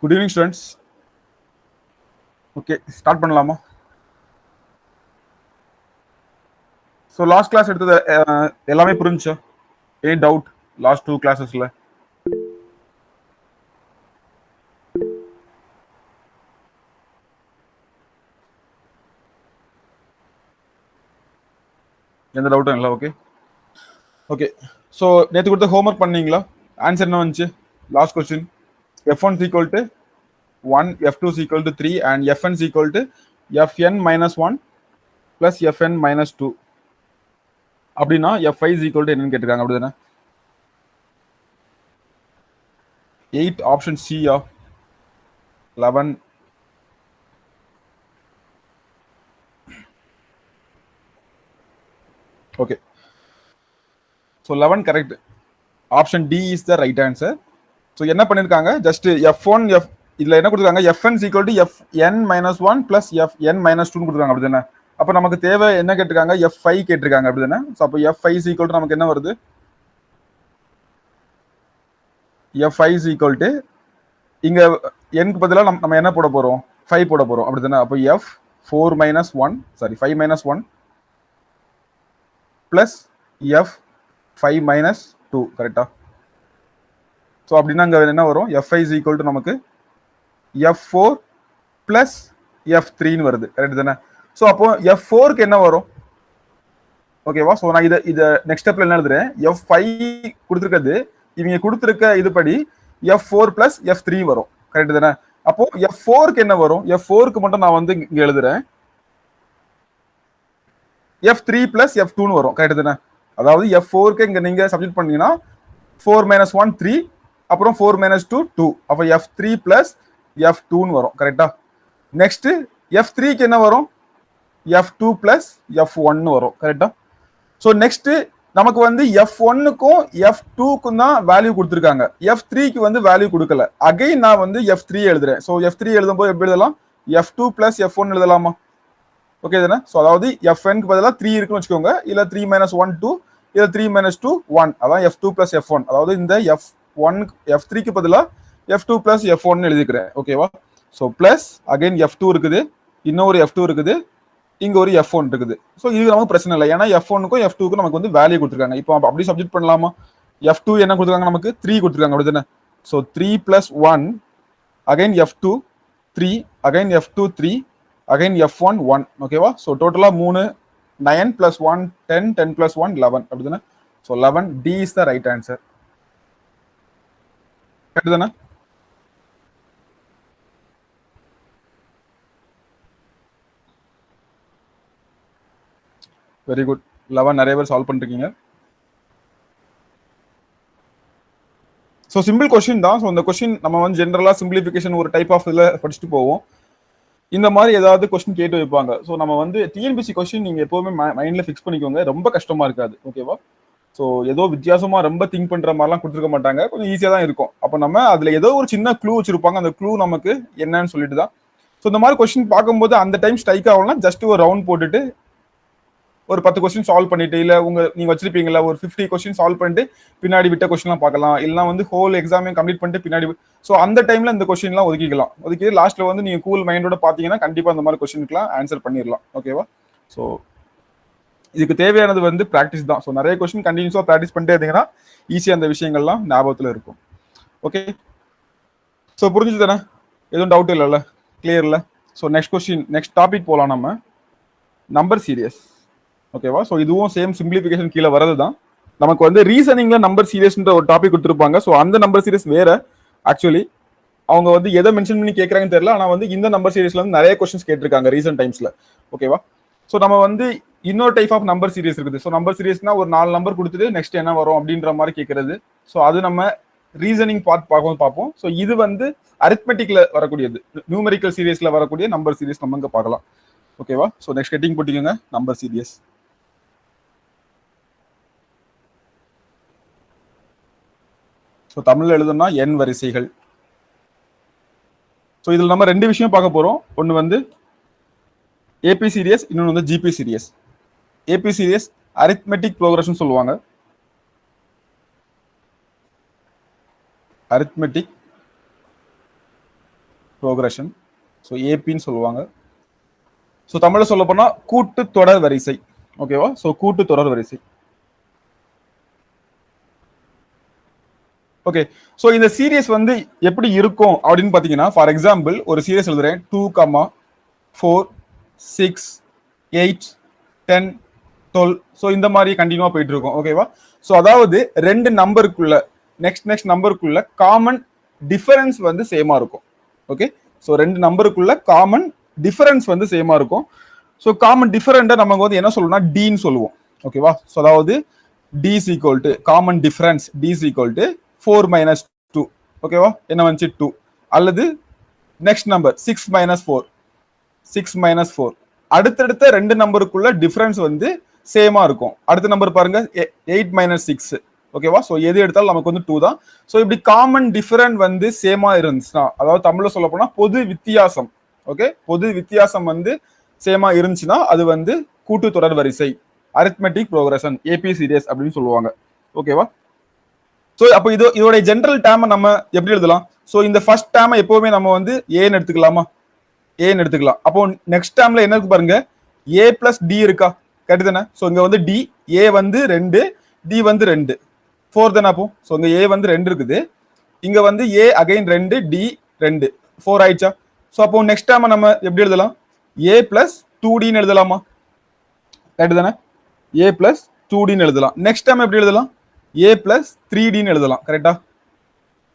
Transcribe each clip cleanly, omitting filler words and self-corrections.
Good evening students. Okay, start பண்ணலாமா? So last class எடுத்தது எல்லாமே புரிஞ்சுச்சா? Any doubt last 2 கிளாஸஸ்ல? எந்த டவுட்டும் இல்லை. Okay okay. ஸோ நேற்று கொடுத்த ஹோம்ஒர்க் பண்ணீங்களா? ஆன்சர் என்ன வந்துச்சு? Last question f1 is equal to 1, f2 is equal to 3 and fn is equal to fn minus 1 plus fn minus 2. அப்படின்னா f5 is equal to என்னன்னு கேட்டிருக்காங்க, அப்படிதானே? 8 ஆப்ஷன் C ஆ 11 okay. So 11 correct. Option D is the right answer. So என்ன பண்ணியிருக்காங்க, just f1 இதில் என்ன கொடுத்துருக்காங்க, fn is equal to fn minus 1 plus fn minus 2 கொடுத்துருக்காங்க, அப்படி தானே? அப்போ நமக்கு தேவை என்ன கேட்டிருக்காங்க, f5 கேட்டிருக்காங்க, அப்படி தானே? ஸோ அப்போ f5 is equal to நமக்கு என்ன வருது, f5 is equal to இங்க n க்கு பதிலாக நம்ம என்ன போட போறோம், 5 போட போறோம், அப்படி தானே? அப்போ f4 minus 1 sorry 5 minus 1 plus f5 minus 2 கரெக்டா? ஸோ அப்படின்னா அங்கே என்ன வரும், f5 is equal to நமக்கு f4 பிளஸ் f3ன்னு வருது, கரெக்ட் தானே? ஸோ அப்போ f4க்கு என்ன வரும், ஓகேவா? ஸோ நான் இதை நெக்ஸ்ட் ஸ்டெப்ல என்ன எழுதுறேன், f5 கொடுத்துருக்கிறது இவங்க கொடுத்துருக்க இதுபடி f4 பிளஸ் f3 வரும், கரெக்ட் தானே? அப்போ f4க்கு என்ன வரும், f4க்கு மட்டும் நான் வந்து இங்க எழுதுறேன் f3 பிளஸ் f2ன்னு வரும், கரெக்ட் தானே? அதாவது f4க்கு இங்க நீங்க சப்ஸ்டிட் பண்ணீங்கன்னா 4 minus 1 3, அப்புறம் 4 minus 2 2, அப்போ f3 பிளஸ் f2ன்னு வரும், கரெக்டா? நெக்ஸ்ட் f3க்கு என்ன வரும், f2 பிளஸ் f1ன்னு வரும், கரெக்டா? ஸோ நெக்ஸ்ட் நமக்கு வந்து f1க்கும் f2க்கும் தான் வேல்யூ கொடுத்துருக்காங்க, f3க்கு வந்து வேல்யூ கொடுக்கல. அகைன் நான் வந்து f3 எழுதுறேன். ஸோ f3 எழுதும் போது எப்படி எழுதலாம், f2 பிளஸ் f1 எழுதலாமா? ஓகே தானே? ஸோ அதாவது fnக்கு பதிலாக 3 இருக்குன்னு வச்சுக்கோங்க, இல்லை 3 minus 1 2, இல்லை 3 minus 2 1, அதான் f2 பிளஸ் f1. அதாவது இந்த f3க்கு பதிலாக f2 பிளஸ் f1 எழுதிக்கிறேன், ஓகேவா? ஸோ பிளஸ் அகைன் f2 இருக்குது, இன்னொரு f2 இருக்குது, இங்க ஒரு f1 இருக்குது. ஸோ இது நமக்கு பிரச்சனை இல்லை, ஏன்னா f1க்கும் f2க்கும் நமக்கு வந்து வேல்யூ கொடுத்துருக்காங்க. இப்போ அப்படி சப்ஜெக்ட் பண்ணலாமா? f2 என்ன கொடுத்துருக்காங்க, நமக்கு 3 கொடுத்துருக்காங்க, அப்படி தானே? So 3 plus 1 again f2 3, again f2 3, again f1 1, ஓகேவா? ஸோ டோட்டலா 3 9 பிளஸ் 1 10, 10 பிளஸ் 1 11, அப்படி தானே? So 11 d is the right answer, correct தானே? Very good. 11 நிறைய பேர் சால்வ் பண்ணிருக்கீங்க. ஸோ சிம்பிள் கொஸ்டின் தான். ஸோ இந்த கொஸ்டின் நம்ம வந்து ஜென்ரலா சிம்பிளிஃபிகேஷன் ஒரு டைப் ஆஃப் இதில் படிச்சுட்டு போவோம். இந்த மாதிரி ஏதாவது கொஸ்டின் கேட்டு வைப்பாங்க. ஸோ நம்ம வந்து டிஎன்பிசி கொஸ்டின் நீங்க எப்பவுமே மைண்ட்ல ஃபிக்ஸ் பண்ணிக்கோங்க, ரொம்ப கஷ்டமா இருக்காது, ஓகேவா? ஸோ ஏதோ வித்தியாசமா ரொம்ப திங்க் பண்ற மாதிரிலாம் கொடுத்துருக்க மாட்டாங்க, கொஞ்சம் ஈஸியா தான் இருக்கும். அப்போ நம்ம அதுல ஏதோ ஒரு சின்ன க்ளூ வச்சிருப்பாங்க, அந்த க்ளூ நமக்கு என்னன்னு சொல்லிட்டு தான். ஸோ இந்த மாதிரி கொஸ்டின் பார்க்கும்போது அந்த டைம் ஸ்ட்ரைக் ஆகலாம், ஜஸ்ட் ஒரு ரவுண்ட் போட்டுட்டு ஒரு 10 கொஸ்டின் சால்வ் பண்ணிட்டு, இல்ல நீங்க வச்சிருப்பீங்களா ஒரு 50 கொஸ்டின் சால்வ் பண்ணிட்டு பின்னாடி விட்ட கொஸ்டின்லாம் பார்க்கலாம், இல்லைன்னா வந்து ஹோல் எக்ஸாமையும் கம்ப்ளீட் பண்ணிட்டு பின்னாடி. ஸோ அந்த டைம்ல இந்த கொஸ்டின்லாம் ஒதுக்கி லாஸ்ட்ல வந்து நீங்க கூல் மைண்டோட பாத்தீங்கன்னா கண்டிப்பா அந்த மாதிரி கொஸ்டினுக்குலாம் ஆன்சர் பண்ணிடலாம், ஓகேவா? ஸோ இதுக்கு தேவையானது வந்து ப்ராக்டிஸ் தான். ஸோ நிறைய கொஸ்டின் கண்டினியூஸா ப்ராக்டிஸ் பண்ணிட்டே இருந்தீங்கன்னா ஈஸியா அந்த விஷயங்கள்லாம் ஞாபகத்துல இருக்கும், ஓகே? ஸோ புரிஞ்சுது தானே? எதுவும் டவுட் இல்லைல்ல, கிளியர் இல்லை? So next question, next topic போகலாம். நம்ம நம்பர் சீரியஸ், ஓகேவா? ஸோ இதுவும் சேம் சிம்பிளிஃபிகேஷன் கீழே வரது தான். நமக்கு வந்து ரீசனிங்ல நம்பர் சீரியஸ்ன்ற ஒரு டாபிக் கொடுத்துருப்பாங்க. ஸோ அந்த நம்பர் சீரியஸ் வேற. ஆக்சுவலி அவங்க வந்து எதை மென்ஷன் பண்ணி கேட்கறாங்கன்னு தெரியல, ஆனால் வந்து இந்த நம்பர் சீரியஸ்ல வந்து நிறைய கொஸ்டின்ஸ் கேட்டிருக்காங்க ரீசன்ட் டைம்ஸ்ல, ஓகேவா? ஸோ நம்ம வந்து இன்னொரு டைப் ஆஃப் நம்பர் சீரியஸ் இருக்குது. ஸோ நம்பர் சீரியஸ்னா ஒரு 4 நம்பர் கொடுத்துட்டு நெக்ஸ்ட் என்ன வரும் அப்படின்ற மாதிரி கேட்கறது. ஸோ அது நம்ம ரீசனிங் பார்ட் பார்ப்போம். ஸோ இது வந்து அரித்மெட்டிக்ல வரக்கூடியது, நியூமெரிக்கல் சீரியஸ்ல வரக்கூடிய நம்பர் சீரியஸ் நம்ம இங்க பார்க்கலாம், ஓகேவா? ஸோ நெக்ஸ்ட் ஹெட்டிங் போட்டுக்கோங்க, நம்பர் சீரியஸ். ஸோ தமிழ்ல எழுதணும்னா எண் வரிசைகள். ஸோ இதில் நம்ம 2 விஷயம் பார்க்க போறோம். ஒன்று வந்து ஏபி சீரியஸ், இன்னொன்று வந்து GP series. AP series arithmetic progression சொல்லுவாங்க, அரித்மெட்டிக் ப்ரோக்ரஷன். ஸோ ஏபின்னு சொல்லுவாங்க. ஸோ தமிழ்ல சொல்ல போனா கூட்டு தொடர் வரிசை. ஓகேவா? ஸோ கூட்டு தொடர் வரிசை. ஓகே. ஸோ இந்த சீரியஸ் வந்து எப்படி இருக்கும் அப்படின்னு பார்த்தீங்கன்னா, ஃபார் எக்ஸாம்பிள் ஒரு சீரியஸ் எழுதுறேன் 2, 4, 6, 8, 10, 12. ஸோ இந்த மாதிரி கண்டினியூவா போயிட்டு இருக்கும். ஓகேவா? ஸோ அதாவது ரெண்டு நம்பருக்குள்ள நெக்ஸ்ட் நம்பருக்குள்ள காமன் டிஃபரன்ஸ் வந்து சேமா இருக்கும். ஓகே. ஸோ ரெண்டு நம்பருக்குள்ள காமன் டிஃபரன்ஸ் வந்து சேமா இருக்கும். ஸோ காமன் டிஃபரண்ட்டை நம்ம வந்து என்ன சொல்லுவோம்னா டின்னு சொல்லுவோம். ஓகேவா? ஸோ அதாவது d is equal to common difference d is equal to 4 - 2. ஓகேவா? என்ன வந்துச்சு 2. அல்லது நெக்ஸ்ட் நம்பர் 6 - 4 6 - 4. அடுத்தடுத்த ரெண்டு நம்பருக்குள்ள டிஃபரன்ஸ் வந்து சேமா இருக்கும். அடுத்த நம்பர் பாருங்க 8 - 6. ஓகேவா? ஸோ எது எடுத்தாலும் நமக்கு வந்து 2 தான். ஸோ இப்படி காமன் டிஃபரன்ட் வந்து சேமா இருந்துச்சுன்னா, அதாவது தமிழ்ல சொல்ல போனா பொது வித்தியாசம். ஓகே. பொது வித்தியாசம் வந்து சேமா இருந்துச்சுன்னா அது வந்து கூட்டு தொடர் வரிசை, அரித்மெட்டிக் ப்ரோக்ரஷன், ஏபி சீரியஸ் அப்படின்னு சொல்லுவாங்க. ஓகேவா? ஸோ அப்போ இதோட ஜென்ரல் டேமை நம்ம எப்படி எழுதலாம்? ஸோ இந்த ஃபர்ஸ்ட் டேமை எப்பவுமே நம்ம வந்து ஏன்னு எடுத்துக்கலாமா? ஏன்னு எடுத்துக்கலாம். அப்போ நெக்ஸ்ட் டேம்ல என்ன இருக்கு பாருங்க, ஏ பிளஸ் டி இருக்கா? கரெக்ட் தானே? ஸோ இங்க வந்து டி, ஏ வந்து 2, டி வந்து 2, 4 தானே? அப்போ ஸோ இங்க ஏ வந்து 2 இருக்குது, இங்க வந்து ஏ அகைன் 2, டி 2, 4 ஆயிடுச்சா? ஸோ அப்போ நெக்ஸ்ட் டேமை நம்ம எப்படி எழுதலாம்? ஏ பிளஸ் 2டின்னு எழுதலாமா? கரெக்ட் தானே? ஏ பிளஸ் 2டின்னு எழுதலாம். நெக்ஸ்ட் டேம் எப்படி எழுதலாம்? ஏ பிளஸ் 3டின்னு எழுதலாம். கரெக்டா?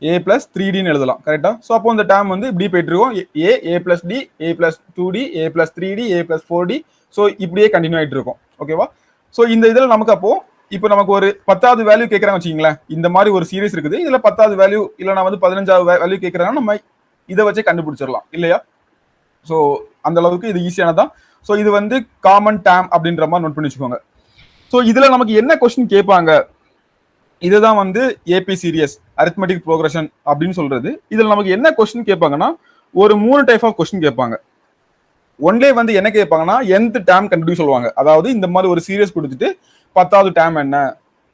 ஏ பிளஸ் 3டின்னு எழுதலாம். கரெக்டா? ஸோ அப்போ இந்த டேம் வந்து இப்படி போயிட்டு இருக்கோம். ஏ பிளஸ் டி, ஏ பிளஸ் 2டி, ஏ பிளஸ் 3டி, ஏ பிளஸ் 4டி. ஸோ இப்படியே கண்டினியூ ஆயிட்டு இருக்கும். ஓகேவா? ஸோ இந்த இதில் நமக்கு அப்போ இப்போ நமக்கு ஒரு 10வது வேல்யூ கேட்கறாங்க வச்சுங்களேன். இந்த மாதிரி ஒரு சீரிஸ் இருக்குது, இதுல 10வது வேல்யூ இல்ல நான் வந்து 15வது வேல்யூ கேட்கறாங்கன்னா நம்ம இதை வச்சே கண்டுபிடிச்சிடலாம் இல்லையா? ஸோ அந்த அளவுக்கு இது ஈஸியானதான். ஸோ இது வந்து காமன் டேம் அப்படின்ற மாதிரி நோட் பண்ணி வச்சுக்கோங்க. ஸோ இதுல நமக்கு என்ன கொஸ்டின் கேட்பாங்க, இதுதான் வந்து ஏபி சீரியஸ், அரித்மெட்டிக் ப்ரோக்ரஷன் அப்படின்னு சொல்றது. இதுல நமக்கு என்ன கொஸ்டின் கேட்பாங்கன்னா, ஒரு 3 டைப் ஆஃப் கொஸ்டின் கேட்பாங்க. ஒன்லே வந்து என்ன கேட்பாங்கன்னா nth டேம் கண்டுபிடிக்க சொல்லுவாங்க. அதாவது இந்த மாதிரி ஒரு சீரியஸ் கொடுத்துட்டு 10வது டேம் என்ன,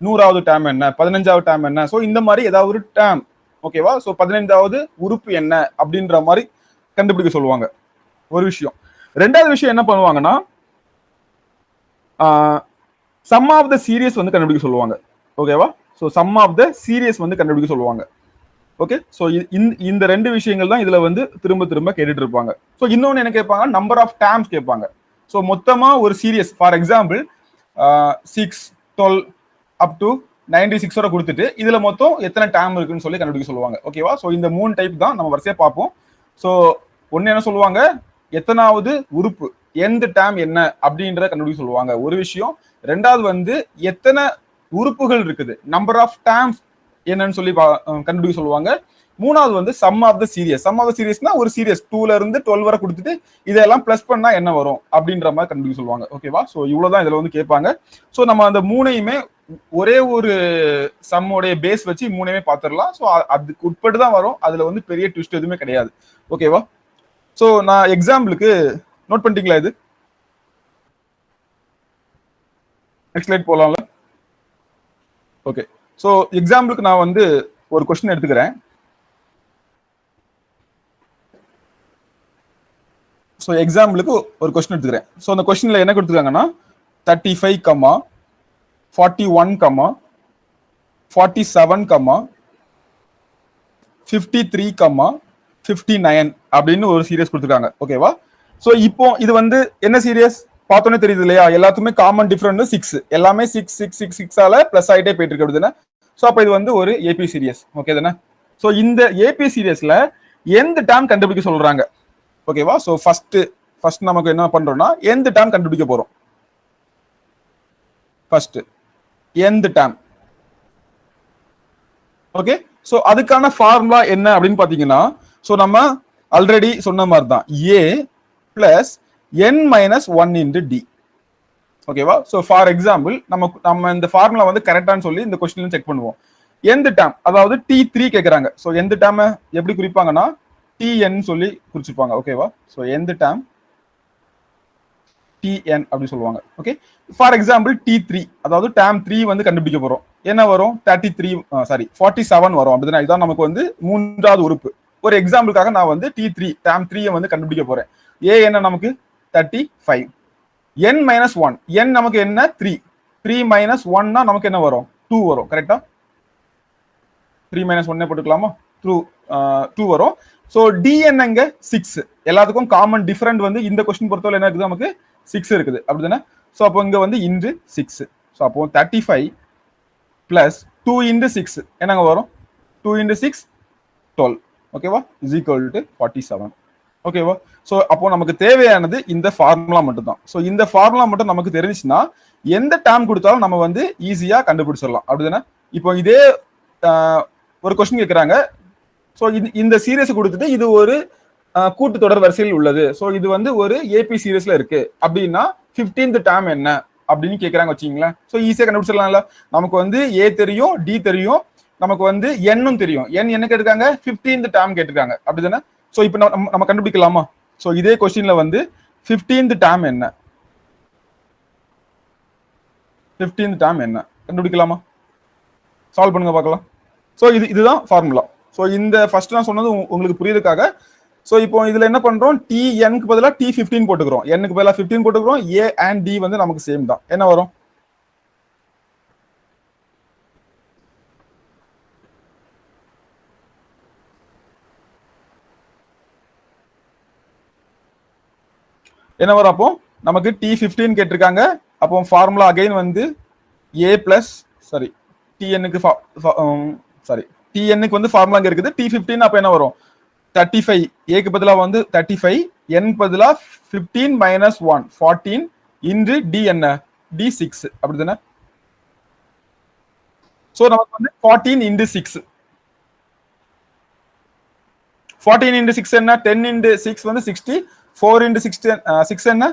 100வது டேம் என்ன, 15வது டேம் என்ன, ஸோ இந்த மாதிரி ஏதாவது ஒரு டேம். ஓகேவா? ஸோ 15வது உறுப்பு என்ன அப்படின்ற மாதிரி கண்டுபிடிக்க சொல்லுவாங்க. ஒரு விஷயம். ரெண்டாவது விஷயம் என்ன பண்ணுவாங்கன்னா, சம் ஆஃப் த சீரியஸ் வந்து கண்டுபிடிக்க சொல்லுவாங்க. ஓகேவா? So sum of the series வந்து கண்டுபிடிக்க சொல்லுவாங்க. ஓகே. ஸோ இந்த ரெண்டு விஷயங்கள் தான் இதுல வந்து திரும்ப திரும்ப கேட்டுட்டு இருப்பாங்க. ஸோ இன்னொன்னு என்ன கேட்பாங்க, நம்பர் ஆஃப் டேம்ஸ் கேட்பாங்க. ஸோ மொத்தமா ஒரு series for example 6, 12 up to 96 வரை கொடுத்துட்டு இதுல மொத்தம் எத்தனை டேம் இருக்குன்னு சொல்லி கண்டுபிடிக்க சொல்லுவாங்க. ஓகேவா? ஸோ இந்த 3 டைப் தான் நம்ம வரிசையா பார்ப்போம். ஸோ ஒன்னு என்ன சொல்லுவாங்க, எத்தனாவது உறுப்பு nth டேம் என்ன அப்படின்றத கண்டுபிடிக்க சொல்லுவாங்க, ஒரு விஷயம். ரெண்டாவது வந்து எத்தனை உறுப்புகள் இருக்குது, நம்பர் ஆஃப் டேம்ஸ் என்னன்னு சொல்லி கண்டுபிடிக்க சொல்லுவாங்க. மூணாவது வந்து sum of the series. Sum of the சீரியஸ்னா ஒரு சீரியஸ் 2ல இருந்து 12 வரை கொடுத்துட்டு இதெல்லாம் பிளஸ் பண்ணா என்ன வரும் அப்படின்ற மாதிரி கண்டுபிடிக்க சொல்லுவாங்க. ஓகேவா? ஸோ இவ்வளவுதான் இதுல வந்து கேட்பாங்க. ஸோ நம்ம அந்த மூணையுமே ஒரே ஒரு சம்மோடைய பேஸ் வச்சு மூணையுமே பார்த்துடலாம். ஸோ அதுக்கு உட்பட்டு தான் வரும், அதுல வந்து பெரிய ட்விஸ்ட் எதுவுமே கிடையாது. ஓகேவா? ஸோ நான் எக்ஸாம்பிளுக்கு நோட் பண்ணிட்டீங்களா? இது நெக்ஸ்ட் ஸ்லைட் போலாம்ல? ஓகே. ஸோ எக்ஸாம்பிளுக்கு நான் வந்து ஒரு கொஸ்டின் எடுத்துக்கிறேன். ஸோ எக்ஸாம்பிளுக்கு ஒரு கொஸ்டின் எடுத்துக்கிறேன். ஸோ அந்த கொஸ்டின்ல என்ன கொடுத்துருக்காங்கன்னா 35, 41, 47, 53, 59 அப்படின்னு ஒரு சீரியஸ் கொடுத்துருக்காங்க. ஓகேவா? ஸோ இப்போ இது வந்து என்ன சீரியஸ் பார்த்தோன்னே தெரியுது இல்லையா? எல்லாத்துக்குமே காமன் டிஃபரன்ஸ் 6, எல்லாமே 6 6 6 6ஆல பிளஸ் ஆகிட்டே போயிட்டு இருக்கு அப்படிதானே? ஸோ அப்போ இது வந்து ஒரு ஏபி சீரியஸ். ஓகே தானே? ஸோ இந்த ஏபி சீரியஸ்ல nth டேம் கண்டுபிடிக்க சொல்றாங்க. ஓகேவா? ஸோ ஃபர்ஸ்ட் நமக்கு என்ன பண்றோம்னா nth டேம் கண்டுபிடிக்க போறோம். First nth term. Okay. So அதுக்கான ஃபார்முலா என்ன அப்படின்னு பாத்தீங்கன்னா, ஸோ நம்ம ஆல்ரெடி சொன்ன மாதிரி தான், a plus n - 1 into d. ஓகேவா? ஸோ ஃபார் எக்ஸாம்பிள் நம்ம இந்த ஃபார்முலா வந்து கரெக்டான்னு சொல்லி இந்த கொஸ்டின்ல செக் பண்ணுவோம். nth டேம் அதாவது T3 கேட்கறாங்க. ஸோ nth டேம் எப்படி குறிப்பாங்கன்னா Tn சொல்லி குறிச்சிருப்பாங்க. ஓகேவா? ஸோ nth டேம் Tn அப்படி சொல்லுவாங்க. ஓகே. ஃபார் எக்ஸாம்பிள் T3 அதாவது டேம் 3 வந்து கண்டுபிடிக்க போறோம். என்ன வரும்? 47 வரும். அப்படிதான். இதுதான் நமக்கு வந்து மூன்றாவது உறுப்பு. ஒரு எக்ஸாம்பிளுக்காக நான் வந்து T3 டேம் 3 வந்து கண்டுபிடிக்க போறேன். ஏ என்ன நமக்கு 35, n மைனஸ் 1, n நமக்கு என்ன 3, 3 மைனஸ் 1 நமக்கு என்ன வரும் 2 வரும். கரெக்டா? 3 மைனஸ் 1 போட்டுக்கலாமா? 2 வரும். ஸோ dn அங்க 6, எல்லாத்துக்கும் காமன் டிஃபரெண்ட் வந்து இந்த கொஸ்டின் பொறுத்தவரை என்ன இருக்குது நமக்கு 6 இருக்குது அப்படிதானே. ஸோ அப்போ இங்க வந்து இன்டு 6, ஸோ அப்போ 35 பிளஸ் 2 இன்டு 6 என்னங்க வரும் 2 இன்டு 6 12, ஓகேவா, இஸ் ஈக்குவல் டு 47, ஓகேவா. ஸோ அப்போ நமக்கு தேவையானது இந்த ஃபார்முலா மட்டும் தான். ஸோ இந்த ஃபார்முலா மட்டும் நமக்கு தெரிஞ்சுச்சுன்னா எந்த டேம் கொடுத்தாலும் நம்ம வந்து ஈஸியா கண்டுபிடிச்சிடலாம் அப்படிதானே. இப்போ இதே ஒரு கொஸ்டின் கேட்குறாங்க. ஸோ இந்த சீரியஸ் கொடுத்துட்டு இது ஒரு கூட்டு தொடர் வரிசையில் உள்ளது, ஸோ இது வந்து ஒரு ஏபி சீரியஸ்ல இருக்கு அப்படின்னா 15th டேம் என்ன அப்படின்னு கேட்கறாங்க வச்சுங்களேன். ஸோ ஈஸியா கண்டுபிடிச்சிடலாம்ல. நமக்கு வந்து ஏ தெரியும், டி தெரியும், நமக்கு வந்து என்னும் தெரியும். என்ன கேட்டிருக்காங்க 15th டேம் கேட்டிருக்காங்க அப்படிதானே. ஸோ இப்போ நம்ம கண்டுபிடிக்கலாமா? ஸோ இதே கொஸ்டின்ல வந்து 15th டேம் என்ன, 15th டேம் என்ன கண்டுபிடிக்கலாமா? சால்வ் பண்ணுங்க பார்க்கலாம். ஸோ இதுதான் ஃபார்முலா. ஸோ இந்த ஃபர்ஸ்ட் நான் சொன்னது உங்களுக்கு புரியுதுக்காக. ஸோ இப்போ இதுல என்ன பண்றோம், Tnக்கு பதிலாக T15 போட்டுக்கிறோம், Nக்கு பதிலாக 15 போட்டுக்கிறோம். ஏ அண்ட் டி வந்து நமக்கு சேம் தான். என்ன வரும் என்ன வரும் அப்போ நமக்கு T15 கேட்டிருக்காங்க. அப்போ ஃபார்முலா அகைன் வந்து ஏ பிளஸ் சாரி டிஎன்னுக்கு சாரி டிஎன்னுக்கு வந்து ஃபார்முலா இங்க இருக்குது. T15 அப்ப என்ன வரும் 35, ஏக்கு பதிலா வந்து 35, n பதிலா 15 மைனஸ் 1 14 இன்று டி என்ன D6 அப்படிதானே. சோ நமக்கு வந்து 14 இன்டு 6, 14 இன்டு 6 என்ன 10 இன்டு 6 வந்து 60, 4 இன்டு 6 என்ன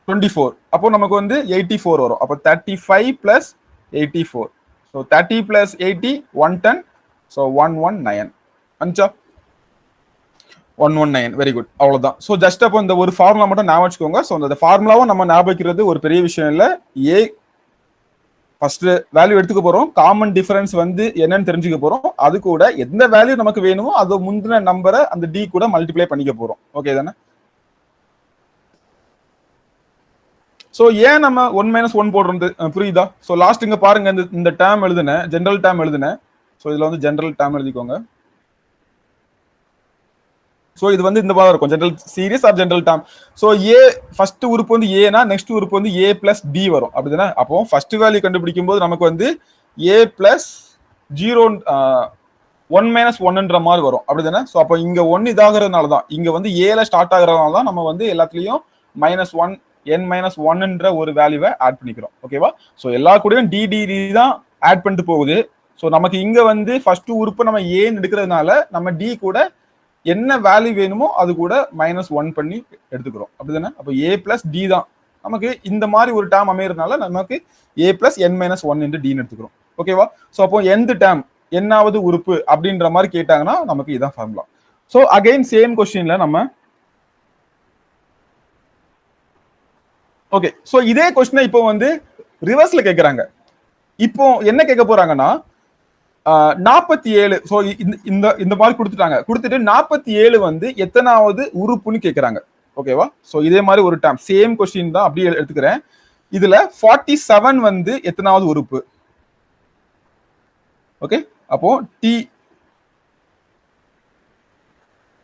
24, அப்போ நமக்கு வந்து 84 வரும். அப்போ 35 பிளஸ் 84, ஸோ 30 பிளஸ் 80 110, ஸோ 119 அஞ்சா 119, வெரி குட், அவ்வளவுதான். ஸோ ஜஸ்ட் அப்போ இந்த ஒரு ஃபார்முலா மட்டும் ஞாபகம் வச்சுக்கோங்க. ஸோ அந்த ஃபார்முலாவும் நம்ம ஞாபகம் வைக்கிறது ஒரு பெரிய விஷயம் இல்லை. ஏ ஃபர்ஸ்ட் வேல்யூ எடுத்துக்க போறோம், காமன் டிஃபரன்ஸ் வந்து என்னன்னு தெரிஞ்சுக்க போறோம், அது கூட எந்த வேல்யூ நமக்கு வேணுமோ அது முந்தின நம்பரை அந்த டி கூட மல்டிப்ளை பண்ணிக்க போறோம். ஓகே தானே. சோ ஏன் நம்ம 1 மைனஸ் 1 போடுறது புரியுதா? சோ லாஸ்ட் இங்க பாருங்க, இந்த டேர்ம் எழுதுன ஜெனரல் டேர்ம் எழுதுன. சோ இதுல வந்து ஜெனரல் டேர்ம் எழுதிக்கோங்க. சோ இது வந்து இந்த மாதிரி இருக்கும், general series or general term. So a first உறுப்பு வந்து ஏனா, நெக்ஸ்ட் உறுப்பு வந்து ஏ பிளஸ் டி வரும் அப்படிதானே. அப்போ ஃபர்ஸ்ட் வேல்யூ கண்டுபிடிக்கும் போது நமக்கு வந்து ஏ பிளஸ் 0 1 மைனஸ் 1ன்ற மாதிரி வரும் அப்படிதானே. சோ அப்போ இங்க 1 இதாகிறதுனால தான், இங்க வந்து ஏல ஸ்டார்ட் ஆகுறதுனால தான் நம்ம வந்து எல்லாத்துலயும் -1 n மைனஸ் 1ன்ற ஒரு வேல்யூவை ஆட் பண்ணிக்கிறோம். ஓகேவா? சோ எல்லா கூடயும் டி தான் ஆட் பண்ணிட்டு போகுது. சோ நமக்கு இங்க வந்து ஃபர்ஸ்ட் உறுப்பு நம்ம ஏன்னு எடுக்கிறதுனால நம்ம டி கூட என்ன வேல்யூ வேணுமோ அது கூட -1 பண்ணி எடுத்துக்கிறோம் அப்படிதானே. அப்போ ஏ பிளஸ் டி தான் நமக்கு இந்த மாதிரி ஒரு டேர்ம் அமையறதுனால நமக்கு ஏ பிளஸ் n மைனஸ் 1 என்று டின்னு எடுத்துக்கிறோம். ஓகேவா? சோ அப்போ எந்த டேர்ம் என்னாவது உறுப்பு அப்படின்ற மாதிரி கேட்டாங்கன்னா நமக்கு இதான் ஃபார்முலா. சோ அகைன் சேம் கொஸ்டின்ல நம்ம ஓகே. சோ இதே கொஸ்டினை இப்போ வந்து ரிவர்ஸ்ல கேக்குறாங்க. இப்போ என்ன கேட்க போறாங்கன்னா 47, சோ இந்த மாதிரி கொடுத்துட்டு 47 வந்து எத்தனாவது உறுப்புன்னு கேக்குறாங்க. ஓகேவா? சோ இதே மாதிரி ஒரு டேர்ம் சேம் கொஸ்டின் தான் அப்படியே எடுத்துக்கிறேன். இதுல 47 வந்து எத்தனாவது உறுப்பு? ஓகே, அப்போ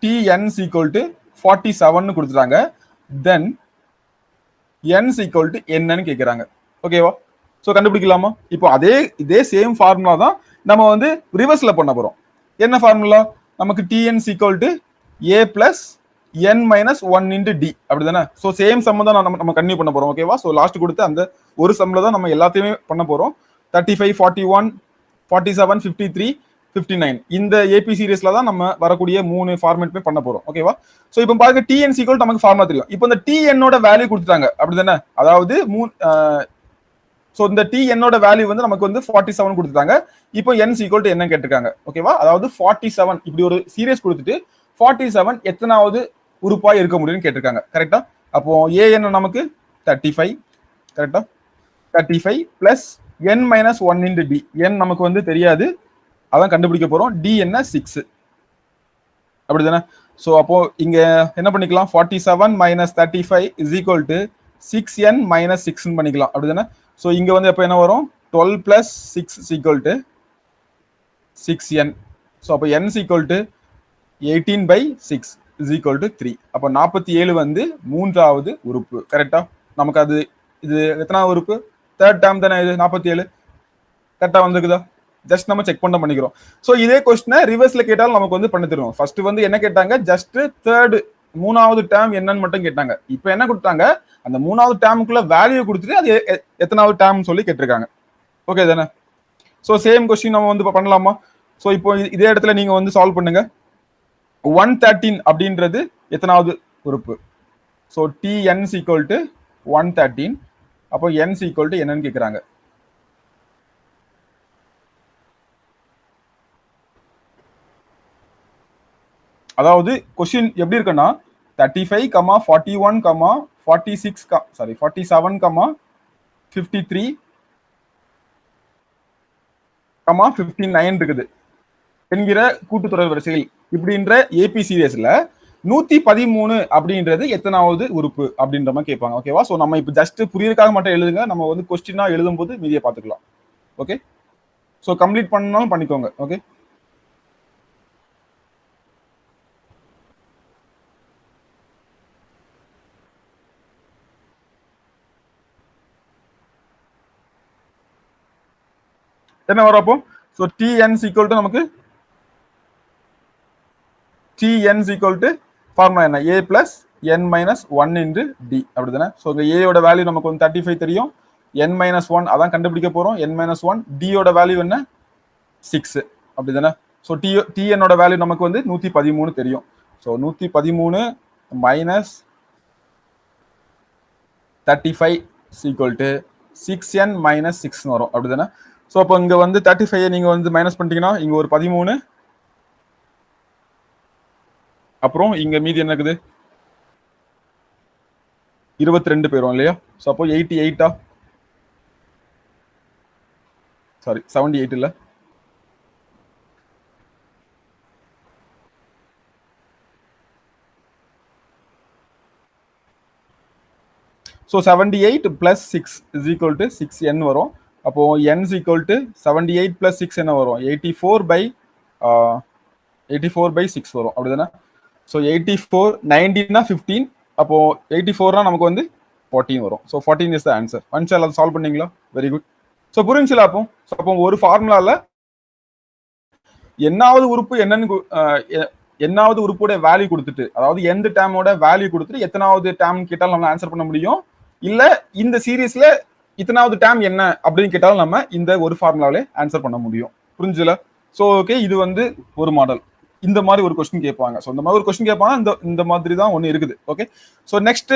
tn = 47 கொடுத்துட்டாங்க. தென் n = என்னன்னு கேக்குறாங்க. ஓகேவா? சோ கண்டுபிடிக்கலாமா? இப்போ இதே சேம் ஃபார்முலா தான் நம்ம வந்து ரிவர்ஸ்ல பண்ண போறோம். என்ன ஃபார்முலா? நமக்கு tn = a plus n minus 1 into d அப்படிதானே. ஸோ சேம் சம் தான் நம்ம கன்டினியூ பண்ண போறோம். ஓகேவா? ஸோ லாஸ்ட் கொடுத்து அந்த ஒரு சம்ல தான் நம்ம எல்லாத்தையுமே பண்ண போறோம். 35, 41, 47, 53, 59 இந்த ஏபி சீரிஸ்ல தான் நம்ம வரக்கூடிய 3 ஃபார்மேட்மே பண்ண போறோம். ஓகேவா? ஸோ இப்போ பாருங்க tn = நமக்கு ஃபார்முலா தெரியும். இப்போ இந்த tnோட வேல்யூ கொடுத்துட்டாங்க அப்படிதானே. அதாவது சோ இந்த tnோட வேல்யூ வந்து நமக்கு வந்து 47 கொடுத்துட்டாங்க. இப்போ n = என்ன கேட்டிருக்காங்க. ஓகேவா? அதாவது 47 இப்படி ஒரு சீரிஸ் கொடுத்துட்டு 47 எத்தனாவது உறுப்பா இருக்க முடியும்னு கேட்டிருக்காங்க. கரெக்டா? அப்போ a என்ன நமக்கு 35, கரெக்டா? 35 plus n minus 1 into d, n நமக்கு வந்து தெரியாது, அதான் கண்டுபிடிக்க போறோம். டி என்ன 6. அப்படிதானே? ஸோ அப்போ இங்க என்ன பண்ணிக்கலாம், 47 minus 35 is equal to 6n minus 6 பண்ணிக்கலாம், அப்படிதானே? ஸோ இங்க வந்து எப்போ என்ன வரும், 12 plus 6 is equal to 6n. So அப்போ n is equal to 18 by 6 is equal to 3. அப்போ 47 வந்து மூன்றாவது உறுப்பு. கரெக்டா? நமக்கு அது இது எத்தனாவது உறுப்பு? தேர்ட் டேர்ம் தானே இது 47. கரெக்டா வந்துக்குதா? ஜஸ்ட் நம்ம செக் பண்ண பண்ணிக்கிறோம். ஸோ இதே கொஸ்டினை ரிவர்ஸ்ல கேட்டாலும் நமக்கு வந்து பண்ணி தருவோம். ஃபர்ஸ்ட் வந்து என்ன கேட்டாங்க, ஜஸ்ட் தேர்ட் மூணாவது டேர்ம் என்னன்னு மட்டும் கேட்டாங்க. இப்போ என்ன கொடுத்தாங்க, அந்த மூணாவது டேர்முக்குள்ள வேல்யூ கொடுத்துட்டு அது எத்தனாவது டேர்ம் சொல்லி கேட்டிருக்காங்க. ஓகே தானே? ஸோ சேம் கொஸ்டின் நம்ம வந்து பண்ணலாமா? ஸோ இப்போ இதே இடத்துல நீங்க வந்து சால்வ் பண்ணுங்க. 113 அப்படின்றது எத்தனாவது உறுப்பு? So tn equal to 113. அப்போ n ஈக்குவல் டு என்னன்னு கேட்குறாங்க. அதாவது கொஸ்டின் எப்படி இருக்குன்னா 35, 41, 46, 47, 53, 59 இருக்குது என்கிற கூட்டுத்தொடர் வரிசையில் இப்படின்ற ஏபி சீரியஸ்ல 113 அப்படின்றது எத்தனாவது உறுப்பு அப்படின்ற மாதிரி கேட்பாங்க. ஓகேவா? ஸோ நம்ம இப்போ ஜஸ்ட் புரியறதுக்காக மட்டும் எழுதுங்க. நம்ம வந்து கொஸ்டினா எழுதும் போது மீதியை பார்த்துக்கலாம். ஓகே? ஸோ கம்ப்ளீட் பண்ணாலும் பண்ணிக்கோங்க. ஓகே? என்ன வரும் அப்போ? ஸோ tn ஈக்குவல் டு நமக்கு tn ஈக்குவல் டு ஃபார்முலா என்ன, a plus n minus 1 into d, அப்படிதானே? ஸோ இங்க ஏயோட வேல்யூ நமக்கு வந்து 35 தெரியும், n மைனஸ் 1 அதான் கண்டுபிடிக்க போறோம், n மைனஸ் 1, டியோட வேல்யூ என்ன 6, அப்படிதானே? ஸோ tnோட வேல்யூ நமக்கு வந்து 113 தெரியும். So 113 minus 35 equal to 6n minus 6 வரும், அப்படிதானே? ஸோ அப்போ இங்க வந்து 35 நீங்க வந்து மைனஸ் பண்ணிட்டீங்கன்னா இங்க ஒரு 13, அப்புறம் இங்க மீதி என்ன இருக்குது 22 போயிரும் இல்லையா? ஸோ அப்போ 88, சாரி 78 இல்ல, so 78 plus 6 is equal to 6n வரும். அப்போ n is equal to 78 plus 6 என்ன வரும், 84 by 6 வரும், அப்படிதானே? ஸோ 84, 90னா 15, அப்போ 84னா நமக்கு வந்து 14 வரும். So 14 is the answer. Once அதை சால்வ் பண்ணீங்களா? Very good. ஸோ புரிஞ்சுல? அப்போ ஒரு ஃபார்முலால என்னாவது உறுப்பு என்னன்னு என்னாவது உறுப்போட வேல்யூ கொடுத்துட்டு, அதாவது எந்த டேமோட வேல்யூ கொடுத்துட்டு எத்தனாவது டேம் கேட்டாலும் நம்ம ஆன்சர் பண்ண முடியும். இல்ல இந்த சீரீஸ்ல இத்தனாவது டேம் என்ன அப்படின்னு கேட்டாலும் நம்ம இந்த ஒரு ஃபார்முலாவிலே ஆன்சர் பண்ண முடியும். புரிஞ்சுல? ஸோ ஓகே, இது வந்து ஒரு மாடல். இந்த மாதிரி ஒரு கொஸ்டின் கேட்பாங்க. ஸோ இந்த மாதிரி ஒரு கொஸ்டின் கேட்பாங்க, இந்த மாதிரி தான் ஒன்று இருக்குது. ஓகே, ஸோ நெக்ஸ்ட்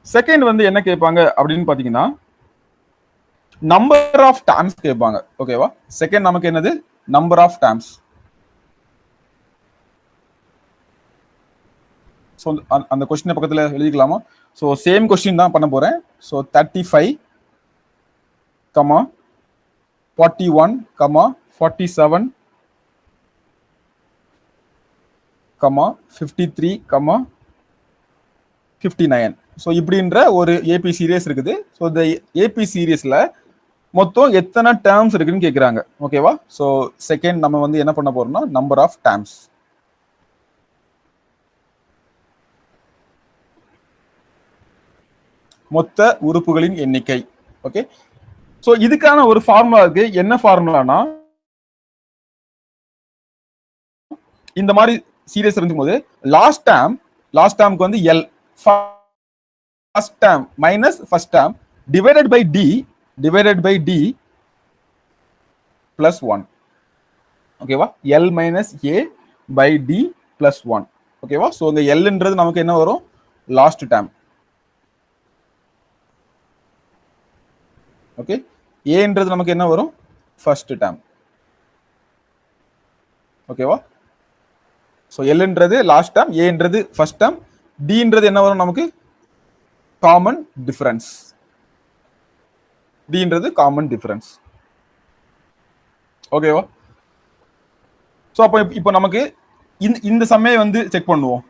செகண்ட் வந்து என்ன கேட்பாங்க அப்படின்னு பாத்தீங்கன்னா நம்பர் ஆஃப் டேர்ம்ஸ் கேட்பாங்க. ஓகேவா? செகண்ட் நமக்கு என்னது, நம்பர் ஆஃப் டேர்ம்ஸ். ஸோ அந்த கொஸ்டின் பக்கத்துல எழுதிக்கலாமா? ஸோ சேம் கொஸ்டின் தான் பண்ண போறேன். ஸோ 35, 41, 47, 53, 59. ஸோ இப்படின்ற ஒரு ஏபி சீரியஸ் இருக்குது. ஸோ இந்த ஏபி சீரியஸ்ல மொத்தம் எத்தனை டேர்ம்ஸ் இருக்குன்னு கேட்குறாங்க. ஓகேவா? ஸோ செகண்ட் நம்ம வந்து என்ன பண்ண போறோம்னா நம்பர் ஆஃப் டேர்ம்ஸ், மொத்த உறுப்புகளின் எண்ணிக்கை. ஓகே, ஸோ இதுக்கான ஒரு ஃபார்முலா இருக்கு. என்ன ஃபார்முலானா, இந்த மாதிரி சீரியஸ் இருக்கும்போது லாஸ்ட் டேர்முக்கு வந்து l, first term minus first term divided by d plus 1. ஓகேவா? L minus a by d plus 1. ஓகேவா? ஸோ இந்த எல்ன்றது நமக்கு என்ன வரும், லாஸ்ட் டேர்ம். ஓகே, ஏன்றது நமக்கு என்ன வரும், ஃபர்ஸ்ட் டேர்ம். ஓகேவா? ஸோ எல்ன்றது லாஸ்ட் டேர்ம், ஏன்றது ஃபர்ஸ்ட் டேர்ம், டின்றது என்ன வரும் நமக்கு, காமன் டிஃபரன்ஸ். டின்றது காமன் டிஃபரன்ஸ். ஓகேவா? ஸோ அப்போ இப்போ நமக்கு இந்த சம்மையை வந்து செக் பண்ணுவோம்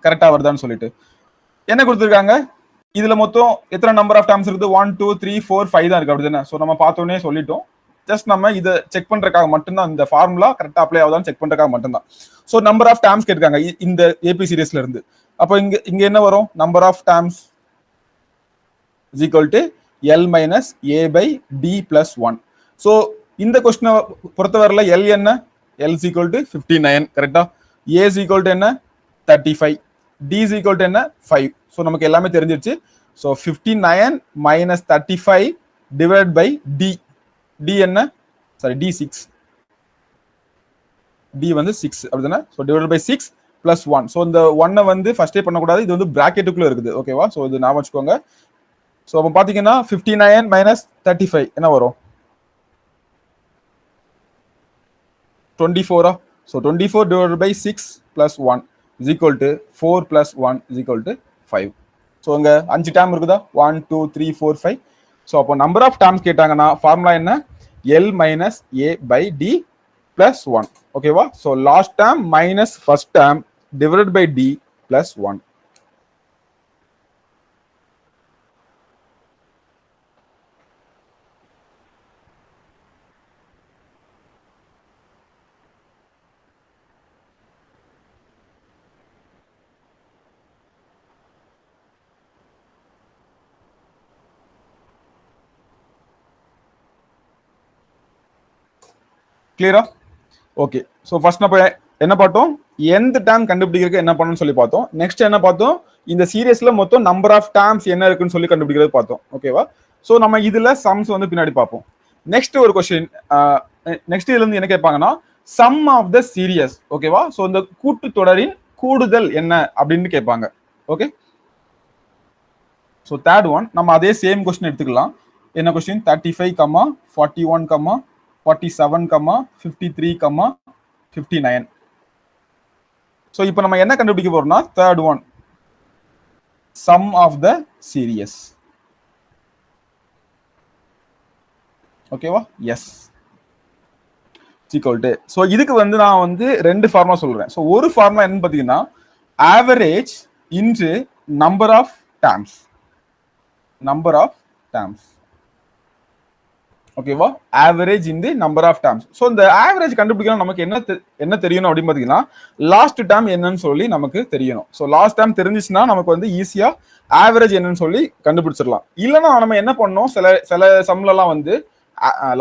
கரெக்டா வருதான்னு சொல்லிட்டு. என்ன கொடுத்துருக்காங்க, இதுல மொத்தம் எத்தனை நம்பர் ஆஃப் டேர்ம்ஸ் இருக்குது, 1 2 3 4 5 தான் இருக்கு அப்படிதானே. ஸோ நம்ம பார்த்தோன்னே சொல்லிட்டோம். ஜஸ்ட் நம்ம இதை செக் பண்றதுக்காக மட்டும்தான், இந்த ஃபார்முலா கரெக்டா அப்ளை ஆகுதான்னு செக் பண்றதுக்காக மட்டும்தான். ஸோ நம்பர் ஆஃப் டேர்ம்ஸ் கேட்டிருக்காங்க இந்த ஏபி சீரிஸ்ல இருந்து. அப்போ இங்க என்ன வரும், number of terms is equal to l minus a by d plus 1. So இந்த கொஸ்டினை பொறுத்தவரையில் எல் என்ன, எல் இஸ் ஈக்குவல் டு 59 கரெக்டா, ஏ இஸ் ஈக்குவல் டு என்ன 35, டி இஸ் ஈக்குவல் டு என்ன 5. ஸோ நமக்கு எல்லாமே தெரிஞ்சிருச்சு. So 59 minus 35 divide by d, d என்ன சாரி டி 6, டி வந்து 6 அப்படிதானே. So divide by 6 plus 1. So இந்த 1 வந்து ஃபர்ஸ்டே பண்ணக்கூடாது, இது வந்து பிராக்கெட்டுக்குள்ள இருக்குது ஓகேவா. ஸோ இது ஞாபகம் வச்சுக்கோங்க. ஸோ அப்போ பார்த்தீங்கன்னா 59 மைனஸ் 35 என்ன வரும் 24. So 24 divide by 6 plus 1 is equal to 4 plus 1 is equal to 5. So இங்க 5 டேர்ம் இருக்குதா, 1 2 3 4 5. ஸோ அப்போ நம்பர் ஆஃப் டேர்ம்ஸ் கேட்டாங்கன்னா ஃபார்முலா என்ன, l minus a by d plus 1 ஓகேவா. So last term minus first term divided by d plus 1. கிளியரா? Okay. So first நம்ம என்ன பார்த்தோம், எந்த டேர்ம் கண்டுபிடிக்கிறதுக்கு என்ன பண்ணணும்னு சொல்லி பார்த்தோம். நெக்ஸ்ட் என்ன பார்த்தோம், இந்த சீரியஸ்ல மொத்தம் நம்பர் ஆஃப் டேர்ம்ஸ் என்ன இருக்குன்னு சொல்லி கண்டுபிடிக்கிறது பார்த்தோம் ஓகேவா. ஸோ நம்ம இதுல சம்ஸ் வந்து பின்னாடி பார்ப்போம். நெக்ஸ்ட் ஒரு கொஸ்டின், நெக்ஸ்ட் இதுல இருந்து என்ன கேட்பாங்கன்னா சம் ஆஃப் த சீரியஸ் ஓகேவா. ஸோ இந்த கூட்டுத்தொடரின் கூடுதல் என்ன அப்படின்னு கேட்பாங்க ஓகே. ஸோ தேர்ட் ஒன் நம்ம அதே சேம் கொஸ்டின் எடுத்துக்கலாம். என்ன கொஸ்டின், 35, 41, 47, 53, 59. ஸோ இப்போ நம்ம என்ன கண்டுபிடிக்க போறோம்னா third one, sum of the series ஓகேவா. எஸ் ஈக்குவல் டு, ஸோ இதுக்கு வந்து நான் வந்து ரெண்டு ஃபார்முலா சொல்றேன். ஸோ ஒரு ஃபார்முலா என்னன்னு பார்த்தீங்கன்னா average into number of terms, number of terms ஓகேவா. Average in the number of terms. So இந்த ஆவரேஜ் கண்டுபிடிக்கணும் நமக்கு என்ன தெரியணும் அப்படின்னு பார்த்தீங்கன்னா லாஸ்ட் டேர்ம் என்னன்னு சொல்லி நமக்கு தெரியணும். ஸோ லாஸ்ட் டேர்ம் தெரிஞ்சிச்சுன்னா நமக்கு வந்து ஈஸியா ஆவரேஜ் என்னன்னு சொல்லி கண்டுபிடிச்சிடலாம். இல்லைன்னா நம்ம என்ன பண்ணோம், சில சம்லலாம் வந்து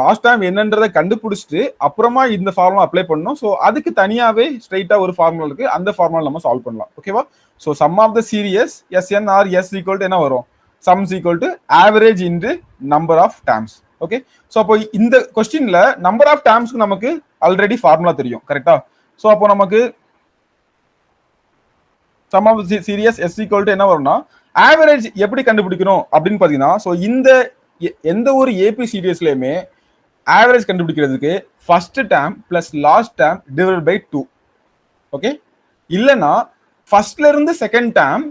லாஸ்ட் டேர்ம் என்னன்றதை கண்டுபிடிச்சிட்டு அப்புறமா இந்த ஃபார்முலா அப்ளை பண்ணணும். ஸோ அதுக்கு தனியாவே ஸ்ட்ரைட்டா ஒரு ஃபார்முலா இருக்கு, அந்த ஃபார்முலா நம்ம சால்வ் பண்ணலாம் ஓகேவா. So sum of the series Sn or S equal to என்ன வரும், sums equal to average into number of terms okay. So அப்போ இந்த கொஸ்டின்ல நம்பர் ஆஃப் டேர்ம்ஸ்க்கு நமக்கு ஆல்ரெடி ஃபார்முலா தெரியும் கரெக்டா. ஸோ அப்போ நமக்கு sum of series S equal to என்ன வரும்னா ஆவரேஜ் எப்படி கண்டுபிடிக்கணும் அப்படின்னு பாத்தீங்கன்னா, ஸோ இந்த எந்த ஒரு ஏபி சீரியஸ்லயுமே ஆவரேஜ் கண்டுபிடிக்கிறதுக்கு first term plus last term divide by 2 okay. இல்லைன்னா ஃபர்ஸ்ட்ல இருந்து செகண்ட் டேர்ம்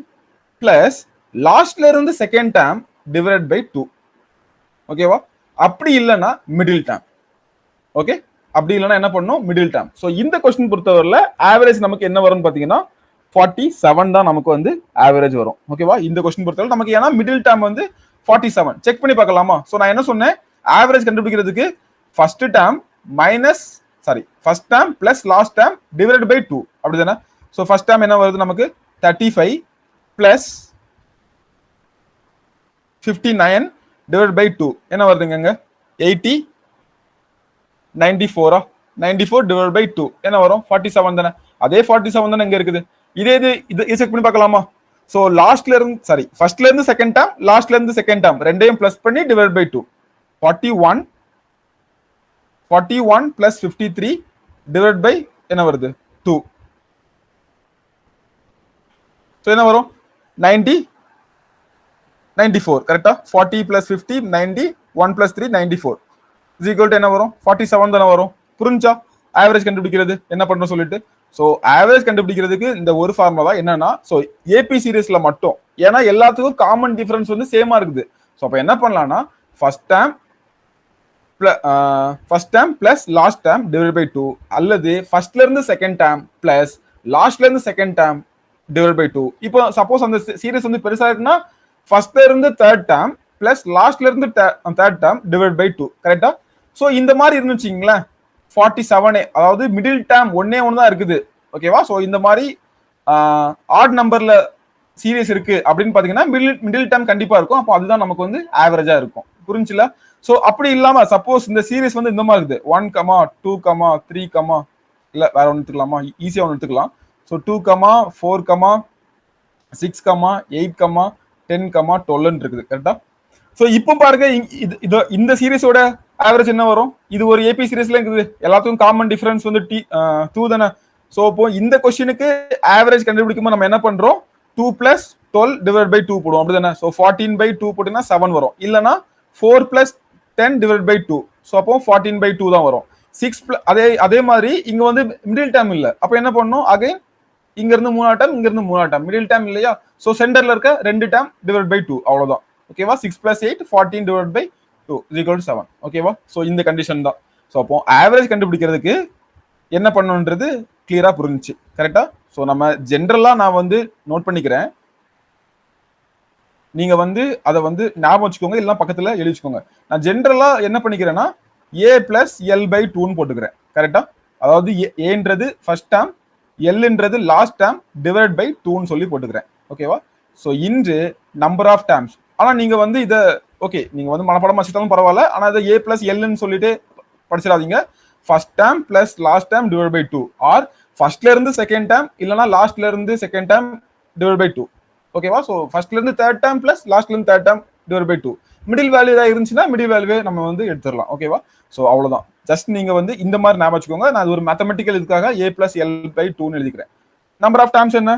பிளஸ் லாஸ்ட்ல இருந்து செகண்ட் டேர்ம் டிவைட் பை 2 ஓகேவா. அப்படி இல்லைன்னா மிடில் டேர்ம் ஓகே. அப்படி இல்லைன்னா என்ன பண்ணும், மிடில் டேர்ம். ஸோ இந்த கொஸ்டின் பொறுத்தவரையில ஆவரேஜ் நமக்கு என்ன வரும்னு பாத்தீங்கன்னா 47 தான் நமக்கு வந்து ஆவரேஜ் வரும் ஓகேவா. இந்த கொஸ்டின் பொறுத்தவரை நமக்கு ஏன்னா மிடில் டேர்ம் வந்து 47 செக் பண்ணி பார்க்கலாமா. ஸோ நான் என்ன சொன்னேன், ஆவரேஜ் கண்டுபிடிக்கிறதுக்கு first term minus first term plus last term divide by 2 அப்படிதானே. ஸோ ஃபர்ஸ்ட் டேர்ம் என்ன வருது நமக்கு 35 பிளஸ் 59 டிவைட் பை 2 என்ன வருதுங்க 80, 94 டிவைட் பை 2 என்ன வரும் 47 தானே. அதே 47 தானே இங்க இருக்குது. இது செக் பண்ணி பார்க்கலாமா. சோ லாஸ்ட்ல இருந்து ஃபர்ஸ்ட்ல இருந்து செகண்ட் டேர்ம், லாஸ்ட்ல இருந்து செகண்ட் டேர்ம் ரெண்டையும் பிளஸ் பண்ணி divide by 2 41 plus 53 divide by என்ன வருது 2. சோ என்ன வரும் 94 கரெக்டா. 40 plus 50 90, 1 plus 3 94 is equal to என்ன வரும் 47 தானே வரும். புரிஞ்சா ஆவரேஜ் கண்டுபிடிக்கிறது என்ன பண்ணணும் சொல்லிட்டு. சோ ஆவரேஜ் கண்டுபிடிக்கிறதுக்கு இந்த ஒரு ஃபார்முலா தான் என்னன்னா, சோ ஏபி சீரிஸ்ல மட்டும், ஏன்னா எல்லாத்துக்கும் காமன் டிஃபரன்ஸ் வந்து சேமா இருக்குது. சோ அப்ப என்ன பண்ணலாம்னா first term first term plus last term divide by 2 அல்லது ஃபர்ஸ்ட்ல இருந்து செகண்ட் டேம் பிளஸ் லாஸ்ட்ல இருந்து செகண்ட் டேம் டிவைட் பை 2. இப்போ சப்போஸ் அந்த சீரிஸ் வந்து பெருசா இருக்குன்னா ஃபர்ஸ்ட்ல இருந்து தேர்ட் டேம் பிளஸ் லாஸ்ட்ல இருந்து தேர்ட் டேம் டிவைட் பை 2. கரெக்டா? ஸோ இந்த மாதிரி இருந்துச்சுங்களேன் 47, அதாவது மிடில் டேம் ஒன்னே ஒன்று தான் இருக்குது. ஓகேவா? ஸோ இந்த மாதிரி ஆட் நம்பர்ல சீரியஸ் இருக்கு அப்படின்னு பாத்தீங்கன்னா மிடில் டேம் கண்டிப்பா இருக்கும். அப்போ அதுதான் நமக்கு வந்து ஆவரேஜா இருக்கும். புரிஞ்சுல? சோ அப்படி இல்லாம சப்போஸ் இந்த சீரிஸ் வந்து இந்த மாதிரி இருக்குது 1, 2, 3, இல்ல வேற ஒன்று எடுத்துக்கலாமா? ஈஸியா ஒன்று எடுத்துக்கலாம். ஸோ 2, 4, 6, 8, 10, 12 இருக்குது. கரெக்டா? ஸோ இப்போ பாருங்க இந்த சீரிஸோட ஆவரேஜ் என்ன வரும்? இது ஒரு ஏபி சீரிஸ்ல இருக்குது. எல்லாத்துக்கும் காமன் டிஃபரன்ஸ் வந்து 2 தானே. ஸோ இப்போ இந்த கொஸ்டினுக்கு ஆவரேஜ் கண்டுபிடிக்கும்போது நம்ம என்ன பண்றோம்? 2 பிளஸ் 12 டிவைட் பை 2 போடுவோம். அப்படிதானே? ஸோ 14/2 போட்டீங்கன்னா 7 வரும். இல்லைன்னா 4 பிளஸ் 10 டிவைட் பை 2. ஸோ அப்போ 14/2 தான் வரும். 6 அதே மாதிரி இங்க வந்து மிடில் டேம் இல்ல. அப்ப என்ன பண்ணணும்? அகைன் இங்க இருந்து 3 டேம், இங்க இருந்து 3 டேம். மிடில் டேம் இல்லையா? ஸோ சென்டர்ல இருக்க 2 டேம் டிவைட் பை 2 அவ்வளவுதான். ஓகேவா? 6 பிளஸ் 8 14 டிவைட் பை 2 = 7. ஓகேவா? ஸோ இந்த கண்டிஷன் தான். ஸோ அப்போ ஆவரேஜ் கண்டுபிடிக்கிறதுக்கு என்ன பண்ணணுன்றது கிளியரா புரிஞ்சுச்சு. கரெக்டா? ஸோ நம்ம ஜென்ரலா நான் வந்து நோட் பண்ணிக்கிறேன். நீங்க வந்து அதை வந்து ஞாபகம் வச்சுக்கோங்க, இல்லைன்னா பக்கத்துல எழுதி வச்சுக்கோங்க. நான் ஜென்ரலா என்ன பண்ணிக்கிறேன்னா a பிளஸ் எல் பை 2ன்னு போட்டுக்கிறேன். கரெக்டா? அதாவது ஏன்றது ஃபர்ஸ்ட் டேம், எல்ன்றது லாஸ்ட் டேம் டிவைட் பை 2ன்னு சொல்லி போட்டுக்கிறேன். ஓகேவா? ஸோ இன்று நம்பர் ஆஃப் டேம்ஸ். ஆனா நீங்க வந்து இதை ஓகே நீங்க வந்து மனப்படமா வச்சுட்டாலும் பரவாயில்ல. ஆனா இதை a பிளஸ் எல்னு சொல்லிட்டு படிச்சிடாதீங்க. First term plus last term divide by 2 or ஃபர்ஸ்ட்ல இருந்து செகண்ட் டேம் இல்லைன்னா லாஸ்ட்ல இருந்து செகண்ட் டேம் டிவைட் பை 2. ஓகேவா? ஸோ ஃபர்ஸ்ட்ல இருந்து தேர்ட் டேம் பிளஸ் லாஸ்ட்ல இருந்து third term divide by 2. Middle value ஏதாவது இருந்துச்சுன்னா மிடில் வேல்யூவே நம்ம வந்து எடுத்துடலாம். ஓகேவா? ஸோ அவ்வளவுதான். ஜஸ்ட் நீங்க வந்து இந்த மாதிரி ஞாபகம் வச்சுக்கோங்க. நான் அது ஒரு மேத்தமெட்டிக்கல் இதுக்காக a பிளஸ் எல் பை 2ன்னு எழுதிக்கிறேன். நம்பர் ஆஃப் டேர்ம்ஸ் என்ன?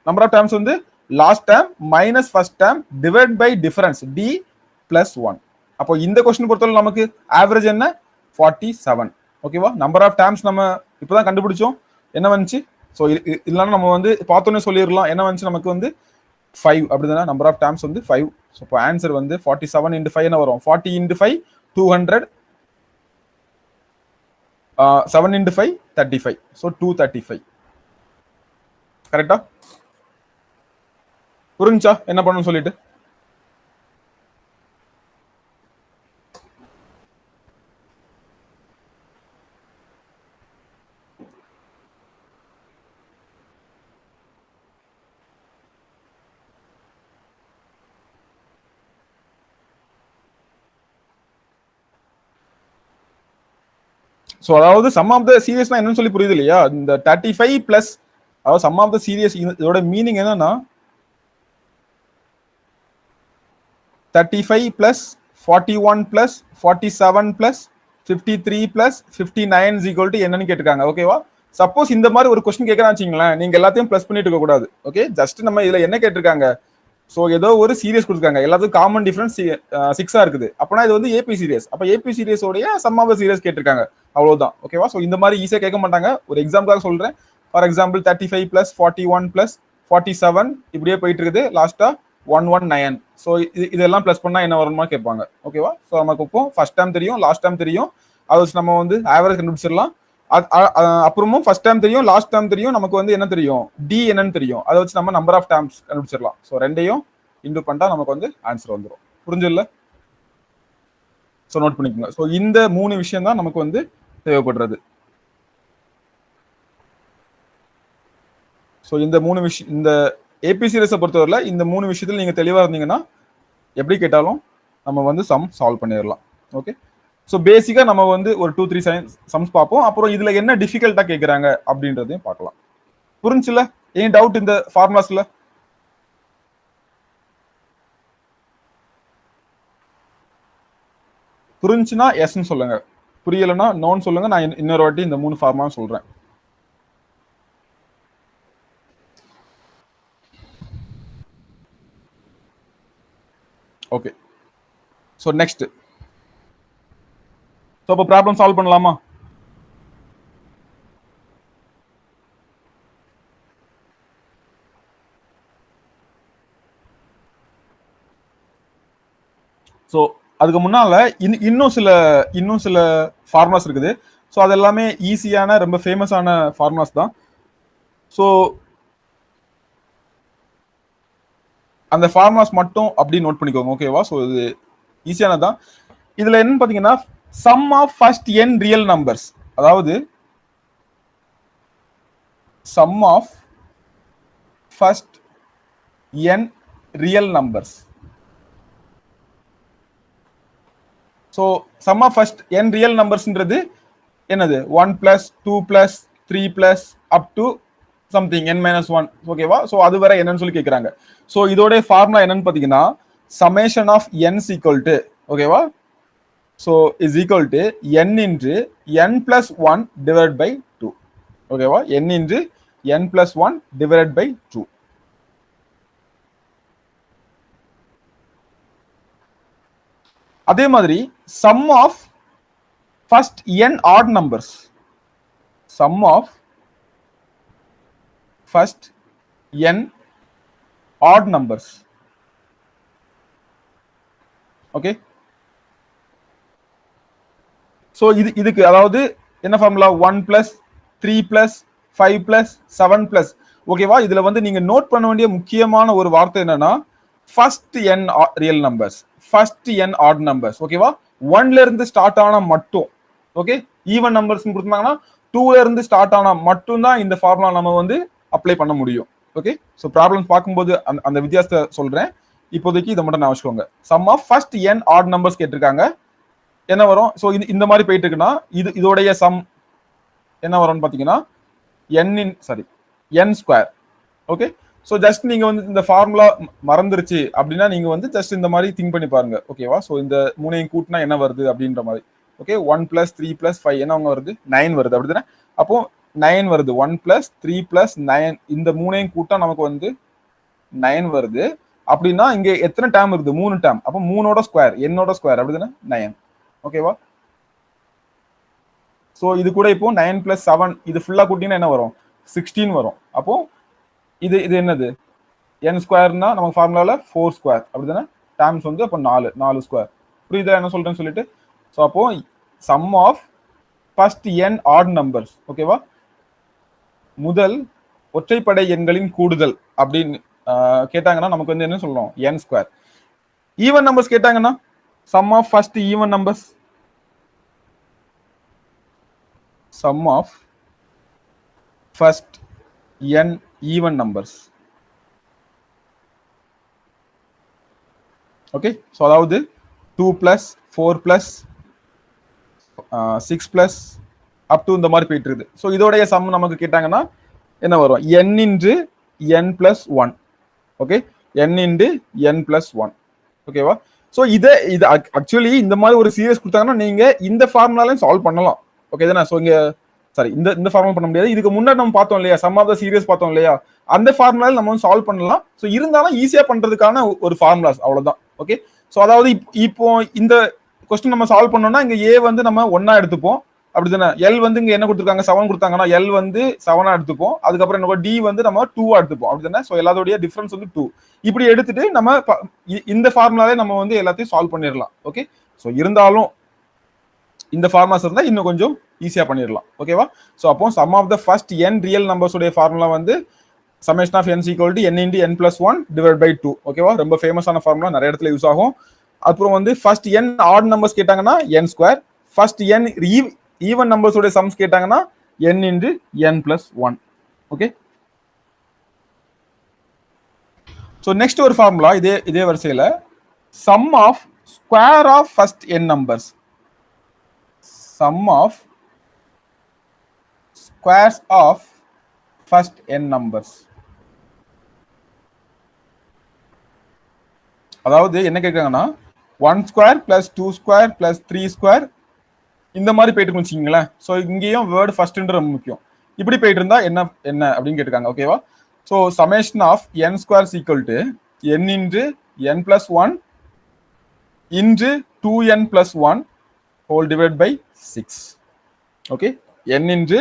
நம்பர் ஆஃப் டேர்ம்ஸ் வந்து last term minus first term divide by difference d plus 1. அப்போ இந்த கொஸ்டின் பொறுத்தவரை நமக்கு ஆவரேஜ் என்ன? 47. ஓகேவா? நம்பர் ஆஃப் டேர்ம்ஸ் நம்ம இப்பதான் கண்டுபிடிச்சோம். என்ன வந்துச்சு? ஸோ இல்லைன்னா நம்ம வந்து பார்த்தோன்னே சொல்லிடலாம். என்ன வந்துச்சு நமக்கு வந்து 5 அப்படிதானே? நம்பர் ஆஃப் டேர்ம்ஸ் வந்து 5. ஸோ இப்போ ஆன்சர் வந்து 47 × 5 என்ன வரும்? 40 × 5 200, 7 × 5 35. ஸோ 235. கரெக்டா? புரிஞ்சா என்ன பண்ணணும்னு சொல்லிட்டு? ஸோ அதாவது சம் ஆஃப் த சீரியஸ்னா என்னன்னு சொல்லி புரியுது இல்லையா? இந்த 35 பிளஸ் அதாவது சம் ஆஃப் த சீரியஸ் இதோட மீனிங் என்னன்னா 35 பிளஸ் 41 பிளஸ் 47 பிளஸ் 53 பிளஸ் 59 என்னன்னு கேட்டிருக்காங்க. ஓகேவா? சப்போஸ் இந்த மாதிரி ஒரு கொஸ்டின் கேட்கறான்னு வச்சுங்களேன், நீங்க எல்லாத்தையும் பிளஸ் பண்ணிட்டு இருக்க கூடாது. ஓகே, ஜஸ்ட் நம்ம இதுல என்ன கேட்டிருக்காங்க? ஸோ ஏதோ ஒரு சீரியஸ் கொடுத்துருக்காங்க. எல்லாத்துக்கும் காமன் டிஃபரன்ஸ் 6 இருக்குது. அப்பனா இது வந்து ஏபி சீரியஸ். அப்ப ஏபி சீரியஸோடைய சம் ஆஃப் த சீரியஸ் கேட்டிருக்காங்க. அவ்வளவுதான். ஓகேவா? ஸோ இந்த மாதிரி ஈஸியா கேட்க மாட்டாங்க. ஒரு எக்ஸாம்பிளாக சொல்றேன். ஃபார் எக்ஸாம்பிள் 35 பிளஸ் 41 பிளஸ் 47 இப்படியே போயிட்டு இருக்குது. லாஸ்டா 119. ஸோ இதெல்லாம் பிளஸ் பண்ணா என்ன வருமா கேட்பாங்க. ஓகேவா? ஸோ நமக்கு இப்போ ஃபர்ஸ்ட் டேம் தெரியும், லாஸ்ட் டேம் தெரியும். அதை வச்சு நம்ம வந்து ஆவரேஜ் கண்டுபிடிச்சிடலாம். அப்புறமும் ஃபர்ஸ்ட் டேம் தெரியும், லாஸ்ட் டேம் தெரியும். நமக்கு வந்து என்ன தெரியும்? டி என்னன்னு தெரியும். அதை வச்சு நம்ம நம்பர் ஆஃப் டேர்ம்ஸ் கண்டுபிடிச்சிடலாம். ஸோ ரெண்டையும் இன்டு பண்ணிட்டா நமக்கு வந்து ஆன்சர் வந்துடும். புரிஞ்சுல்ல? ஸோ நோட் பண்ணிக்கோங்க. ஸோ இந்த 3 விஷயம் தான் நமக்கு வந்து தேவைப்படுறது. ஸோ இந்த 3 விஷயம், இந்த ஏபி சீரிஸை பொறுத்தவரையில இந்த 3 விஷயத்துல நீங்க தெளிவா இருந்தீங்கன்னா எப்படி கேட்டாலும் நம்ம வந்து சம் சால்வ் பண்ணிடலாம். ஓகே, ஸோ பேசிக்கா நம்ம வந்து ஒரு 2-3 சம்ஸ் பார்ப்போம். அப்புறம் இதுல என்ன டிஃபிகல்ட்டா கேட்கறாங்க அப்படின்றதையும் பார்க்கலாம். புரிஞ்சுல? ஏன் டவுட் இந்த ஃபார்முலாஸ்ல? புரிஞ்சுன்னா எஸ்ன்னு சொல்லுங்க, புரியலன்னா நோன்னு சொல்லுங்க. நான் இன்னொரு வாட்டி இந்த 3 ஃபார்முலா சொல்றேன். Okay, so next. ஸோ இப்போ ப்ராப்ளம் சால்வ் பண்ணலாமா? ஸோ அதுக்கு முன்னால இன்னும் சில ஃபார்முலாஸ் இருக்குது. ஸோ அது எல்லாமே ஈஸியான ரொம்ப ஃபேமஸான ஃபார்முலாஸ் தான். ஸோ அந்த ஃபார்முலாஸ் மட்டும் அப்படி நோட் பண்ணிக்கோங்க, ஓகேவா? ஸோ இது ஈஸியானதான். இதுல என்னன்னு பாத்தீங்கன்னா sum of first n real numbers, அதாவது sum of first n real numbers. So sum of first n real நம்பர்ஸ்ன்றது என்னது? 1 + 2 + 3 + அப் டு சம்திங் n - 1, ஓகேவா? ஸோ அது வரை என்னன்னு சொல்லி கேட்குறாங்க. ஸோ இதோட ஃபார்முலா என்னன்னு பார்த்தீங்கன்னா summation of n equal to, ஓகேவா? So is equal to n into n + 1 divide by 2, ஓகேவா? n into n + 1 divide by 2. அதே மாதிரி sum of first n odd numbers, sum of first n odd numbers, okay? So இதுக்கு அதாவது என்ன formula? 1 + 3 + 5 + 7 +, ஓகேவா? இதுல வந்து நீங்க நோட் பண்ண வேண்டிய முக்கியமான ஒரு வார்த்தை என்னன்னா first n real numbers, first n odd numbers, ஓகேவா? 1ல இருந்து ஸ்டார்ட் ஆனா மட்டும், ஓகே? ஈவன் நம்பர்ஸ் கொடுத்தாங்கன்னா 2ல இருந்து ஸ்டார்ட் ஆனா மட்டும் தான் இந்த ஃபார்முலா நம்ம வந்து அப்ளை பண்ண முடியும், ஓகே? ஸோ ப்ராப்ளம் பார்க்கும்போது அந்த வித்தியாசத்தை சொல்றேன். இப்போதைக்கு இதை மட்டும் நான் வச்சுக்கோங்க. Sum of first n odd numbers கேட்டிருக்காங்க, என்ன வரும்? ஸோ இந்த மாதிரி போயிட்டு இருக்குன்னா இதோடைய சம் என்ன வரும்னு பாத்தீங்கன்னா n square, okay? So just நீங்க வந்து இந்த ஃபார்முலா மறந்துருச்சு அப்படின்னா நீங்க வந்து ஜஸ்ட் இந்த மாதிரி திங்க் பண்ணி பாருங்க, ஓகேவா? ஸோ இந்த மூணையும் கூட்டினா என்ன வருது அப்படின்ற மாதிரி, ஓகே? 1 + 3 + 5 என்ன வருது? 9 வருது, அப்படிதானே? அப்போ 9 வருது. 1 + 3 + 9, இந்த மூணையும் கூட்டா நமக்கு வந்து 9 வருது. அப்படின்னா இங்க எத்தனை டேர்ம் இருக்குது? 3 டேர்ம். அப்போ 3ஓட ஸ்கொயர், என்னோட ஸ்கொயர், அப்படிதானே? 9, ஓகேவா? ஸோ இது கூட இப்போ 9 + 7 இது ஃபுல்லா கூட்டினா என்ன வரும்? 16 வரும். அப்போ இது என்னது? n ஸ்கொயர்னா நமக்கு ஃபார்முலால 4 ஸ்கொயர், அப்படிதானே? டேர்ம்ஸ் வந்து அப்போ 4 ஸ்கொயர். புரியுதா என்ன சொல்றேன்னு சொல்லிட்டு? ஸோ அப்போ sum of first n odd numbers, ஓகேவா? முதல் ஒற்றைப்படை எண்களின் கூடுதல் அப்படின்னு கேட்டாங்கன்னா நமக்கு வந்து என்ன சொல்லணும்? n square. ஈவன் நம்பர்ஸ் கேட்டாங்கன்னா sum of first even numbers, sum of first n even numbers, okay? So அதாவது 2 + 4 + 6 + அப் டு இந்த மாதிரி போயிட்டு இருக்குது. ஸோ இதோடைய சம் நமக்கு கேட்டாங்கன்னா என்ன வரும்? n into n + 1, okay? n into n + 1, ஓகேவா? ஸோ இது ஆக்சுவலி இந்த மாதிரி ஒரு சீரியஸ் கொடுத்தாங்கன்னா நீங்க இந்த ஃபார்முலாலையும் சால்வ் பண்ணலாம், ஓகே தானே? ஸோ இங்க சாரி இந்த ஃபார்முலா பண்ண முடியாது. இதுக்கு முன்னாடி நம்ம பார்த்தோம் இல்லையா, சம் ஆஃப் த சீரியஸ் பார்த்தோம் இல்லையா, அந்த ஃபார்முலால நம்ம வந்து சால்வ் பண்ணலாம். ஸோ இருந்தாலும் ஈஸியா பண்றதுக்கான ஒரு ஃபார்முலாஸ், அவ்வளவுதான், ஓகே? ஸோ அதாவது இப்போ இந்த கொஸ்டின் நம்ம சால்வ் பண்ணோம்னா இங்க ஏ வந்து நம்ம 1 எடுத்துப்போம், அப்படிதானே? எல் வந்து இங்க என்ன கொடுத்துருக்காங்க? 7 கொடுத்தாங்கன்னா எல் வந்து 7 எடுத்துப்போம். அதுக்கப்புறம் என்ன டி வந்து நம்ம 2 எடுத்துப்போம், அப்படிதானே? ஸோ எல்லாத்தோடைய டிஃபரன்ஸ் வந்து 2. இப்படி எடுத்துட்டு நம்ம இந்த ஃபார்முலாலே நம்ம வந்து எல்லாத்தையும் சால்வ் பண்ணிடலாம், ஓகே? ஸோ இருந்தாலும் இந்த ஃபார்முலாஸ் இருந்தா இன்னும் கொஞ்சம் ஈஸியா பண்ணிடலாம், ஓகேவா? ஸோ அப்போ sum of the first n real numbers உடைய ஃபார்முலா வந்து summation of n equal to n into n + 1 divide by 2, ஓகேவா? ரொம்ப ஃபேமஸான ஃபார்முலா, நிறைய இடத்துல யூஸ் ஆகும். அப்புறம் வந்து ஃபர்ஸ்ட் n ஆட் நம்பர்ஸ் கேட்டாங்கன்னா n square, first n even numbers உடைய சம்ஸ் கேட்டாங்கன்னா n into n + 1, okay? So next ஒரு ஃபார்முலா இதே வரிசையில் sum of square of first n numbers, sum of squares of first n numbers. அதாவது என்ன கேட்குறாங்கன்னா 1 square + 2 square + 3 square இந்த மாதிரி போயிட்டு வச்சுக்கீங்களேன். ஸோ இங்கேயும் வேர்டு ஃபர்ஸ்ட்ன்ற ரொம்ப முக்கியம். இப்படி போயிட்டு இருந்தா என்ன அப்படின்னு கேட்டிருக்காங்க, ஓகேவா? So summation of n square equal to n into n + 1 into 2n + 1 whole divide by 6, okay? n into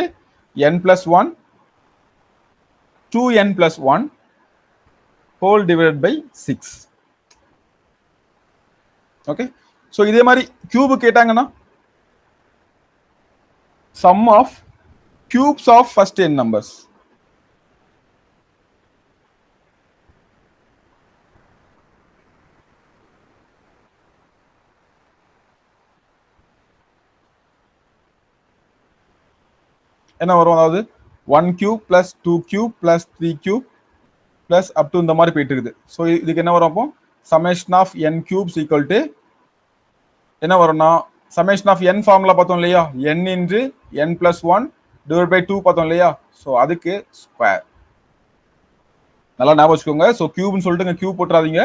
n + 1 2n + 1 whole divide by 6, okay? So இதே மாதிரி கியூபு கேட்டாங்கன்னா sum of cubes of first n numbers. என்ன வரும்? அதாவது 1 cube plus 2 cube plus 3 cube plus up to இந்த மாதிரி போயிட்டு இருக்குது. ஸோ இதுக்கு என்ன வரும்? அப்போ summation of n cubes equal to என்ன வரும்னா சமேஷன் ஆஃப் n ஃபார்முலா பார்த்தோம் இல்லையா, n into n plus 1 divide by 2 பார்த்தோம் இல்லையா, ஸோ அதுக்கு ஸ்கொயர். நல்லா ஞாபகம் வச்சுக்கோங்க. ஸோ கியூப்னு சொல்லிட்டு கியூப் போட்டுறாதீங்க,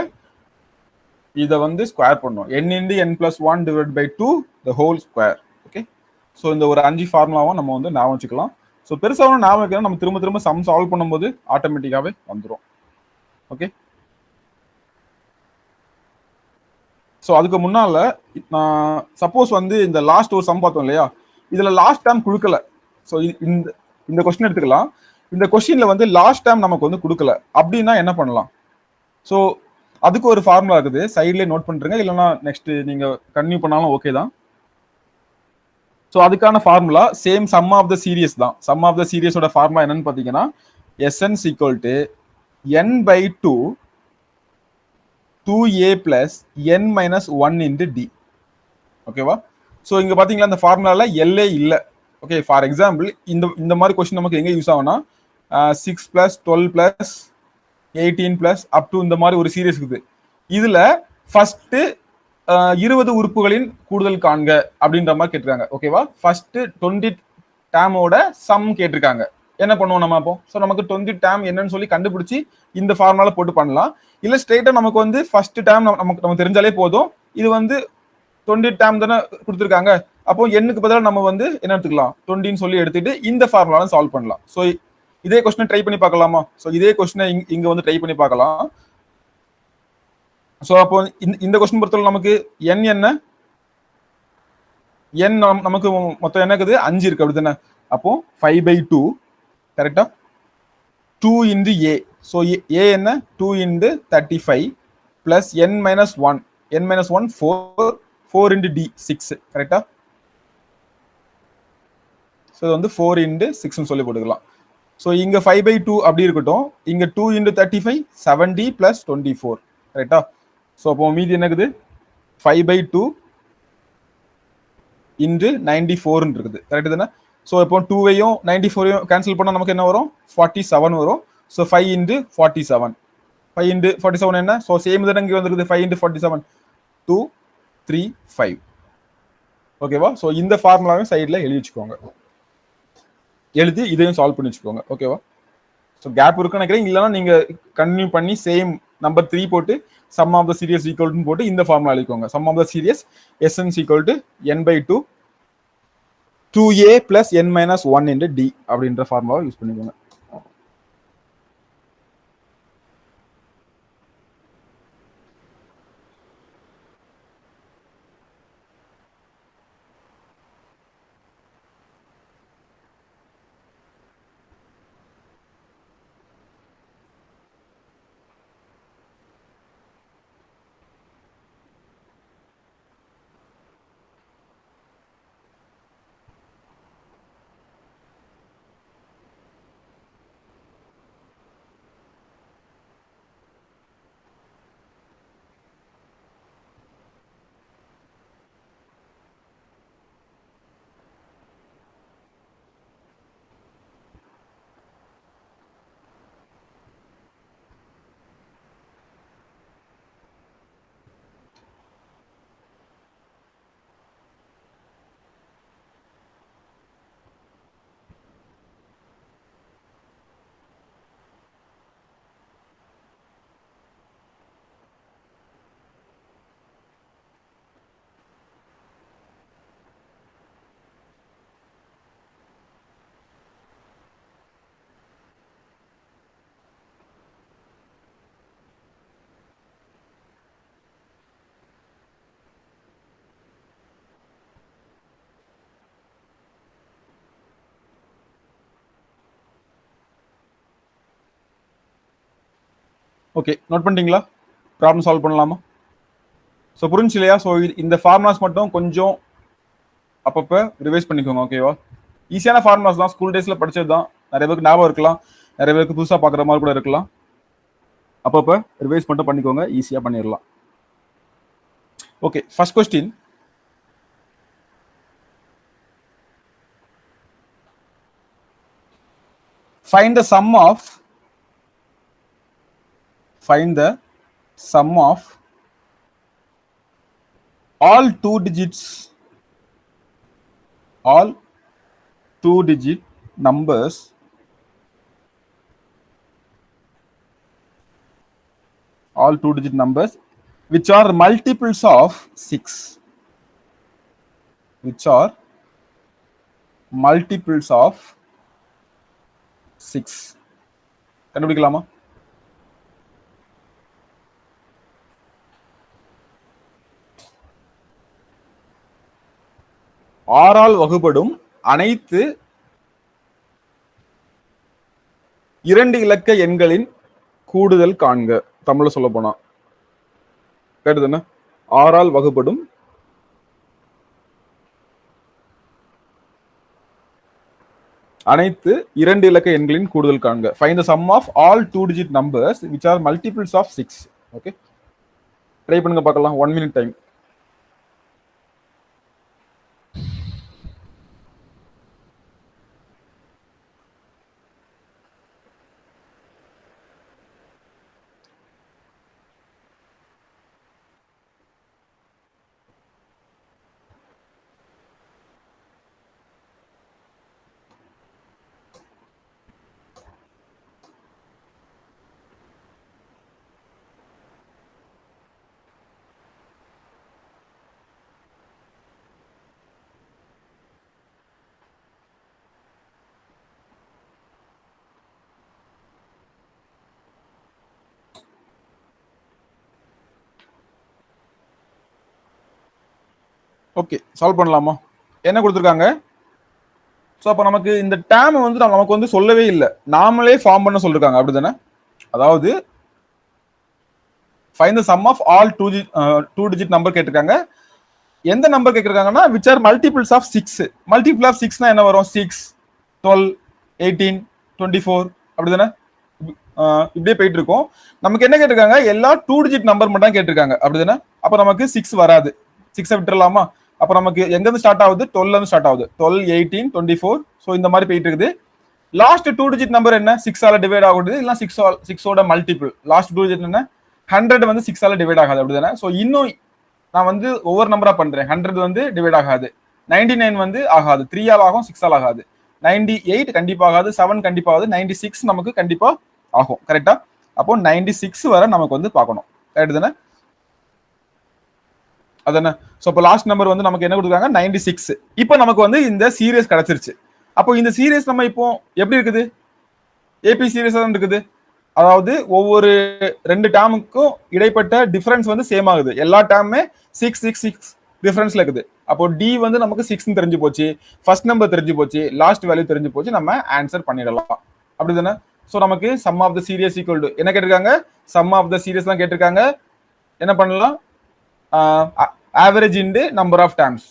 இதை வந்து ஸ்கொயர் பண்ணும். n into n plus 1 divide by 2 the whole square. Okay, so இந்த ஒரு 5 ஃபார்முலாவும் நம்ம வந்து ஞாபகம் வச்சுக்கலாம். ஸோ பெருசாக ஞாபகம் வைக்கலாம், நம்ம திரும்ப திரும்ப சம் சால்வ் பண்ணும்போது ஆட்டோமேட்டிக்காகவே வந்துடும். ஓகே, ஸோ அதுக்கு முன்னால நான் சப்போஸ் வந்து இந்த லாஸ்ட் ஒரு சம் பார்த்தோம் இல்லையா, இதுல லாஸ்ட் டைம் கொடுக்கல. ஸோ இந்த இந்த கொஸ்டின் எடுத்துக்கலாம். இந்த கொஸ்டின்ல வந்து லாஸ்ட் டைம் நமக்கு வந்து கொடுக்கல அப்படின்னா என்ன பண்ணலாம்? ஸோ அதுக்கு ஒரு ஃபார்முலா இருக்குது, சைட்லேயே நோட் பண்ணுறங்க, இல்லைன்னா நெக்ஸ்ட் நீங்க கன்டினியூ பண்ணாலும் ஓகே தான். ஸோ அதுக்கான formula same sum of the series தான். சம் ஆஃப் த சீரியஸோட ஃபார்முலா என்னன்னு பார்த்தீங்கன்னா Sn equal to n by 2 2a plus n minus 1 into d. ஓகேவா? ஸோ இங்க பாத்தீங்களா இந்த ஃபார்முலால எல்லே இல்லை. ஓகே, ஃபார் எக்ஸாம்பிள் இந்த மாதிரி கொஸ்டின் நமக்கு எங்க யூஸ் ஆகும்னா 6 plus 12 plus 18 plus up to இந்த மாதிரி ஒரு சீரியஸ் இருக்குது. இதுல ஃபர்ஸ்ட் 20 உறுப்புகளின் கூடுதல் காண்க அப்படின்ற மாதிரி கேட்டிருக்காங்க. ஓகேவா? ஃபர்ஸ்ட் 20 டேமோட சம் கேட்டிருக்காங்க. என்ன பண்ணுவோம் நம்ம அப்போ? ஸோ நமக்கு 20 டேம் என்னன்னு சொல்லி கண்டுபிடிச்சி இந்த ஃபார்முலால போட்டு பண்ணலாம். இல்ல ஸ்ட்ரெயிட்டா நமக்கு வந்து ஃபர்ஸ்ட் டேம் நமக்கு தெரிஞ்சாலே போதும். இது வந்து 20 டேம் தானே கொடுத்துருக்காங்க, அப்போ எண்ணுக்கு பதிலாக நம்ம வந்து என்ன எடுத்துக்கலாம், 20ன்னு சொல்லி எடுத்துட்டு இந்த ஃபார்முலால சால்வ் பண்ணலாம். ஸோ இதே கொஸ்டினை ட்ரை பண்ணி பார்க்கலாமா? ஸோ இதே கொஸ்டினை இங்க வந்து ட்ரை பண்ணி பார்க்கலாம். ஸோ அப்போ இந்த கொஸ்டின் பொறுத்தவரை நமக்கு n என்ன, n நமக்கு மொத்தம் என்ன இருக்குது, 5 இருக்கு அப்படி தானே. அப்போ 5/2 கரெக்டா, 2 இன்டு a. ஸோ a என்ன 2 into 35 plus n minus 1, n minus 1 4, 4 into d 6 கரெக்டா. ஸோ இது வந்து 4 இன்டு 6ன்னு சொல்லி போட்டுக்கலாம். ஸோ இங்க 5/2 அப்படி இருக்கட்டும், இங்க 2 இன்டு 35 70 பிளஸ் 24 கரெக்டா. ஸோ அப்போ மீதி என்னக்குது 5/2 இன்டு 94 இருக்குது கரெக்ட் தானே. ஸோ இப்போ 2வையும் 94ஐயும் கேன்சல் பண்ணால் நமக்கு என்ன வரும், 47 வரும். ஸோ 5 இன்டு 47, 5 இன்டு 47 என்ன, ஸோ சேம் தானே இங்கே வந்துருக்குது, 5 இன்டு 47 235. ஓகேவா? ஸோ இந்த ஃபார்முலாவையும் சைடில் எழுதி வச்சுக்கோங்க, எழுதி இதையும் சால்வ் பண்ணி வச்சுக்கோங்க. ஓகேவா? ஸோ கேப் இருக்குன்னு நினைக்கிறேன், இல்லைன்னா நீங்க கண்டினியூ பண்ணி சேம் நம்பர் 3 போட்டு sum of the series equal to போட்டு இந்த ஃபார்முலா எழுதிக்கோங்க. Sum of the series Sn equal to n/2 2a plus n minus 1 into d அப்படின்ற ஃபார்முலாவை யூஸ் பண்ணிக்கோங்க. ஓகே, நோட் பண்ணிட்டீங்களா? ப்ராப்ளம் சால்வ் பண்ணலாமா? ஸோ புரிஞ்சு இல்லையா? ஸோ இந்த ஃபார்முலாஸ் மட்டும் கொஞ்சம் அப்பப்போ ரிவைஸ் பண்ணிக்கோங்க. ஓகேவா? ஈஸியான ஃபார்முலாஸ் தான், ஸ்கூல் டேஸ்ல படிச்சது தான். நிறைய பேருக்கு ஞாபகம் இருக்கலாம், நிறைய பேருக்கு புதுசாக பார்க்குற மாதிரி கூட இருக்கலாம். அப்பப்போ ரிவைஸ் மட்டும் பண்ணிக்கோங்க, ஈஸியாக பண்ணிடலாம். Okay, first question. Find the sum of all two digit numbers which are multiples of 6. Which are multiples of 6. கண்டுபிடிக்கலாமா? ஆறால் வகுபடும் அனைத்து 2 இலக்க எண்களின் கூடுதல் காண்க. தமிழ்ல சொல்ல போனா கேட்டதுன்னா, ஆறால் வகுபடும் அனைத்து 2 இலக்க எண்களின் கூடுதல் காண்க. Find the sum of all 2 digit numbers which are multiples of 6. Okay, try பண்ணுங்க பார்க்கலாம். 1 minute டைம். ஓகே, சால்வ் பண்ணலாமா? என்ன கொடுத்துருக்காங்க? ஸோ அப்போ நமக்கு இந்த டேம் வந்து நமக்கு வந்து சொல்லவே இல்லை, நாமளே ஃபார்ம் பண்ண சொல்லிருக்காங்க, அப்படிதானே? அதாவது find the sum of all two digit number கேட்டிருக்காங்க. எந்த நம்பர் கேட்கறாங்கன்னா which are multiples of 6. Multiple of 6னா என்ன வரும்? 6, 12, 18, 24 அப்படிதானே? இப்படியே போயிட்டு இருக்கும். நமக்கு என்ன கேட்டிருக்காங்க? எல்லா 2 டிஜிட் நம்பர் மட்டும் கேட்டிருக்காங்க, அப்படிதானே? அப்ப நமக்கு 6 வராது. 6 விட்டுறலாமா? அப்ப நமக்கு எங்க இருந்து ஸ்டார்ட் ஆகுது? 12ல இருந்து ஸ்டார்ட் ஆகுது. 12, 18, 24. ஸோ இந்த மாதிரி போயிட்டு இருக்குது. லாஸ்ட் 2 டிஜிட் நம்பர் என்ன? 6 ஆல டிவைட் ஆகுது, இல்ல 6ஓட மல்டிபிள். லாஸ்ட் 2 டிஜிட் என்ன? 100 வந்து 6 ஆல டிவைட் ஆகாது, அப்படிதானே? ஸோ இன்னும் நான் வந்து ஒவ்வொரு நம்பரா பண்றேன். 100 வந்து டிவைட் ஆகாது, 99 வந்து ஆகாது, 3 ஆல் ஆகும், 6 ஆல் ஆகாது, 98 கண்டிப்பா ஆகாது, 7 கண்டிப்பா ஆகாது, 96 நமக்கு கண்டிப்பா ஆகும். கரெக்டா? அப்போ 96 வரை நமக்கு வந்து பார்க்கணும். கரெக்ட் தானே? அதானே? ஸோ இப்போ லாஸ்ட் நம்பர் வந்து நமக்கு என்ன கொடுக்குறாங்க? 96. இப்போ நமக்கு வந்து இந்த சீரியஸ் கிடைச்சிருச்சு. அப்போ இந்த சீரியஸ் நம்ம இப்போ எப்படி இருக்குது? ஏபி சீரியஸா தான் இருக்குது. அதாவது ஒவ்வொரு 2 டேர்முக்கும் இடைப்பட்ட டிஃபரன்ஸ் வந்து சேம் ஆகுது. எல்லா டேர்முமே 6, 6, 6 டிஃபரன்ஸ்ல இருக்குது. அப்போ டி வந்து நமக்கு 6 தெரிஞ்சு போச்சு, ஃபர்ஸ்ட் நம்பர் தெரிஞ்சு போச்சு, லாஸ்ட் வேல்யூ தெரிஞ்சு போச்சு, நம்ம ஆன்சர் பண்ணிடலாம். அப்படிதானே? ஸோ நமக்கு sum of the series equal to என்ன கேட்டிருக்காங்க? சம் ஆஃப் த சீரியஸ் தான் கேட்டிருக்காங்க. என்ன பண்ணலாம்? Average into number of terms.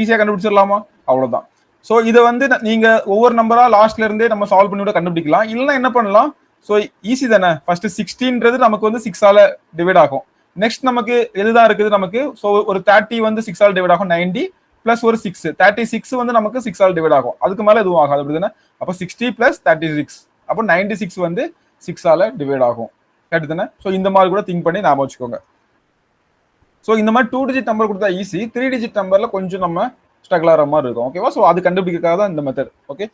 ஈஸியா கண்டுபிடிச்சிடலாமா? அவ்வளவுதான். ஸோ இதை வந்து நீங்க ஒவ்வொரு நம்பரா லாஸ்ட்ல இருந்தே நம்ம சால்வ் பண்ணி விட கண்டுபிடிக்கலாம். இல்லைன்னா என்ன பண்ணலாம்? ஸோ ஈஸி தானே. ஃபர்ஸ்ட் 16ன்றது நமக்கு வந்து 6 ஆல டிவைட் ஆகும். நெக்ஸ்ட் நமக்கு எதுதான் இருக்குது நமக்கு? ஸோ ஒரு 30 வந்து 6 ஆல் டிவைட் ஆகும், 90 பிளஸ் ஒரு 6, 36 வந்து நமக்கு 6 ஆல் டிவைட் ஆகும். அதுக்கு மேல எதுவும் ஆகாது, அப்படிதானே? அப்போ 60 பிளஸ் 36, அப்போ 96 வந்து 6 ஆல டிவைட் ஆகும். கரெக்ட் தானே? ஸோ இந்த மாதிரி கூட திங்க் பண்ணி ஞாபகம் வச்சுக்கோங்க. ஸோ இந்த மாதிரி 2 டிஜிட் நம்பர் கொடுத்தா ஈஸி, 3 டிஜிட் நம்பர்ல கொஞ்சம் நம்ம ஸ்ட்ரகிள் ஆகிற மாதிரி இருக்கும். ஓகேவா? ஸோ அது கண்டுபிடிக்கிறதுக்காக தான் இந்த மெத்தட். ஓகே,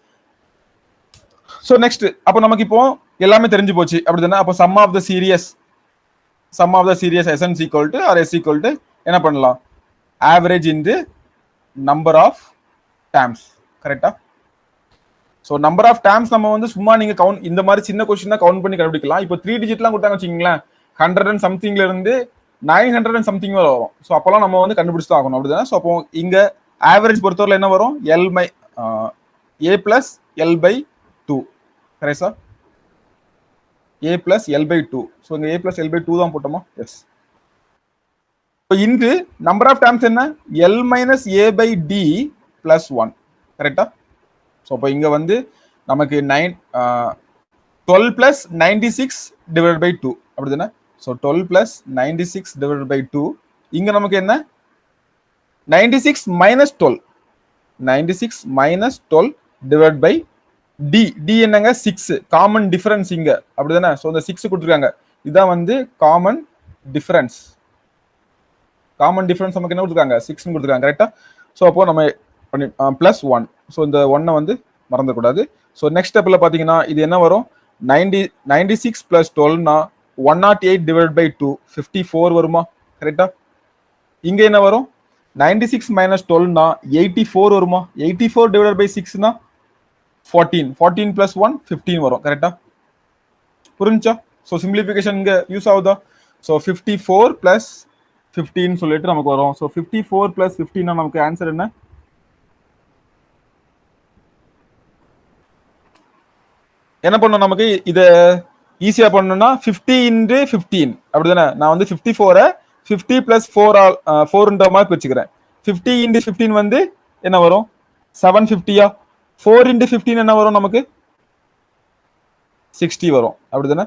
ஸோ நெக்ஸ்ட் அப்போ நமக்கு இப்போ எல்லாமே தெரிஞ்சு போச்சு, அப்படிதானே? அப்போ sum of the series Sn equal to or S equal to என்ன பண்ணலாம்? Average into number of terms. கரெக்டா? ஸோ நம்பர் ஆஃப் டேர்ம்ஸ் நம்ம வந்து சும்மா நீங்க கவுண்ட், இந்த மாதிரி சின்ன கொஸ்டின் தான் கவுண்ட் பண்ணி கண்டுபிடிக்கலாம். இப்போ 3 டிஜிட்லாம் கொடுத்தாங்க வச்சுக்கீங்களேன், 100 and somethingல இருந்து 900 and something வரும். ஸோ அப்போல்லாம் நம்ம வந்து கண்டுபிடிச்சு தான் ஆகணும், அப்படிதானே? ஸோ அப்போ இங்க ஆவரேஜ் பொறுத்தவரை என்ன வரும்? L by a plus L by 2. கரெக்டா? a plus l by 2. So இங்க a plus l by 2 தான் போட்டோமா? எஸ். இன்று நம்பர் ஆஃப் டேர்ம்ஸ் என்ன l minus a by d plus one கரெக்டா. ஸோ இப்போ இங்க வந்து நமக்கு 12 பிளஸ் 96 டிவைட் பை 2 அப்படிதானே. ஸோ 12 பிளஸ் 96 டிவைட் பை 2 இங்க நமக்கு என்ன 96 minus 12 96 minus 12 divide by d d என்னங்க 6 காமன் டிஃபரன்ஸ் இங்க அப்படிதானே. ஸோ இந்த 6 கொடுத்துருக்காங்க இதான் வந்து காமன் டிஃபரன்ஸ். காமன் டிஃபரன்ஸ் நமக்கு என்ன கொடுத்துருக்காங்க 6 கொடுத்துருக்காங்க கரெக்டா. ஸோ அப்போ நம்ம பிளஸ் 1. ஸோ இந்த 1 வந்து மறந்துடக்கூடாது. ஸோ நெக்ஸ்ட் ஸ்டெப்ல பாத்தீங்கன்னா இது என்ன வரும் 96 பிளஸ் 12னா 108 டிவைட் பை 2 54 வருமா கரெக்டா. இங்க என்ன வரும் 96 மைனஸ் 12னா 84 வருமா. 84 டிவைட் பை 6னா 14 14 பிளஸ் 1 15 வரும் கரெக்டா. புரிஞ்சா. ஸோ சிம்பிளிஃபிகேஷன் இங்க யூஸ் ஆகுதா. ஸோ 54 பிளஸ் 15 சொல்லிட்டு நமக்கு வரும். ஸோ 54 பிளஸ் 15 நமக்கு ஆன்சர் என்ன என்ன பண்ணும் நமக்கு இத ஈஸியா பண்ணணும்னா 50 இன்டு 15 அப்படிதானே. நான் வந்து 54 50 பிளஸ் 4ன்ற மாதிரி பிரிச்சுக்கிறேன். 50 இன்டு 15 வந்து என்ன வரும் 750யா. 4 இன்டு 15 என்ன வரும் நமக்கு 60 வரும் அப்படிதானே.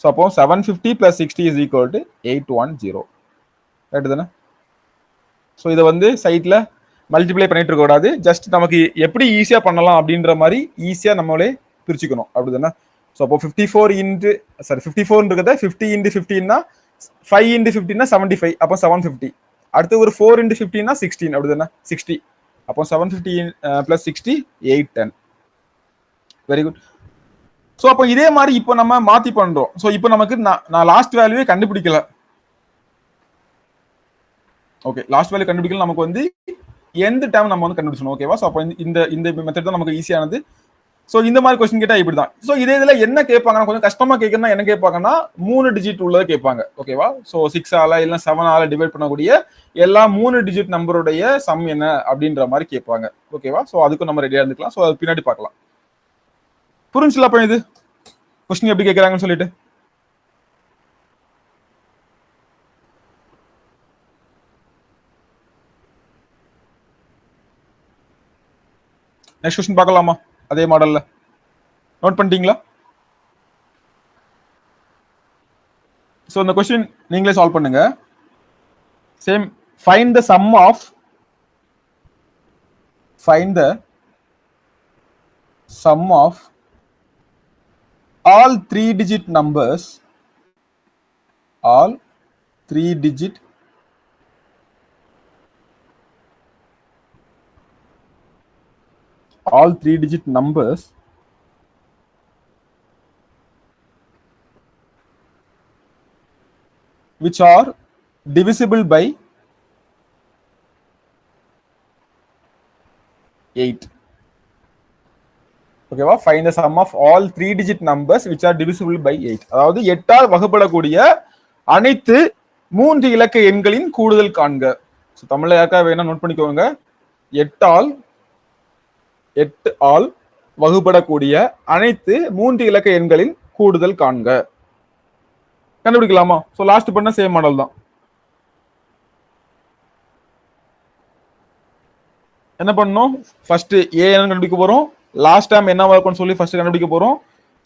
ஸோ அப்போ 750 plus 60 is equal to 810 right தானே. ஸோ இதை வந்து சைட்ல மல்டிப்ளை பண்ணிட்டு இருக்க கூடாது. ஜஸ்ட் நமக்கு எப்படி ஈஸியா பண்ணலாம் அப்படின்ற மாதிரி ஈஸியா நம்மளே பிரிச்சுக்கணும் அப்படிதானே. ஸோ அப்போ 54 இன்டு 54 50 இன்டு 15னா 5 இன்டு 15னா 75 அப்போ 750. அடுத்து ஒரு 4 இன்டு 15னா 16 அப்படிதானே 60. அப்போ 750 பிளஸ் 60 810. Very good. ஸோ அப்போ இதே மாதிரி இப்போ நம்ம மாத்தி பண்றோம். ஸோ இப்போ நமக்கு நான் லாஸ்ட் வேல்யூவே கண்டுபிடிக்கல. ஓகே லாஸ்ட் வேல்யூ கண்டுபிடிக்கல நமக்கு வந்து எந்த டைம் நம்ம வந்து கண்டுபிடிச்சணும் ஓகேவா. ஸோ அப்போ இந்த மெத்தட் தான் நமக்கு ஈஸியானது. ஸோ இந்த மாதிரி கொஸ்டின் கேட்டா இப்படி தான். ஸோ இதே இதுல என்ன கேட்பாங்கன்னா கொஞ்சம் கஷ்டமா கேட்கணும்னா என்ன கேட்பாங்கன்னா 3 டிஜிட் உள்ளதை கேட்பாங்க ஓகேவா. ஸோ 6ஆல இல்லை 7ஆல டிவைட் பண்ணக்கூடிய எல்லா 3 டிஜிட் நம்பருடைய சம் என்ன அப்படின்ற மாதிரி கேட்பாங்க ஓகேவா. ஸோ அதுக்கும் நம்ம ரெடியா இருந்துக்கலாம். ஸோ அது பின்னாடி பார்க்கலாம். புரிஞ்சுல அப்ப இது கொஸ்டின் எப்படி கேட்கறாங்கன்னு சொல்லிட்டு. நெக்ஸ்ட் கொஸ்டின் பார்க்கலாமா அதே மாடல்ல. நோட் பண்ணிட்டீங்களா. ஸோ இந்த கொஸ்டின் நீங்களே சால்வ் பண்ணுங்க. Same find the sum of all 3-digit numbers, all 3-digit numbers which are divisible by 8. ஓகேவா. Find the sum of all 3-digit numbers which are divisible by 8. அதாவது 8ஆல் வகுப்படக்கூடிய அனைத்து 3 இலக்க எண்களின் கூடுதல் காண்க. சோ தமிழ்ல யாருக்கா வேணா நோட் பண்ணிக்கோங்க. 8ஆல் வகுப்படக்கூடிய அனைத்து 3 இலக்க எண்களின் கூடுதல் காண்க. கண்டுபிடிக்கலாமா. சோ லாஸ்ட் பண்ண சேம் மாடல் தான். என்ன பண்ணணும் ஃபர்ஸ்ட் ஏ என்ன கண்டுபிடிக்க போறோம். லாஸ்ட் டைம் என்ன இருக்கும்னு சொல்லி ஃபர்ஸ்ட் கண்டுபிடிக்க போறோம்.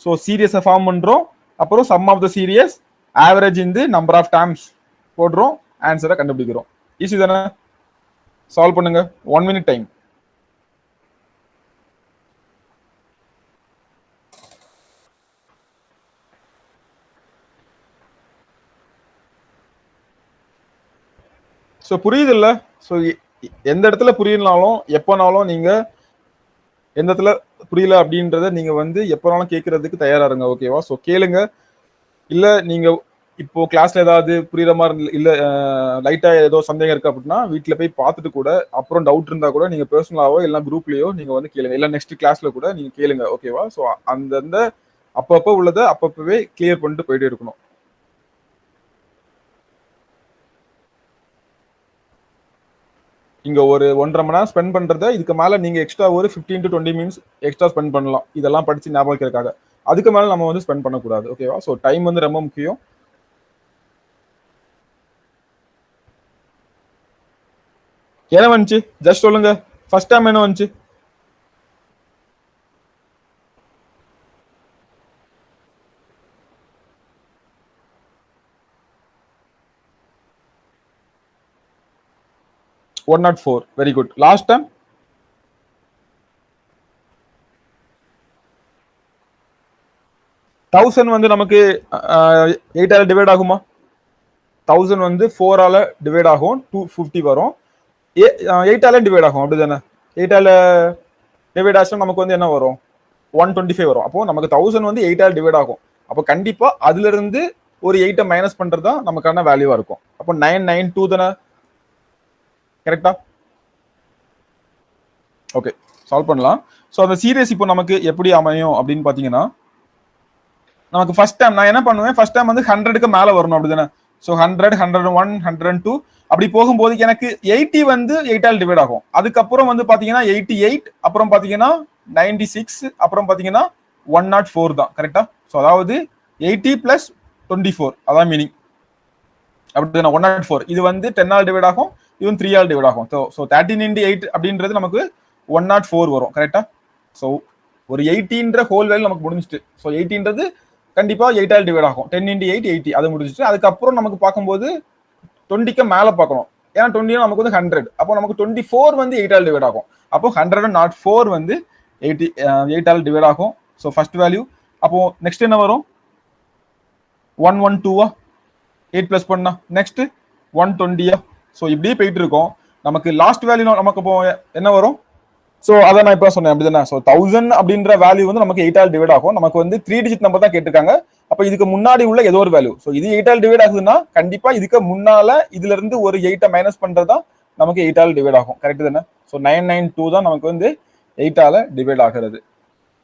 ஸோ சீரியஸை ஃபார்ம் பண்றோம். அப்புறம் sum of the series average இந்த நம்பர் ஆஃப் டைம்ஸ் போடுறோம். ஆன்சரை கண்டுபிடிக்கிறோம். ஈஸி தானே. சால்வ் பண்ணுங்க. 1 minute டைம். ஸோ புரியுது இல்ல. ஸோ எந்த இடத்துல புரியலனாலும் எப்போனாலும் நீங்க எந்த இடத்துல புரியல அப்படின்றத நீங்க வந்து எப்போனாலும் கேட்கறதுக்கு தயாரா இருங்க ஓகேவா. ஸோ கேளுங்க. இல்ல நீங்க இப்போ கிளாஸ்ல ஏதாவது புரியுற மாதிரி இல்ல லைட்டா ஏதோ சந்தேகம் இருக்கு அப்படின்னா வீட்டுல போய் பார்த்துட்டு கூட அப்புறம் டவுட் இருந்தா கூட நீங்க பர்சனலாவோ இல்லை குரூப்லயோ நீங்க வந்து கேளுங்க. இல்ல நெக்ஸ்ட் கிளாஸ்ல கூட நீங்க கேளுங்க ஓகேவா. ஸோ அந்தந்த அப்பப்போ உள்ளதை அப்பப்பவே கிளியர் பண்ணிட்டு போயிட்டே இருக்கணும். இங்க ஒரு 1.5 மணி நேரம் ஸ்பெண்ட் பண்றதை இதுக்கு மேல நீங்க எக்ஸ்ட்ரா ஒரு 15 to 20 minutes எக்ஸ்ட்ரா ஸ்பெண்ட் பண்ணலாம். இதெல்லாம் படிச்சு ஞாபகம் வைக்கிறதுக்காக. அதுக்கு மேல நம்ம வந்து ஸ்பெண்ட் பண்ணக்கூடாது ஓகேவா. ஸோ டைம் வந்து ரொம்ப முக்கியம். என்ன வந்துச்சு ஜஸ்ட் சொல்லுங்க. ஃபர்ஸ்ட் டைம் என்ன வந்துச்சு? $104. Very good. லாஸ்ட் டைம் 1000 வந்து நமக்கு 8 டிவைட் ஆகுமா? 1000 வந்து 4 ஆல டிவைட் ஆகும், 250 வரும். 8 ஆல டிவைட் ஆகும், அப்படிதானே? 8 ஆல டிவைட் ஆச்சுன்னா நமக்கு வந்து என்ன வரும்? 125 வரும். அப்போ நமக்கு 1000 வந்து 8 ஆல் டிவைட் ஆகும். அப்போ கண்டிப்பா அதுல இருந்து ஒரு 8 மைனஸ் பண்றது தான் நமக்கான வேல்யூவா இருக்கும். அப்போ 992 தானே? கரெக்டா? ஓகே, சால்வ் பண்ணலாம். ஸோ அந்த சீரியஸ் இப்போ நமக்கு எப்படி அமையும் அப்படின்னு பாத்தீங்கன்னா, நமக்கு ஃபர்ஸ்ட் டைம் நான் என்ன பண்ணுவேன், ஃபர்ஸ்ட் டைம் வந்து 100க்கு மேல வரணும், அப்படிதானே? ஸோ 100, 101, 102 அப்படி போகும்போது எனக்கு 80 வந்து 8 ஆல் டிவைட் ஆகும். அதுக்கப்புறம் வந்து பாத்தீங்கன்னா 88, அப்புறம் பாத்தீங்கன்னா 96, அப்புறம் பாத்தீங்கன்னா 104 தான். கரெக்டா? ஸோ அதாவது 80 பிளஸ் 24 அதான் மீனிங். அப்படின்னா 104 இது வந்து 10 ஆல் டிவைட் ஆகும், இதுவும் 3 ஆல் டிவைட் ஆகும். ஸோ 13 into 8 அப்படின்றது நமக்கு 104 வரும். கரெக்டா? ஸோ ஒரு 80ன்ற ஹோல் வேல்யூ நமக்கு முடிஞ்சிட்டு. ஸோ 80ன்றது கண்டிப்பா 8 ஆல் டிவைட் ஆகும். 10 into 8 80 அது முடிஞ்சிட்டு. அதுக்கப்புறம் நமக்கு பார்க்கும்போது 20க்கு மேல பார்க்கணும். ஏன்னா 20 நமக்கு வந்து 100. அப்போ நமக்கு 24 வந்து 8 ஆல் டிவைட் ஆகும். அப்போ 104 வந்து 8 ஆல் டிவைட் ஆகும். So first value. அப்போ நெக்ஸ்ட் என்ன வரும்? 112 8 பிளஸ் பண்ணா நெக்ஸ்ட் 120. ஸோ இப்படியே போயிட்டு இருக்கோம். நமக்கு லாஸ்ட் வேல்யூ நமக்கு இப்போ என்ன வரும்? ஸோ அதை நான் இப்போ சொன்னேன், அப்படிதானே? ஸோ 1000 அப்படின்ற வேல்யூ வந்து நமக்கு 8 ஆல் டிவைட் ஆகும். நமக்கு வந்து 3 டிஜிட் நம்பர் தான் கேட்டிருக்காங்க. அப்ப இதுக்கு முன்னாடி உள்ள ஏதோ ஒரு வேல்யூ. ஸோ இது 8 ஆல் டிவைட் ஆகுதுன்னா கண்டிப்பா இதுக்கு முன்னால இதுல இருந்து ஒரு 8 மைனஸ் பண்றதா நமக்கு 8 ஆல் டிவைட் ஆகும். கரெக்ட் தானே? ஸோ 992 தான் நமக்கு வந்து 8 ஆல டிவைட் ஆகிறது.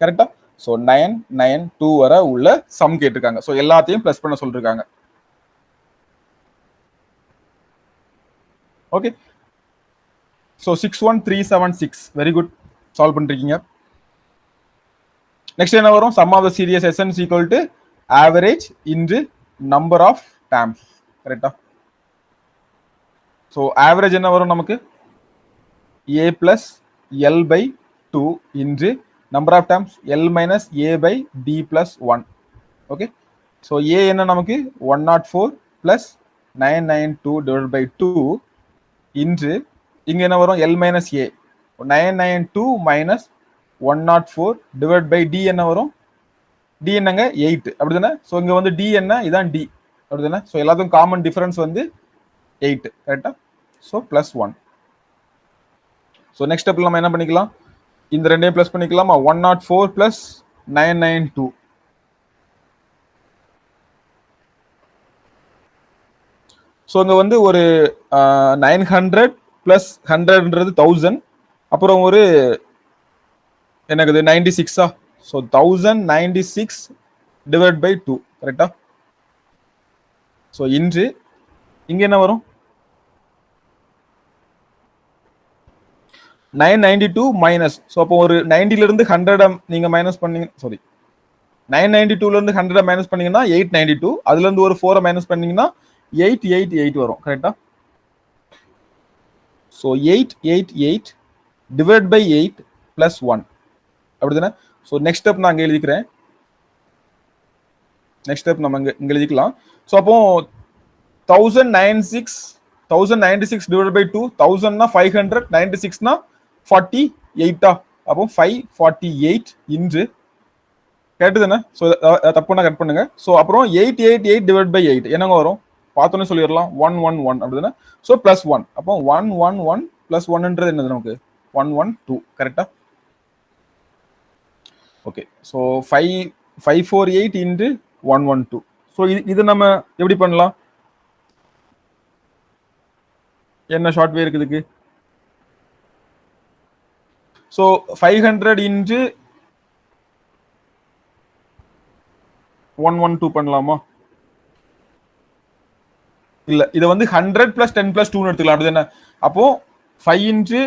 கரெக்டா? ஸோ 992 வரை உள்ள சம் கேட்டிருக்காங்க. ஸோ எல்லாத்தையும் பிளஸ் பண்ண சொல்லிருக்காங்க. Okay, so 61376 very good, solve பண்ணிருக்கீங்க. நெக்ஸ்ட் என்ன வரும்? Sum of the series SN equal to average into number of terms. கரெக்டா? ஸோ ஆவரேஜ் என்ன வரும் நமக்கு? A plus L by 2 into number of terms L minus A by D plus 1. Okay, so A என்ன நமக்கு 104 plus 992 divide by 2 into இங்க என்ன வரும்? L minus A 992 minus 104 divide by D என்ன வரும்? D என்னங்க? 8 அப்படிதானே? ஸோ இங்க வந்து D என்ன? இதான் D அப்படிதானே? ஸோ எல்லாத்துக்கும் காமன் டிஃபரன்ஸ் வந்து 8. கரெக்டா? So plus 1. ஸோ நெக்ஸ்ட் ஸ்டெப்ல நம்ம என்ன பண்ணிக்கலாம்? இந்த ரெண்டையும் பிளஸ் பண்ணிக்கலாமா? 104 பிளஸ் 992. ஸோ இங்க வந்து ஒரு 900 பிளஸ் 100ன்றது 1000, அப்புறம் ஒரு எனக்கு 96. So 1096 divide by 2. கரெக்டா? ஸோ இன்று இங்க என்ன வரும்? 992 மைனஸ். ஸோ அப்போ ஒரு 90ல இருந்து 100 நீங்க மைனஸ் பண்ணீங்க, சாரி 992ல இருந்து 100 மைனஸ் பண்ணீங்கன்னா 892, அதுல இருந்து ஒரு 4 மைனஸ் பண்ணீங்கன்னா 888 வரும். கரெக்டா? ஸோ 888 டிவைட் பை 8 பிளஸ் 1 அப்படிதானே? ஸோ நெக்ஸ்ட் ஸ்டெப் நான் அங்கே எழுதிக்கிறேன். நெக்ஸ்ட் ஸ்டெப் நம்ம இங்க எழுதிக்கலாம். ஸோ அப்போ 1096 டிவைட் பை 2, 1000னா 500, 96னா 48. அப்போ 548 இன்று கேட்டு தானே? ஸோ தப்புனா கட் பண்ணுங்க. ஸோ அப்புறம் 888 டிவைட் பை 8 என்னங்க வரும்? பார்த்தோன்னே சொல்லிடலாம் 111 அப்படிதானே? So plus 1. அப்போ 111 பிளஸ் 1ன்றது என்னது நமக்கு? 112. கரெக்டா? Okay, so 548 into 112. ஸோ இது நம்ம எப்படி பண்ணலாம்? என்ன ஷார்ட் வே இருக்குதுக்கு? ஸோ 500 இன்டு 112 பண்ணலாமா? இல்ல, இதை வந்து 100 பிளஸ் 10 பிளஸ் 2 எடுத்துக்கலாம், அப்படிதானே? அப்போ 5 இன்டு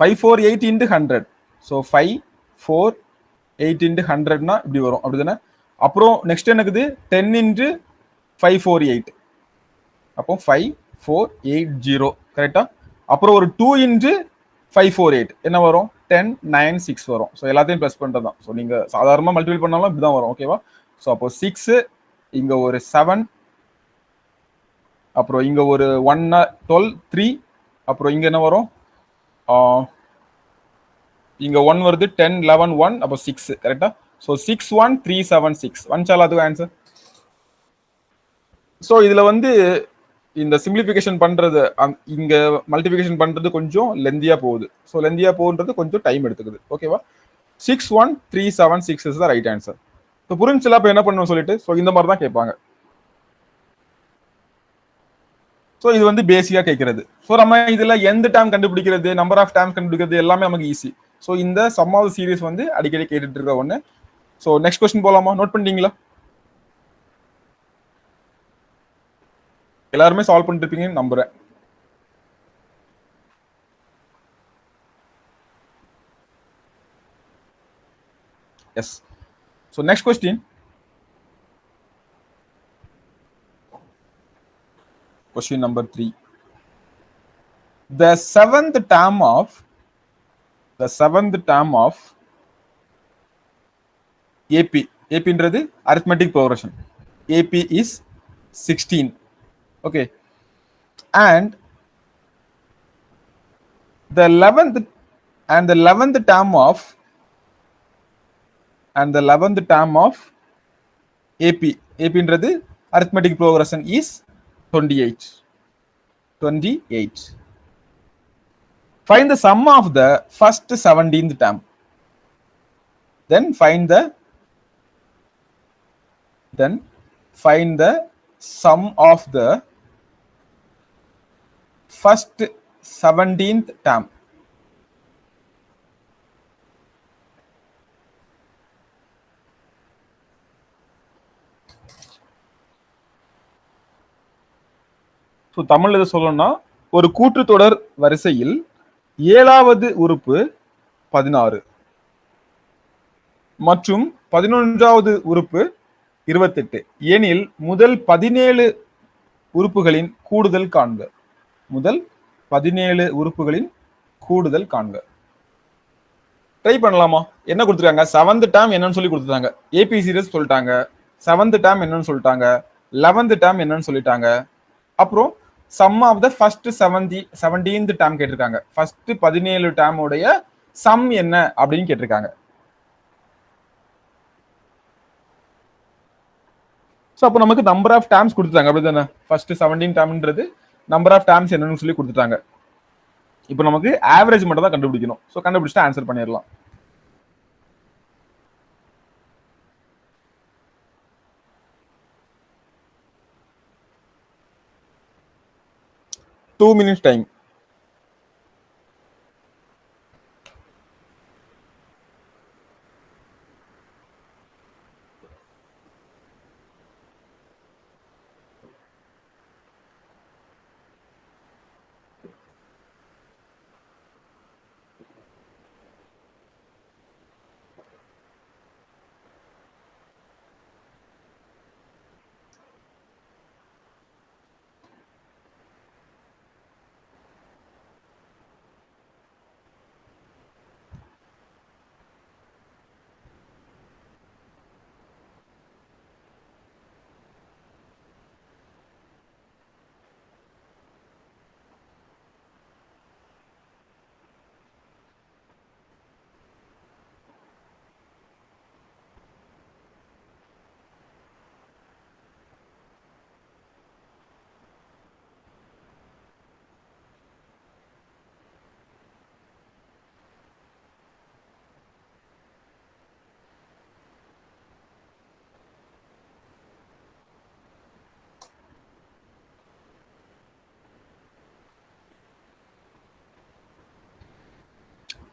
548 இன்டு 100. ஸோ 548 இன்டு 100னா இப்படி வரும், அப்படிதானே? அப்புறம் நெக்ஸ்ட் என்னக்குது? 10 இன்டு 548. அப்போ 480 கரெக்டா. அப்புறம் ஒரு 2 இன்ட்டு 548 என்ன வரும்? 1096 வரும். ஸோ எல்லாத்தையும் ப்ளஸ் பண்ணுறது தான். ஸோ நீங்க சாதாரணமாக மல்டிபிள் பண்ணாலும் இப்படிதான் வரும். ஓகேவா? ஸோ அப்போ 6 இங்க ஒரு 7 அப்புறம் இங்க ஒரு 1 12 3 அப்புறம் இங்க என்ன வரும்? இங்க 1 வருது 10 11 1 அப்போ 6 கரெக்டா. ஸோ 61376 வந்துச்சால அதுக்கு ஆன்சர். ஸோ இதுல வந்து இந்த சிம்பிளிஃபிகேஷன் பண்றது இங்க மல்டிபிகேஷன் பண்றது கொஞ்சம் லெந்தியா போகுது. ஸோ லெந்தியா போகுன்றது கொஞ்சம் டைம் எடுத்துக்குது. ஓகேவா? 61376 is the right answer. So புரிஞ்சுல இப்போ என்ன பண்ணணும் சொல்லிட்டு ஸோ இந்த மாதிரி தான் கேட்பாங்க. ஸோ இது வந்து பேசிக்கா கேட்கறது. ஸோ நம்ம இதுல எந்த டேம் கண்டுபிடிக்கிறது, நம்பர் ஆஃப் டேம் கண்டுபிடிக்கிறது எல்லாமே நமக்கு ஈஸி. ஸோ இந்த சம் ஆஃப் சீரிஸ் வந்து அடிக்கடி கேட்டுட்டு இருக்க ஒன்று. ஸோ நெக்ஸ்ட் கொஸ்டின் போலாமா? நோட் பண்ணிட்டீங்களா? எல்லாருமே சால்வ் பண்ணிட்டு இருப்பீங்கன்னு நம்புறேன். Yes. So next question. Question number 3. The seventh term of AP. AP ன்றது arithmetic progression. AP is 16. Okay. And the 11th term of AP. AP ன்றது arithmetic progression is 28. Find the sum of the first 17th term. Then find the sum of the first 17th term. So Tamil எது சொல்லணும்னா, ஒரு கூட்டுத்தொடர் வரிசையில் 7வது உறுப்பு 16 மற்றும் 11வது உறுப்பு 28 எனில் முதல் 17 உறுப்புகளின் கூடுதல் காண்க. முதல் 17 உறுப்புகளின் கூடுதல் காண்க. ட்ரை பண்ணலாமா? என்ன கொடுத்துருக்காங்க? 7th டேர்ம் என்னன்னு சொல்லி கொடுத்துட்டாங்க. ஏபி சீரிஸ் சொல்லிட்டாங்க. 7th டேர்ம் என்னன்னு சொல்லிட்டாங்க. 11th டேர்ம் என்னன்னு சொல்லிட்டாங்க. அப்புறம் sum of the first 17th term கேட்டிருக்காங்க. ஃபர்ஸ்ட் 17 டேர்ம் உடைய சம் என்ன அப்படின்னு கேட்டிருக்காங்க. ஸோ அப்போ நமக்கு நம்பர் ஆஃப் டேர்ம்ஸ் கொடுத்துட்டாங்க. அப்படிதானே? ஃபர்ஸ்ட் 17 டேர்ம்ன்றது நம்பர் ஆஃப் டேர்ம்ஸ் என்னன்னு சொல்லி கொடுத்துட்டாங்க. இப்போ நமக்கு ஆவரேஜ் மட்டும் தான் கண்டுபிடிக்கணும். ஸோ கண்டுபிடிச்சிட்டு ஆன்சர் பண்ணிடலாம். Two minutes time.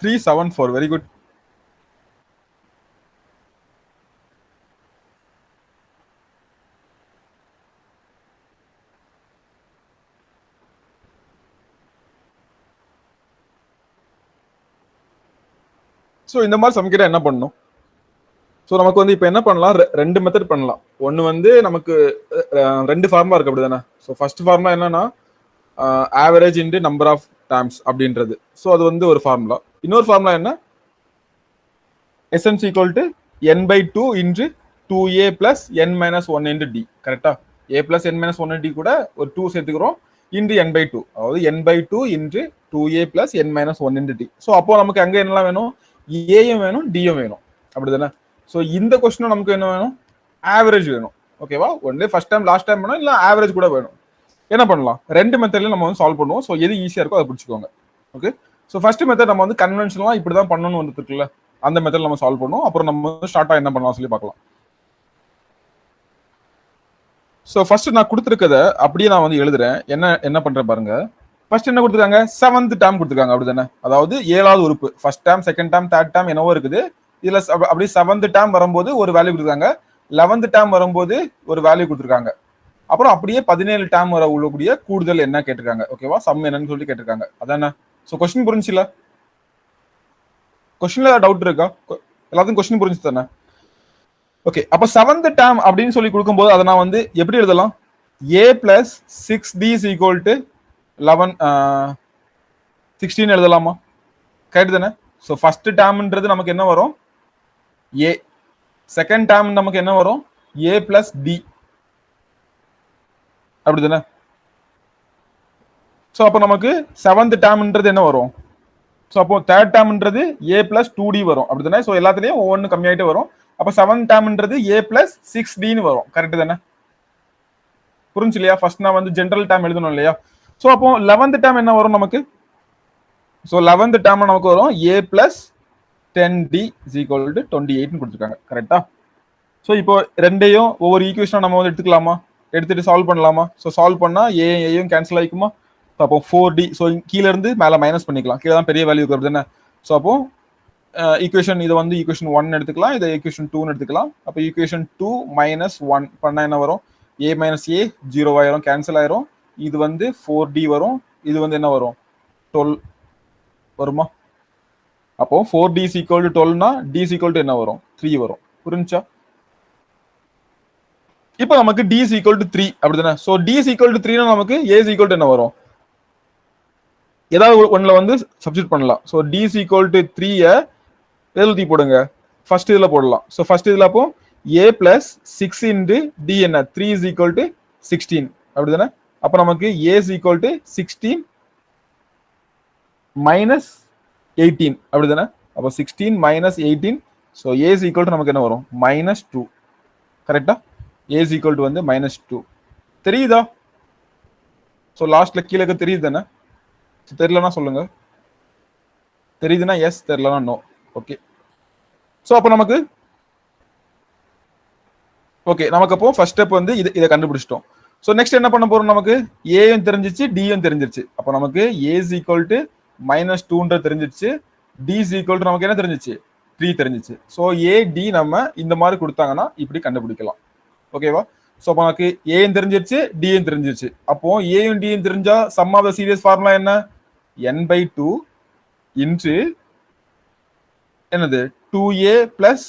Three 7 4. Very good. So இந்த மாதிரி சமைக்கிற என்ன பண்ணணும்? ஸோ நமக்கு வந்து இப்போ என்ன பண்ணலாம்? ரெண்டு மெத்தட் பண்ணலாம். ஒன்று வந்து நமக்கு ரெண்டு ஃபார்முலா இருக்கு. அப்படிதானே? ஸோ ஃபர்ஸ்ட் ஃபார்முலா என்னன்னா average into number of times அப்படின்றது. ஸோ அது வந்து ஒரு ஃபார்முலா. இன்னொரு ஃபார்முலா என்ன, எஸ்என்ஸ் equal to n by two into 2a plus n minus one into d. கரெக்டா, a plus n minus one d கூட ஒரு 2 சேர்த்துக்கிறோம் இன்டு என் பை டூ, அதாவது n by two into 2a plus n minus one into D. So அப்போ நமக்கு அங்கே என்னெல்லாம் வேணும், ஏயும் வேணும் டியும் வேணும், அப்படிதானே. ஸோ இந்த கொஸ்டினும் நமக்கு என்ன வேணும், ஆவரேஜ் வேணும். ஓகேவா, only first time last time வேணும், இல்லை ஆவரேஜ் கூட வேணும். என்ன பண்ணலாம், ரெண்டு மெத்தட்லையும் நம்ம வந்து சால்வ் பண்ணுவோம். ஸோ எது ஈஸியாக இருக்கோ அதை பிடிச்சிக்கோங்க. ஓகே, ஸோ ஃபர்ஸ்ட் மெத்தட் நம்ம வந்து கன்வென்ஷனலாக இப்படி தான் பண்ணணும்னு வந்துட்டு இருக்குல்ல, அந்த மெத்தட் நம்ம சால்வ் பண்ணுவோம். அப்புறம் நம்ம வந்து ஷார்ட்டாக என்ன பண்ணலாம் சொல்லி பார்க்கலாம். ஸோ ஃபர்ஸ்ட் நான் கொடுத்துருக்கத அப்படியே நான் வந்து எழுதுறேன். என்ன பண்றேன் பாருங்க. ஃபர்ஸ்ட் என்ன கொடுத்துருக்காங்க, 7th டேர்ம் கொடுத்துருக்காங்க, அப்படிதானே. அதாவது 7வது உறுப்பு, first term second term third term என்னவோ இருக்குது. இதுல அப்படியே 7th டேர்ம் வரும்போது ஒரு வேல்யூ கொடுத்துருக்காங்க, 11th டேர்ம் வரும்போது ஒரு வேல்யூ கொடுத்துருக்காங்க. அப்புறம் அப்படியே 17 டேர்ம் வர உள்ளக்கூடிய கூடுதல் என்ன கேட்டிருக்காங்க. ஓகேவா, சம் என்னன்னு சொல்லி கேட்டிருக்காங்க. அதானே. ஸோ கொஸ்டின் புரிஞ்சுல, கொஸ்டின்ல டவுட் இருக்கா, எல்லாத்துக்கும் கொஸ்டின் புரிஞ்சு தானே. ஓகே, அப்ப 7th டேர்ம் அப்படின்னு சொல்லி கொடுக்கும்போது அதை நான் வந்து எப்படி எழுதலாம், a plus 6d is equal to 16 எழுதலாமா, கரெக்ட் தானே. ஸோ ஃபர்ஸ்ட் டேர்ம்ன்றது நமக்கு என்ன வரும், a. செகண்ட் டேர்ம் நமக்கு என்ன வரும், a பிளஸ் d, அப்படிதானே. ஸோ அப்போ நமக்கு 7th டேர்ம்ன்றது என்ன வரும், ஸோ அப்போ தேர்ட் டேர்ம்ன்றது a பிளஸ் 2d வரும், அப்படிதானே. ஸோ எல்லாத்துலேயும் ஒவ்வொன்று கம்மியாயிட்டே வரும். அப்போ 7th டேர்ம்ன்றது a பிளஸ் 6d வரும், கரெக்ட் தானே. புரிஞ்சு இல்லையா, ஃபர்ஸ்ட் நான் வந்து ஜென்ரல் டேர்ம் எழுதணும் இல்லையா. ஸோ அப்போ 11th டேர்ம் என்ன வரும் நமக்கு, ஸோ 11th டேர்ம் நமக்கு வரும் a plus 10d is equal to 28 கொடுத்துருக்காங்க, கரெக்டா. ஸோ இப்போ ரெண்டையும் ஒவ்வொரு ஈக்குவேஷனாக நம்ம வந்து எடுத்துக்கலாமா, எடுத்துட்டு சால்வ் பண்ணலாமா. ஸோ சால்வ் பண்ணா ஏயும் கேன்சல் ஆகிக்குமா. அப்போ 4d, ஸோ கீழே இருந்து மேலே மைனஸ் பண்ணிக்கலாம், கீழே தான் பெரிய வேல்யூ வருது என்ன. ஸோ அப்போ ஈக்குவேஷன் இதை வந்து ஈக்குவேஷன் 1 எடுத்துக்கலாம், இதை ஈக்குவேஷன் 2 எடுத்துக்கலாம். அப்போ ஈக்குவேஷன் 2 மைனஸ் 1 பண்ணா என்ன வரும், a மைனஸ் a 0 ஆயிரும், கேன்சல் ஆயிரும். இது வந்து 4d வரும், இது வந்து என்ன வரும் 12 வருமா. அப்போ 4d is equal to 12னா d is equal to என்ன வரும், 3 வரும். புரிஞ்சா. இப்போ நமக்கு d is equal to 3, அப்படிதானே. So d is equal to 3னா நமக்கு a is equal to என்ன வரும், ஏதாவது ஒன்ல வந்து சப்ஸ்டிட் பண்ணலாம். So d is equal to 3 எழுதி போடுங்க, ஃபர்ஸ்ட் இதுல போடலாம். ஸோ ஃபர்ஸ்ட் இதுல அப்போ a பிளஸ் 6 இன்டு d என்ன, 3 is equal to 16, அப்படிதானே. அப்போ நமக்கு a is equal to 16 minus 18, அப்படிதானே. அப்போ 16 minus 18, so a is equal to நமக்கு என்ன வரும், மைனஸ் 2, கரெக்டா. a is equal to வந்து மைனஸ் 2 தெரியுதா. ஸோ லாஸ்ட்ல கீழே தெரியுது தானே. தெரியலன்னா சொல்லுங்க, தெரியுதுன்னா எஸ், தெரியலன்னா நோ. ஓகே, ஸோ அப்போ நமக்கு ஓகே, நமக்கு அப்போ ஃபர்ஸ்ட் ஸ்டெப் வந்து இதை கண்டுபிடிச்சிட்டோம். ஸோ நெக்ஸ்ட் என்ன பண்ண போறோம், நமக்கு ஏயும் தெரிஞ்சிச்சு டியும் தெரிஞ்சிருச்சு. அப்போ நமக்கு a is equal to minus 2 தெரிஞ்சிருச்சு, d is equal to நமக்கு என்ன தெரிஞ்சிச்சு, 3 தெரிஞ்சிச்சு. ஸோ a d நம்ம இந்த மாதிரி கொடுத்தாங்கன்னா இப்படி கண்டுபிடிக்கலாம். ஓகேவா. ஸோ அப்போ நமக்கு ஏயும் தெரிஞ்சிருச்சு டியும் தெரிஞ்சிருச்சு. அப்போ ஏயும் டியும் தெரிஞ்சா sum of the series formula என்ன, n by 2 இன்டு என்னது 2a plus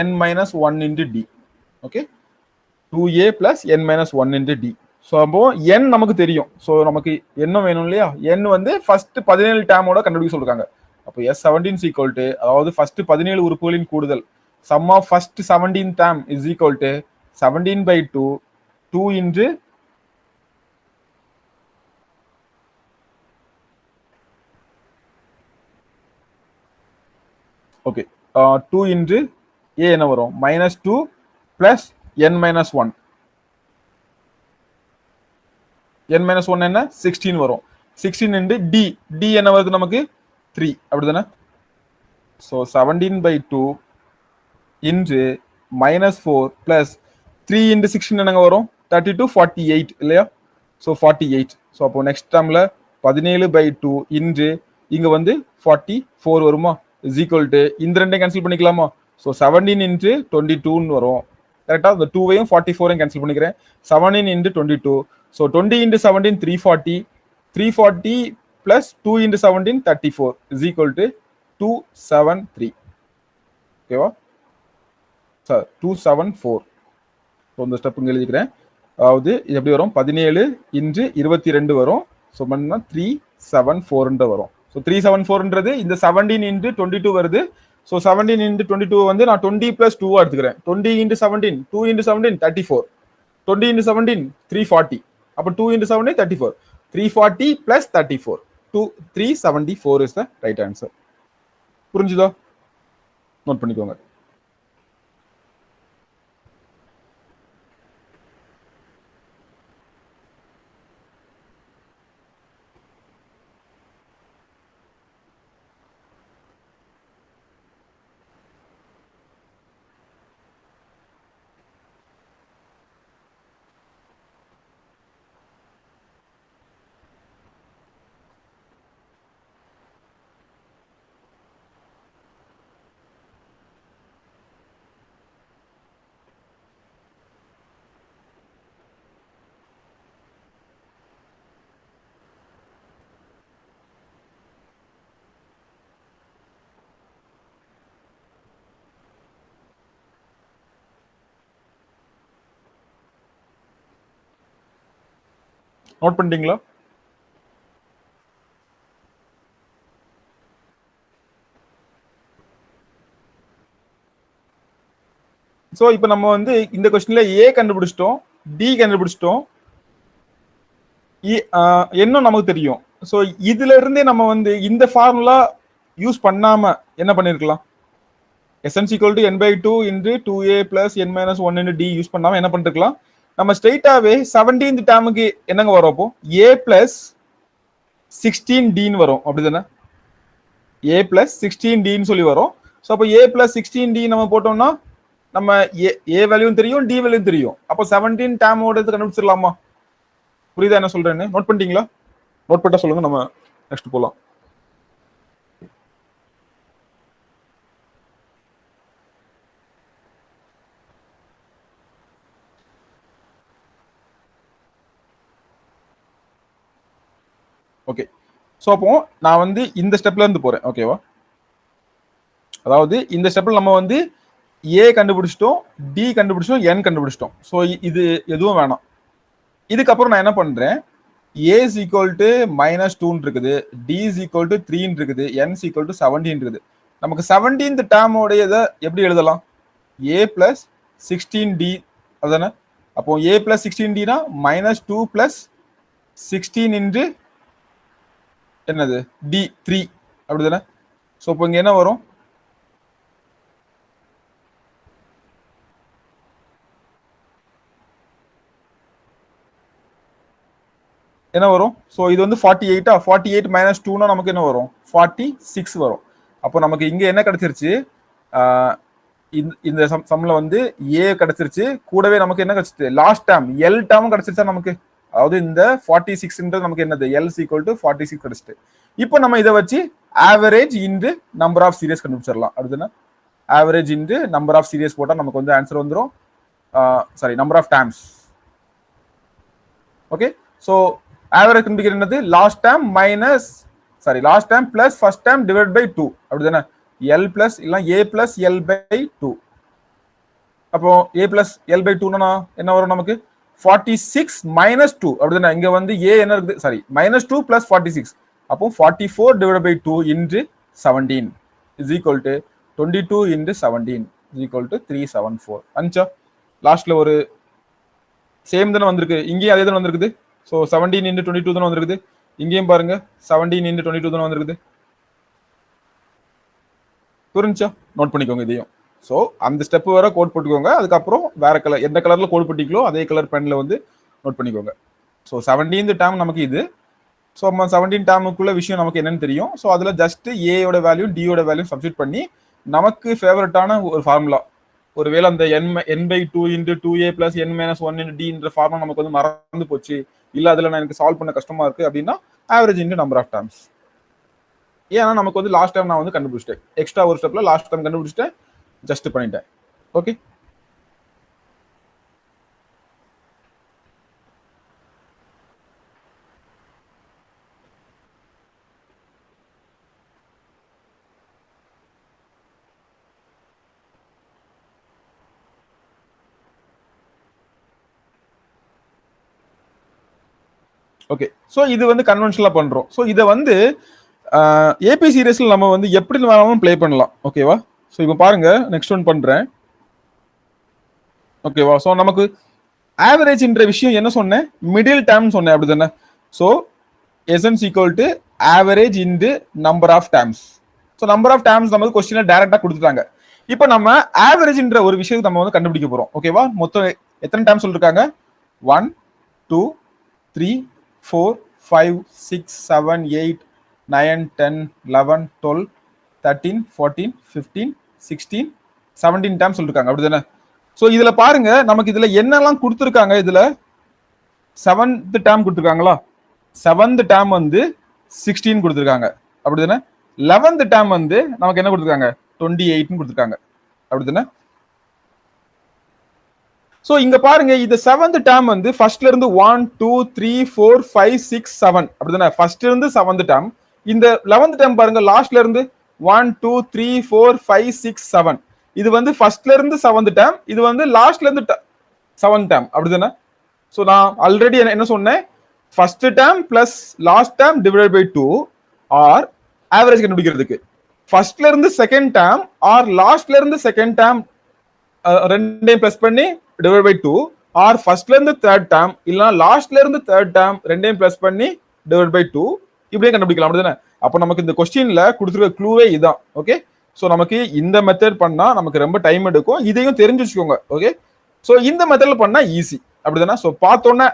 n minus 1 into D. Okay, 2a plus n minus 1 into D. So அப்போ n நமக்கு தெரியும். ஸோ நமக்கு என்ன வேணும் இல்லையா, n வந்து ஃபர்ஸ்ட் 17 டேர்மோட கண்டுபிடிக்க சொல்லிருக்காங்க. அப்போ S17 ஈக்குவல் டு, அதாவது ஃபர்ஸ்ட் 17 உறுப்புகளின் கூடுதல், sum of first 17 term is equal to 17 by 2 2 into okay 2 into a என்ன வரும், minus 2 plus n minus 1, n minus 1 என்ன 16 வரும். 16 இன்டு d, d என்ன வருது நமக்கு 3, அப்படிதானே. So 17 by 2 into minus 4 plus 3 into 16 என்னங்க வரும் 32, 48 இல்லையா. ஸோ 48. ஸோ அப்போ நெக்ஸ்ட் டேர்ம்ல 17 by 2 இன்டு இங்க வந்து 44 வருமா, இஸ் ஈக்குவல் டு இந்த ரெண்டையும் கேன்சல் பண்ணிக்கலாமா. ஸோ 17 இன்டு 22 வரும், கரெக்டா. இந்த 2வையும் 44ஐயும் கேன்சல் பண்ணிக்கிறேன். 17 into 22, so 20 into 17 340, 340 plus 2 into 17 34 is equal to 273. ஓகேவா சார், 274. ஸோ இந்த ஸ்டெப் இங்கே எழுதிக்கிறேன். அதாவது இது எப்படி வரும், 17 இன்டு 22 வரும், ஸோ பண்ணா 374 வரும். ஸோ 374ன்றது இந்த 17 இன்ட்டு 22 வருது. ஸோ 17 இன்ட்டு 22 வந்து நான் 20 பிளஸ் 2 எடுத்துக்கிறேன். 20 இன்ட்டு 17 2 இன்ட்டு 17 34. 20 இன்ட்டு 17 340. அப்போ 2 into 17 34. 340 plus 34. 374 is the right answer. புரிஞ்சுதா? நோட் பண்ணிக்கோங்க. நோட் பண்ணிட்டீங்களா? ஸோ இப்போ நம்ம வந்து இந்த கொஸ்டின்ல ஏ கண்டுபிடிச்சிட்டோம், டி கண்டுபிடிச்சிட்டோம், என்ன நமக்கு தெரியும். ஸோ இதுல இருந்தே நம்ம வந்து இந்த ஃபார்முலா யூஸ் பண்ணாம என்ன பண்ணிருக்கலாம்? SN equal to n by 2 into 2a plus n minus 1 into d use பண்ணாம என்ன பண்ணிருக்கலாம்? நம்ம ஸ்ட்ரெயிட்டாவே 17th டேர்முக்கு என்னங்க வரும்? அப்போ a plus 16d வரும், அப்படிதானே? a plus 16d சொல்லி வரும். ஸோ அப்போ a plus 16d நம்ம போட்டோம்னா நம்ம a வேல்யூ தெரியும், d வேல்யூ தெரியும். அப்போ 17 டேர்மோட கண்டுபிடிச்சிடலாமா? புரியுதா என்ன சொல்றேன்னு? நோட் பண்ணிட்டீங்களா? நோட் பண்ணா சொல்லுங்க, நம்ம நெக்ஸ்ட் போலாம். ஓகே, ஸோ அப்போ நான் வந்து இந்த ஸ்டெப்ல இருந்து போறேன். ஓகேவா? அதாவது இந்த ஸ்டெப்ல நம்ம வந்து ஏ கண்டுபிடிச்சிட்டோம், டி கண்டுபிடிச்சிட்டோம், என் கண்டுபிடிச்சிட்டோம். ஸோ இது எதுவும் வேணாம். இதுக்கப்புறம் நான் என்ன பண்றேன்? ஏ இஸ் ஈக்குவல் டு -2 இருக்குது, டி இஸ் ஈக்குவல் டு 3 இருக்குது, என் இஸ் ஈக்குவல் டு 17 இருக்குது. நமக்கு 17th டேர்மோடைய இதை எப்படி எழுதலாம்? ஏ பிளஸ் 16டி அதானே? அப்போ ஏ பிளஸ் 16டினா -2 பிளஸ் 16 இன்டு என்னது டி 3 அப்படிதானே? ஸோ இப்போ இங்க என்ன வரும்? என்ன வரும்? ஸோ இது வந்து 48. 48 மைனஸ் 2னா நமக்கு என்ன வரும்? 46 வரும். அப்போ நமக்கு இங்க என்ன கிடைச்சிருச்சு? இந்த சம்ல வந்து ஏ கிடைச்சிருச்சு, கூடவே நமக்கு என்ன கிடைச்சிச்சு? லாஸ்ட் டேர்ம் எல் டேர்மும் கிடைச்சிருச்சா நமக்கு? அதாவது இந்த 46ன்றது நமக்கு என்னது? எல் ஈக்குவல் டு 46 கிடைச்சிட்டு. இப்போ நம்ம இதை வச்சு average into number of series கண்டுபிடிச்சிடலாம். அப்படிதானே? Average into number of series போட்டால் நமக்கு வந்து ஆன்சர் வந்துடும். Sorry, number of terms. Okay, so average கண்டுபிடிக்கிறது என்னது? Last term minus sorry last term plus first term divide by 2 அப்படிதானே? எல் பிளஸ் இல்ல ஏ பிளஸ் எல் பை 2. அப்போ ஏ பிளஸ் எல் பை 2னா என்ன வரும் நமக்கு? 46 மைனஸ் 2 அப்படிதானே? இங்க வந்து ஏ என்ன இருக்குது? Sorry, -2 plus 46. அப்போ 44 divide by 2 into 17 is equal to 22 into 17 is equal to 374. அஞ்சா லாஸ்ட்ல ஒரு சேம் தானே வந்திருக்கு, இங்கேயும் அதே தானே வந்திருக்குது. ஸோ 17 இன்டு 22 தானே வந்திருக்குது. இங்கேயும் பாருங்க 17 இன்டு 22 தானே வந்திருக்குது. புரிஞ்சா? நோட் பண்ணிக்கோங்க இதையும். ஸோ அந்த ஸ்டெப் வர கோட் போட்டுக்கோங்க. அதுக்கப்புறம் வேற கலர், எந்த கலர்ல கோட் போட்டிங்களோ அதே கலர் பென்ல வந்து நோட் பண்ணிக்கோங்க. ஸோ 17th டேர்ம் நமக்கு இது. ஸோ நம்ம 17 டேர்முக்குள்ள விஷயம் நமக்கு என்னன்னு தெரியும். ஸோ அதுல ஜஸ்ட் ஏயோட வேல்யூ டியோட வேல்யூ சப்ஸ்டிட் பண்ணி நமக்கு ஃபேவரட்டான ஒரு ஃபார்முலா, ஒருவேளை அந்த n by 2 into 2a plus n minus 1 into d formula நமக்கு வந்து மறந்து போச்சு, இல்ல அதுல நான் எனக்கு சால்வ் பண்ண கஷ்டமா இருக்கு அப்படின்னா average into number of terms. ஏன்னா நமக்கு வந்து லாஸ்ட் டைம் நான் வந்து கண்டுபிடிச்சிட்டேன், எக்ஸ்ட்ரா ஒரு ஸ்டெப்ல லாஸ்ட் டைம் கண்டுபிடிச்சிட்டேன், ஜஸ்ட் பண்ணிட்டேன். ஓகே, ஓகே, ஸோ இது வந்து கன்வென்ஷனலா பண்றோம். ஸோ இதை வந்து ஏபி சீரியஸ்ல நம்ம வந்து எப்படி வேணாலும் ப்ளே பண்ணலாம். ஓகேவா? ஸோ இப்போ பாருங்க, நெக்ஸ்ட் ஒன் பண்றேன். ஓகேவா? ஸோ நமக்கு ஆவரேஜ்ன்ற விஷயம் என்ன சொன்னேன்? மிடில் டேர்ம் சொன்னேன், அப்படி தானே? So S N equal to average into number of terms. So number of terms நமக்கு கொஸ்டின்ல டைரக்டா கொடுத்துட்டாங்க. இப்போ நம்ம ஆவரேஜ்ன்ற ஒரு விஷயத்தை நம்ம வந்து கண்டுபிடிக்க போறோம். ஓகேவா? மொத்தம் எத்தனை டேர்ம் சொல்லிருக்காங்க? 1 2 3 4 5 6 7 8 9 10 11 12 13 14 15 16 17 டேர்ம் சொல்லிருக்காங்க, அப்படிதானே? ஸோ இதுல பாருங்க, நமக்கு இதுல என்னெல்லாம் கொடுத்துருக்காங்க. இதுல 7th டேர்ம் கொடுத்துருக்காங்களா? 7th டேர்ம் வந்து 16 கொடுத்துருக்காங்க, அப்படிதானே? 11th டேர்ம் வந்து நமக்கு என்ன கொடுத்துருக்காங்க? 28 கொடுத்துருக்காங்க, அப்படிதானே? சோ இங்க பாருங்க, இது 7th டேர்ம் வந்து ஃபர்ஸ்ட்ல இருந்து 1 2 3 4 5 6 7, அப்படிதானே? ஃபர்ஸ்ட் இருந்து 7th டேர்ம். இந்த 11th டேர்ம் பாருங்க, லாஸ்ட்ல இருந்து 1 2 3 4 5 6 7. இது வந்து ஃபர்ஸ்ட்ல இருந்து 7th டேர்ம், இது வந்து லாஸ்ட்ல இருந்து 7th டேர்ம், அப்படிதானே? சோ நான் ஆல்ரெடி என்ன சொன்னேன்? First term plus last term divided by 2 or average கண்டுபிடிக்கிறதுக்கு. ஃபர்ஸ்ட்ல இருந்து செகண்ட் டேர்ம் ஆர் லாஸ்ட்ல இருந்து செகண்ட் டேர்ம் ரெண்டையும் பிளஸ் பண்ணி டிவைட் பை 2 ஆர் ஃபர்ஸ்ட்ல இருந்து தேர்ட் டேர்ம் இல்லனா லாஸ்ட்ல இருந்து தேர்ட் டேர்ம் ரெண்டையும் பிளஸ் பண்ணி டிவைட் பை 2 இப்படியே கண்டுபிடிக்கலாம், அப்படிதானே? அப்போ நமக்கு இந்த கொஸ்டின்ல கொடுத்துருக்க க்ளூவே இதுதான். ஓகே, ஸோ நமக்கு இந்த மெத்தட் பண்ணா நமக்கு ரொம்ப டைம் எடுக்கும். இதையும் தெரிஞ்சு வச்சுக்கோங்க. ஓகே, ஸோ இந்த மெத்தட்ல பண்ணா ஈஸி, அப்படிதானே? ஸோ பார்த்தோன்னே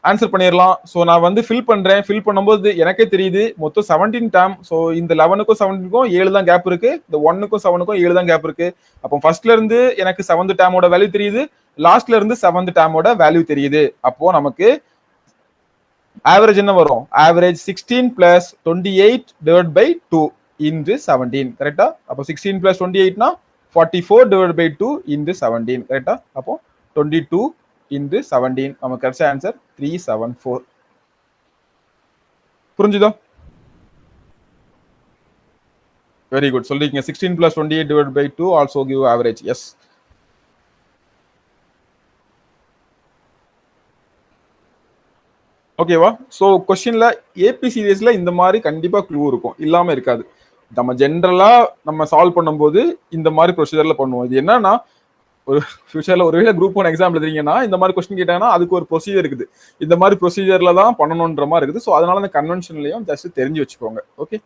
ஆன்சர் பண்ணிடலாம். ஸோ நான் வந்து ஃபில் பண்றேன். ஃபில் பண்ணும்போது எனக்கே தெரியுது மொத்தம் 17 டேர்ம். ஸோ இந்த 11க்கும் 17க்கும் 7 தான் கேப் இருக்கு. இந்த 1க்கும் 7க்கும் 7 தான் கேப் இருக்கு. அப்போ ஃபர்ஸ்ட்ல இருந்து எனக்கு 7th டேர்மோட வேல்யூ தெரியுது, லாஸ்ட்ல இருந்து 7th டேர்மோட வேல்யூ தெரியுது. அப்போ நமக்கு ஆவரேஜ் என்ன வரும்? Average 16 plus 28 divide by 2 into 17, கரெக்டா? அப்போ 16 பிளஸ் 28னா 44 டிவைட் பை 2 இன்டு 17, கரெக்டா? அப்போ 22 இன்டு 17 நமக்கு கிடைச்ச ஆன்சர் 374. புரிஞ்சுதோ? வெரி குட், சொல்றீங்க. 16 plus 28 divide by 2 also give average. Yes, ஓகேவா? ஸோ கொஸ்டின்ல ஏபி சீரியஸ்ல இந்த மாதிரி கண்டிப்பா க்ளூ இருக்கும், இல்லாம இருக்காது. நம்ம ஜென்ரலா நம்ம சால்வ் பண்ணும்போது இந்த மாதிரி ப்ரொசீஜர்ல பண்ணுவோம். இது என்னன்னா, ஒரு ஃபியூச்சர்ல ஒருவேளை குரூப் 1 எக்ஸாம் எழுதுறீங்கன்னா இந்த மாதிரி கொஸ்டின் கேட்டாங்கன்னா அதுக்கு ஒரு ப்ரொசீஜர் இருக்குது. இந்த மாதிரி ப்ரொசீஜர்ல தான் பண்ணணுன்ற மாதிரி இருக்குது. ஸோ அதனால இந்த கன்வென்ஷன்லயும் ஜஸ்ட் தெரிஞ்சு வச்சுக்கோங்க. ஓகே,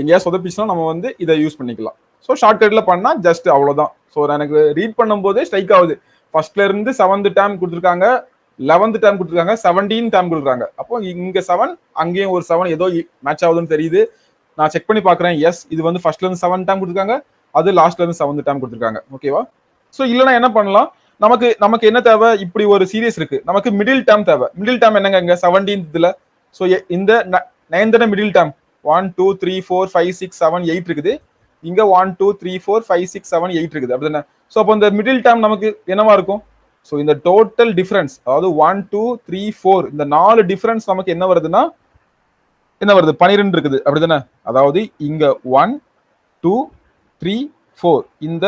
எங்கேயா சொதப்பிச்சுன்னா நம்ம வந்து இதை யூஸ் பண்ணிக்கலாம். ஸோ ஷார்ட்கட்ல பண்ணா ஜஸ்ட் அவ்வளவுதான். ஸோ எனக்கு ரீட் பண்ணும்போதே ஸ்ட்ரைக் ஆகுது. ஃபர்ஸ்ட்ல இருந்து 7th டேர்ம் கொடுத்துருக்காங்க, 11th டேர்ம் கொடுத்துருக்காங்க, 17 டேர்ம் கொடுக்குறாங்க. அப்போ இங்க 7 அங்கேயும் ஒரு 7 ஏதோ மேட்ச் ஆகுதுன்னு தெரியுது. நான் செக் பண்ணி பாக்குறேன். எஸ், இது வந்து ஃபர்ஸ்ட்ல இருந்து 7 டேர்ம் கொடுத்துருக்காங்க, அது லாஸ்ட்ல இருந்து 7th டேர்ம் கொடுத்துருக்காங்க. ஓகேவா? சோ இல்லனா என்ன பண்ணலாம்? நமக்கு என்ன தேவை? இப்படி ஒரு சீரியஸ் இருக்கு, நமக்கு மிடில் டேர்ம் தேவை. மிடில் டேர்ம் என்னங்க? இங்க 17th. சோ இந்த 9th மிடில் டேர்ம் 1 2 3 4 5 6 7 8 இருக்குது. இங்க 1 2 3 4 5 6 7 8 இருக்குது, அப்படிதானே? சோ அப்போ இந்த மிடில் டேர்ம் நமக்கு என்னவா இருக்கும்? சோ இந்த டோட்டல் டிஃபரன்ஸ், அதாவது 1 2 3 4 இந்த 4 டிஃபரன்ஸ் நமக்கு என்ன வருதுன்னா, என்ன வருது? 12 இருக்குது, அப்படிதானே? அதாவது இங்க 1 2 3 4 இந்த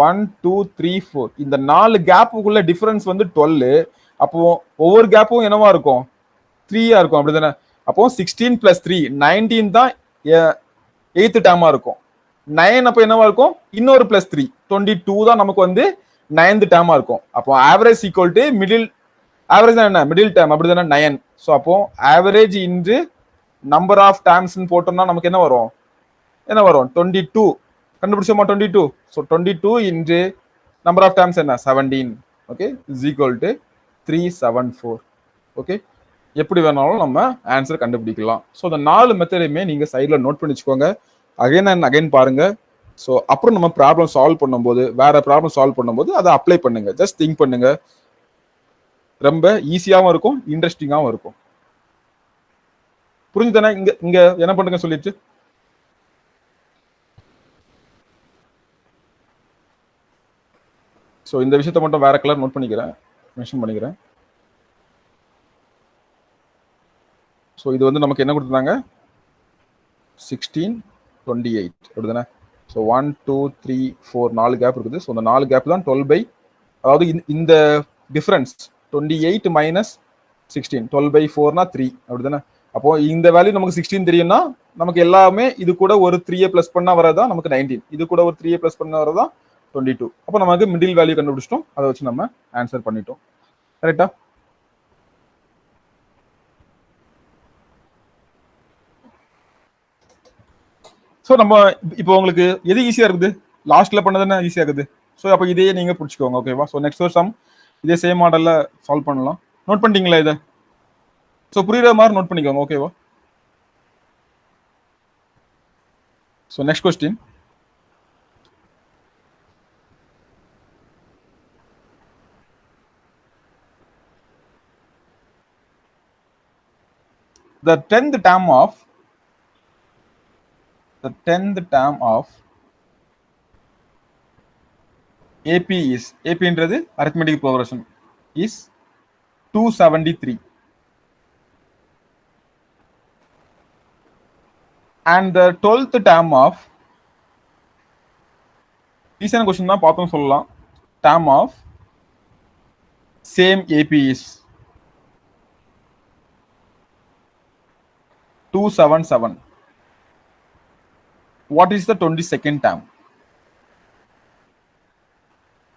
1 2 3 4 இந்த 4 கேப்புக்குள்ள டிஃபரன்ஸ் வந்து 12. அப்போ ஒவ்வொரு கேப்பும் என்னவா இருக்கும்? 3 இருக்கும், அப்படிதானே? அப்போ 16 பிளஸ் 3 19 தான் 8th டேர்மா இருக்கும். 9 அப்போ என்னவா இருக்கும்? இன்னொரு பிளஸ் 3 22 தான் நமக்கு வந்து 9th டேர்மா இருக்கும். அப்போ average equal to middle, average என்ன? மிடில் டேர்ம், அப்படிதானே? 9. ஸோ அப்போ average into number of terms போட்டோம்னா நமக்கு என்ன வரும்? 22. கண்டுபிடிச்சோமா? 22. So 22 into number of terms என்ன? 17. Okay, is equal to 374. Okay, எப்படி வேணாலும் நம்ம ஆன்சர் கண்டுபிடிக்கலாம். ஸோ இந்த 4 மெத்தடையுமே நீங்க சைட்ல நோட் பண்ணி வச்சுக்கோங்க. அகைன் அண்ட் அகைன் பாருங்க. ஸோ அப்புறம் நம்ம ப்ராப்ளம் சால்வ் பண்ணும்போது, வேற ப்ராப்ளம் சால்வ் பண்ணும்போது அதை அப்ளை பண்ணுங்க. ஜஸ்ட் திங்க் பண்ணுங்க. ரொம்ப ஈஸியாகவும் இருக்கும், இன்ட்ரெஸ்டிங்காகவும் இருக்கும். புரிஞ்சுதானே? இங்க என்ன பண்ணுங்க சொல்லிட்டு. ஸோ இந்த விஷயத்த மட்டும் வேற கலர் நோட் பண்ணிக்கிறேன், மென்ஷன் பண்ணிக்கிறேன். ஸோ இது வந்து நமக்கு என்ன கொடுத்துருந்தாங்க? 16 28, அப்படிதானே? ஸோ 1 2 3 4 4 கேப் இருக்குது. ஸோ இந்த 4 கேப் தான் 12 பை, அதாவது இந்த டிஃபரன்ஸ் 28 மைனஸ் 16 12/4னா 3 அப்படிதானே. அப்போ இந்த வேல்யூ நமக்கு 16 தெரியும்னா நமக்கு எல்லாமே இது கூட ஒரு 3 பிளஸ் பண்ணா வரதா நமக்கு 19, இது கூட ஒரு 3 பிளஸ் பண்ணா வரதா 22. அப்போ நமக்கு மிடில் வேல்யூ கண்டுபிடிச்சிட்டோம், அதை வச்சு நம்ம ஆன்சர் பண்ணிட்டோம். கரெக்டா? ஸோ நம்ம இப்போ உங்களுக்கு எது ஈஸியா இருக்குது? லாஸ்ட்ல பண்ணதானே ஈஸியா இருக்குது. ஸோ அப்போ இதையே நீங்க பிடிச்சிக்கோங்க. ஓகேவா? ஸோ நெக்ஸ்ட் ஒரு சம் இதே சேம் மாடல்ல சால்வ் பண்ணலாம். நோட் பண்ணிட்டீங்களா இதை? ஸோ புரியுற மாதிரி நோட் பண்ணிக்கோங்க. ஓகேவா? So next question. The 10th term of AP is, AP என்றது arithmetic progression, is 273. And the 12th term of, ஈஸியான கொஸ்டின் தான் பார்த்தோம் சொல்லலாம். term of same AP is 277. What is the 22nd term?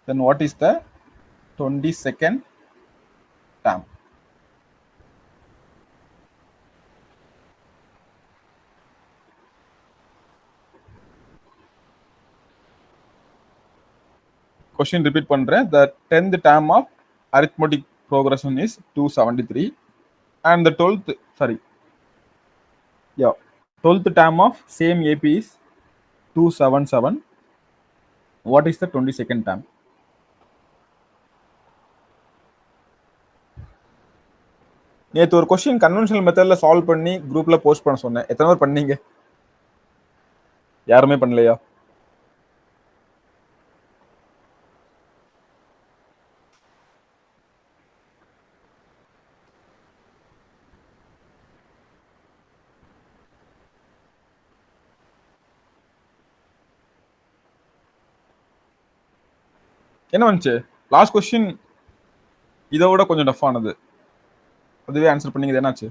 Then what is the 22nd term? Question repeat பண்றேன். The 10th term of arithmetic progression is 273 and the 12th term of same AP is 277. What is the 22nd term? நேற்று ஒரு question conventional மெத்தட்ல solve பண்ணி குரூப்ல post பண்ண சொன்னேன். எத்தனை பேர் பண்ணீங்க? யாருமே பண்ணலையா? என்ன வந்துச்சு? லாஸ்ட் கொஸ்டின் இதை விட கொஞ்சம் டஃப் ஆனது, அதுவே ஆன்சர் பண்ணீங்க. என்னாச்சு?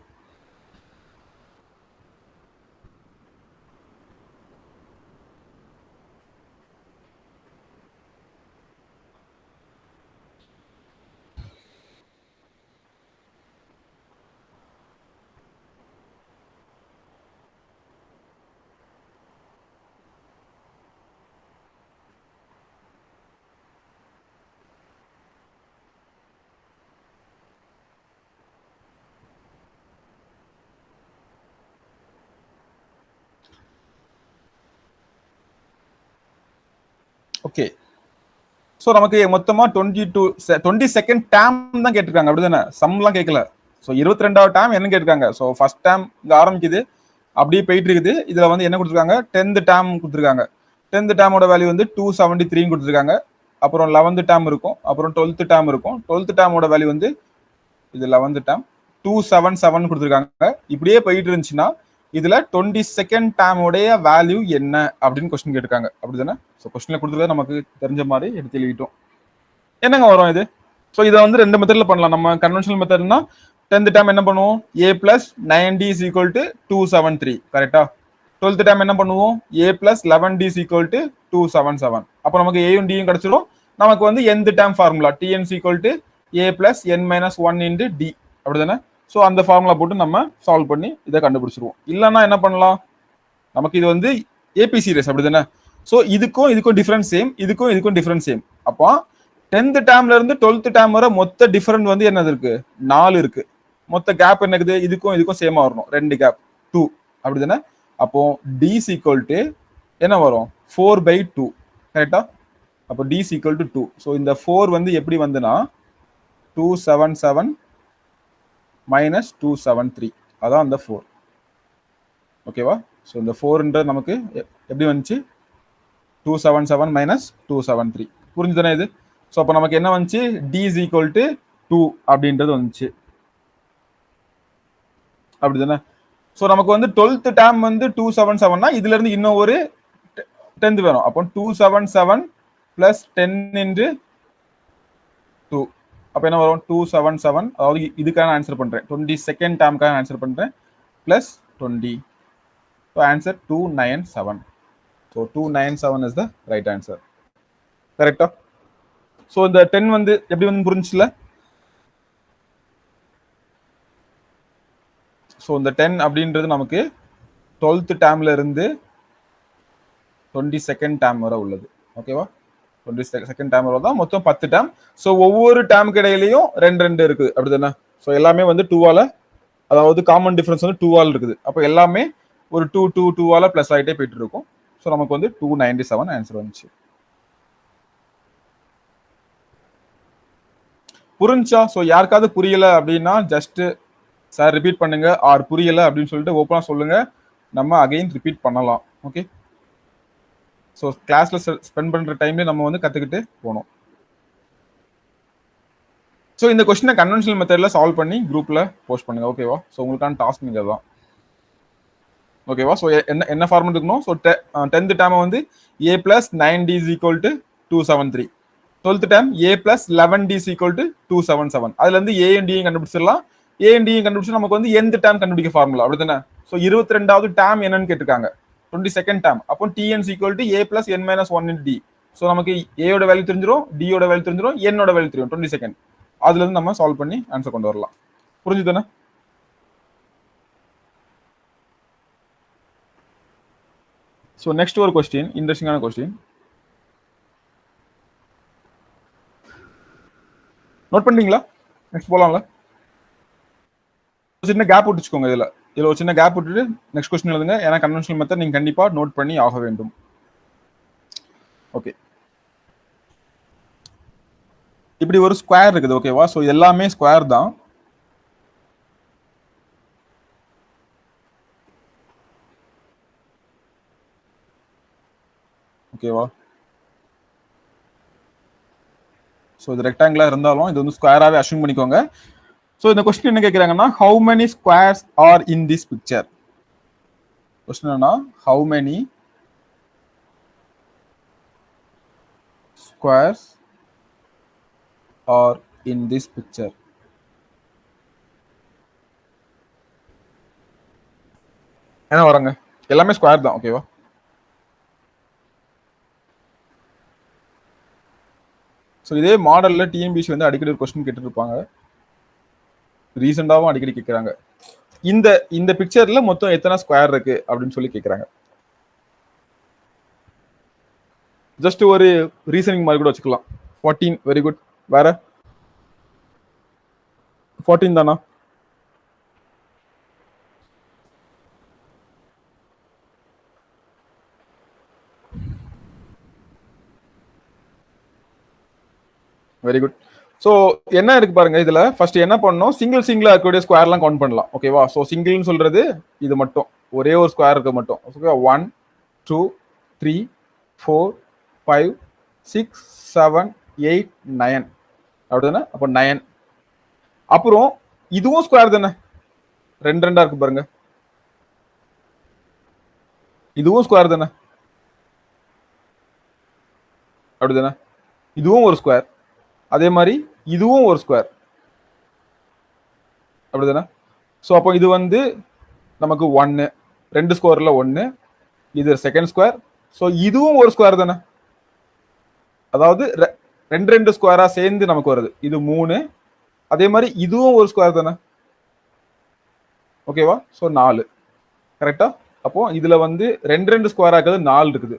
ஓகே. ஸோ நமக்கு மொத்தமா 22nd டேம் தான் கேட்டிருக்காங்க, அப்படிதானே? சம்லாம் கேட்கல. ஸோ 22வது டேம் என்ன கேட்டிருக்காங்க? ஸோ ஃபர்ஸ்ட் டேம் இங்க ஆரம்பிக்குது, அப்படியே போயிட்டு இருக்குது. இதுல வந்து என்ன கொடுத்துருக்காங்க? 10th டேம் கொடுத்துருக்காங்க. 10th டேமோட வேல்யூ வந்து 273 கொடுத்துருக்காங்க. அப்புறம் 11th டேம் இருக்கும், அப்புறம் 12th டேம் இருக்கும். 12th டேமோட வேல்யூ வந்து இது 11th டேம் 277 கொடுத்துருக்காங்க. இப்படியே போயிட்டு இருந்துச்சுன்னா இதுல 22nd டேமோடைய வேல்யூ என்ன அப்படின்னு கொஸ்டின் கேட்டிருக்காங்க, அப்படிதானே? ஸோ கொஸ்டின்ல கொடுத்துருக்க நமக்கு தெரிஞ்ச மாதிரி எடுத்து எழுதிட்டோம். என்னங்க வரும் இது? ஸோ இதை வந்து ரெண்டு மெத்தட்ல பண்ணலாம். நம்ம கன்வென்ஷனல் மெத்தட்னா 10th டேம் என்ன பண்ணுவோம்? a plus 9d is equal to 273, கரெக்டா? 12th டேம் என்ன பண்ணுவோம்? a plus 11d is equal to 277. அப்போ நமக்கு a-யும் d-யும் கிடைச்சிடும். நமக்கு வந்து nth term formula tn is equal to a plus n minus 1 into d, அப்படிதானே? ஸோ அந்த ஃபார்முலா போட்டு நம்ம சால்வ் பண்ணி இதை கண்டுபிடிச்சிருவோம். இல்லைன்னா என்ன பண்ணலாம்? நமக்கு இது வந்து ஏபி சீரியஸ், அப்படிதானே? ஸோ இதுக்கும் டிஃபரன்ஸ் சேம், இதுக்கும் டிஃபரன்ஸ் சேம். அப்போ 10th டேம்ல இருந்து 12th டேம் வர மொத்த டிஃபரன்ஸ் வந்து என்னது இருக்கு? 4 இருக்கு. மொத்த கேப் என்ன இருக்குது? இதுக்கும் சேமா வரணும், 2 கேப் 2, அப்படிதானே? அப்போ d is equal to என்ன வரும்? 4/2, கரெக்டா? அப்போ d is equal to 2. So இந்த 4 வந்து எப்படி வந்துன்னா 277 minus 273, அதான் அந்த 4. ஓகேவா? ஸோ இந்த 4 நமக்கு எப்படி வந்துச்சு? 277 minus 273. புரிஞ்சுதானே இது? ஸோ அப்போ நமக்கு என்ன வந்துச்சு? d is equal to 2 அப்படின்றது வந்துச்சு, அப்படிதானே? ஸோ நமக்கு வந்து 12th டேம் வந்து 277னா இதுல இருந்து இன்னும் ஒரு 10th வேணும். அப்போ 277 plus 10 into 2, அப்போ என்ன வரும் 277, அதாவது இதுக்கான ஆன்சர் பண்ணுறேன் 22nd டேர்முக்கான ஆன்சர் பண்ணுறேன் plus 20. So answer 297. So 297 is the right answer. கரெக்டா? ஸோ இந்த 10 வந்து எப்படி வந்து புரிஞ்சுல? ஸோ இந்த 10 அப்படின்றது நமக்கு 12th டேர்ம்ல இருந்து 22nd டேர்ம் வரை உள்ளது. ஓகேவா? 22nd டேர்ம் வரை தான் மொத்தம் 10 டேர்ம். ஸோ ஒவ்வொரு டேர்முக்கு இடையிலையும் 2 இருக்குது அப்படிதானே? ஸோ எல்லாமே வந்து 2ஆல, அதாவது காமன் டிஃபரன்ஸ் வந்து 2ஆல் இருக்குது. அப்போ எல்லாமே ஒரு 2ஆல பிளஸ் ஆகிட்டே போயிட்டு இருக்கும். ஸோ நமக்கு வந்து 297 ஆன்சர் வந்துச்சு. புரிஞ்சா? ஸோ யாருக்காவது புரியல அப்படின்னா ஜஸ்ட் சார் ரிப்பீட் பண்ணுங்க, ஆர் புரியல அப்படின்னு சொல்லிட்டு ஓப்பனா சொல்லுங்க, நம்ம அகைன் ரிப்பீட் பண்ணலாம். ஓகே? ஸோ கிளாஸ்ல ஸ்பெண்ட் பண்ற டைம்ல நம்ம வந்து கத்துக்கிட்டு போகணும். ஸோ இந்த கொஸ்டினை கன்வென்ஷனல் மெத்தட்ல சால்வ் பண்ணி குரூப்ல போஸ்ட் பண்ணுங்க. ஓகேவா? ஸோ உங்களுக்கான டாஸ்க் நீங்க தான். ஓகேவா? ஸோ என்ன ஃபார்மெட் இருக்கணும்? ஸோ 10th டேர்மை வந்து a plus 9d is equal to 273. 12th term a plus 11d is equal to 277. அதுல இருந்து a and d கண்டுபிடிச்சிடலாம். a and d கண்டுபிடிச்சு நமக்கு வந்து nth டேர்ம் கண்டுபிடிக்க ஃபார்முலா அப்படிதானே? ஸோ 22வது டேர்ம் என்னன்னு கேட்டிருக்காங்க, 22nd டேர்ம். அப்போ tn is equal to a plus n minus 1 into d. So நமக்கு a யோட வேல்யூ தெரிஞ்சிடும், d யோட வேல்யூ தெரிஞ்சிடும், n ஓட வேல்யூ தெரியும் 22nd. அதுல இருந்து நம்ம சால்வ் பண்ணி ஆன்சர் கொண்டு வரலாம். புரிஞ்சுதானே? ஸோ நெக்ஸ்ட் ஒரு கொஸ்டின், இன்ட்ரெஸ்டிங்கான கொஸ்டின். நோட் பண்ணீங்களா? நெக்ஸ்ட் போலாம்ல? சின்ன கேப் விட்டுச்சுக்கோங்க. இதுல ஒரு சின்ன கேப் விட்டுட்டு நெக்ஸ்ட் கொஸ்டின் எழுதுங்க. ஏன்னா கன்வென்ஷனல் மெத்தட் நீங்க கண்டிப்பா நோட் பண்ணி ஆக வேண்டும். ஓகே, இப்படி ஒரு ஸ்கொயர் இருக்குது. ஓகேவா? ஸோ எல்லாமே ஸ்கொயர் தான். ஓகேவா? ஸோ இது ரெக்டாங்கிளா இருந்தாலும் இது வந்து ஸ்கொயராகவே அஷ்யூம் பண்ணிக்கோங்க. ஸோ இந்த கொஸ்டின் என்ன கேட்குறாங்கன்னா, how many squares are in this picture? Question என்னன்னா, how many squares are in this picture? என்ன வராங்க? எல்லாமே ஸ்கொயர் தான். ஓகேவா? ஸோ இதே மாடல்ல டிஎன்பிசி வந்து அடிக்கடி ஒரு கொஸ்டின் கேட்டு இருப்பாங்க, ரீசெண்டாவும் அடிக்கடி கேட்குறாங்க. இந்த பிக்சர்ல மொத்தம் எத்தனை ஸ்கொயர் இருக்கு அப்படின்னு சொல்லி கேட்குறாங்க. ஜஸ்ட் ஒரு ரீசனிங் மாதிரி கூட வச்சுக்கலாம். 14. Very good. வேற 14 தானா? Very good. ஸோ என்ன இருக்கு பாருங்க, இதுல ஃபர்ஸ்ட் என்ன பண்ணணும், சிங்கிளா இருக்கக்கூடிய ஸ்கொயர்லாம் கவுண்ட் பண்ணலாம். ஓகேவா? ஸோ சிங்கிள்னு சொல்றது இது மட்டும், ஒரே ஒரு ஸ்கொயர் இருக்க மட்டும். 1 2 3 4 5 6 7 8 9 அப்படிதானே? அப்போ 9. அப்புறம் இதுவும் ஸ்கொயர் தானே, 2 இருக்கு பாருங்க, இதுவும் ஸ்கொயர் தானே, அப்படிதானே? இதுவும் ஒரு ஸ்கொயர். அதே மாதிரி இதுவும் ஒரு ஸ்கொயர், அப்படிதானே? ஸோ அப்போ இது வந்து நமக்கு 1, 2 ஸ்கொயர்ல 1, இது செகண்ட் ஸ்கொயர். ஸோ இதுவும் ஒரு ஸ்கொயர் தானே, அதாவது 2 ஸ்கொயரா சேர்ந்து நமக்கு வருது. இது 3. அதே மாதிரி இதுவும் ஒரு ஸ்கொயர் தானே. ஓகேவா? ஸோ 4. கரெக்டா? அப்போ இதுல வந்து 2 ஸ்கொயரா இருக்குது, 4 இருக்குது.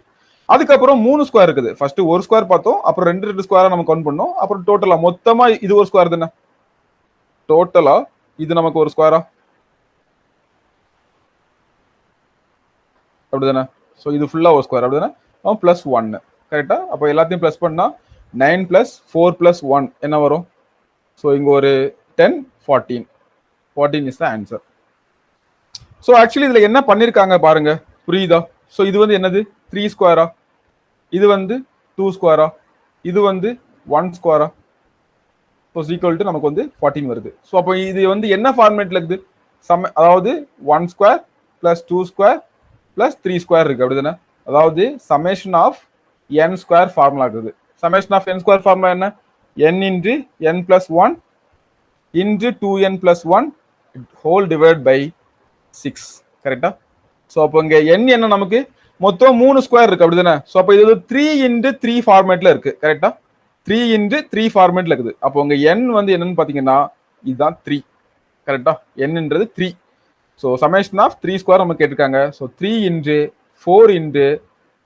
அதுக்கப்புறம் 3 ஸ்கொயர் இருக்குது. ஃபர்ஸ்ட் ஒரு ஸ்கொயர் பார்த்தோம், அப்புறம் 2 ஸ்கொயரா நம்ம கவுண்ட் பண்ணோம், அப்புறம் டோட்டலா மொத்தமா இது ஒரு ஸ்கொயர் தானே. டோட்டலா இது நமக்கு ஒரு ஸ்கொயரா, அப்படிதானே? ஸோ இது ஃபுல்லா ஒரு ஸ்கொயர், அப்படிதானே? பிளஸ் 1. கரெக்டா? அப்போ எல்லாத்தையும் பிளஸ் பண்ணா 9 + 4 + 1 என்ன வரும்? ஸோ இங்க ஒரு 10, 14. 14 is the answer. So actually இதுல என்ன பண்ணிருக்காங்க பாருங்க, புரியுதா? ஸோ இது வந்து என்னது, 3 ஸ்கொயரா, இது வந்து 2 ஸ்கொயரா, இது வந்து 1 ஸ்கொயரா. ஸோ ஈக்குவல் டு நமக்கு வந்து 14 வருது. ஸோ அப்போ இது வந்து என்ன ஃபார்மேட்ல இருக்குது, அதாவது 1 ஸ்கொயர் + 2 ஸ்கொயர் + 3 ஸ்கொயர் இருக்கு, அப்படிதானே? அதாவது summation of n square formula இருக்குது. Summation of n square formula என்ன? n into n plus 1 into 2n plus 1 whole divided by 6. கரெக்டா? ஸோ அப்போ இங்க n என்ன நமக்கு மொத்தம் 3 ஸ்கொயர் இருக்கு அப்படிதானே? ஸோ அப்போ இது 3 into 3 ஃபார்மேட்ல இருக்கு. கரெக்டா? 3 into 3 ஃபார்மேட்ல இருக்குது. அப்போ உங்க n வந்து என்னன்னு பாத்தீங்கன்னா இதுதான் 3. கரெக்டா? nன்றது 3. ஸோ சமேஷன் ஆஃப் 3 ஸ்கொயர் நம்ம கேட்டிருக்காங்க. So 3 into 4 into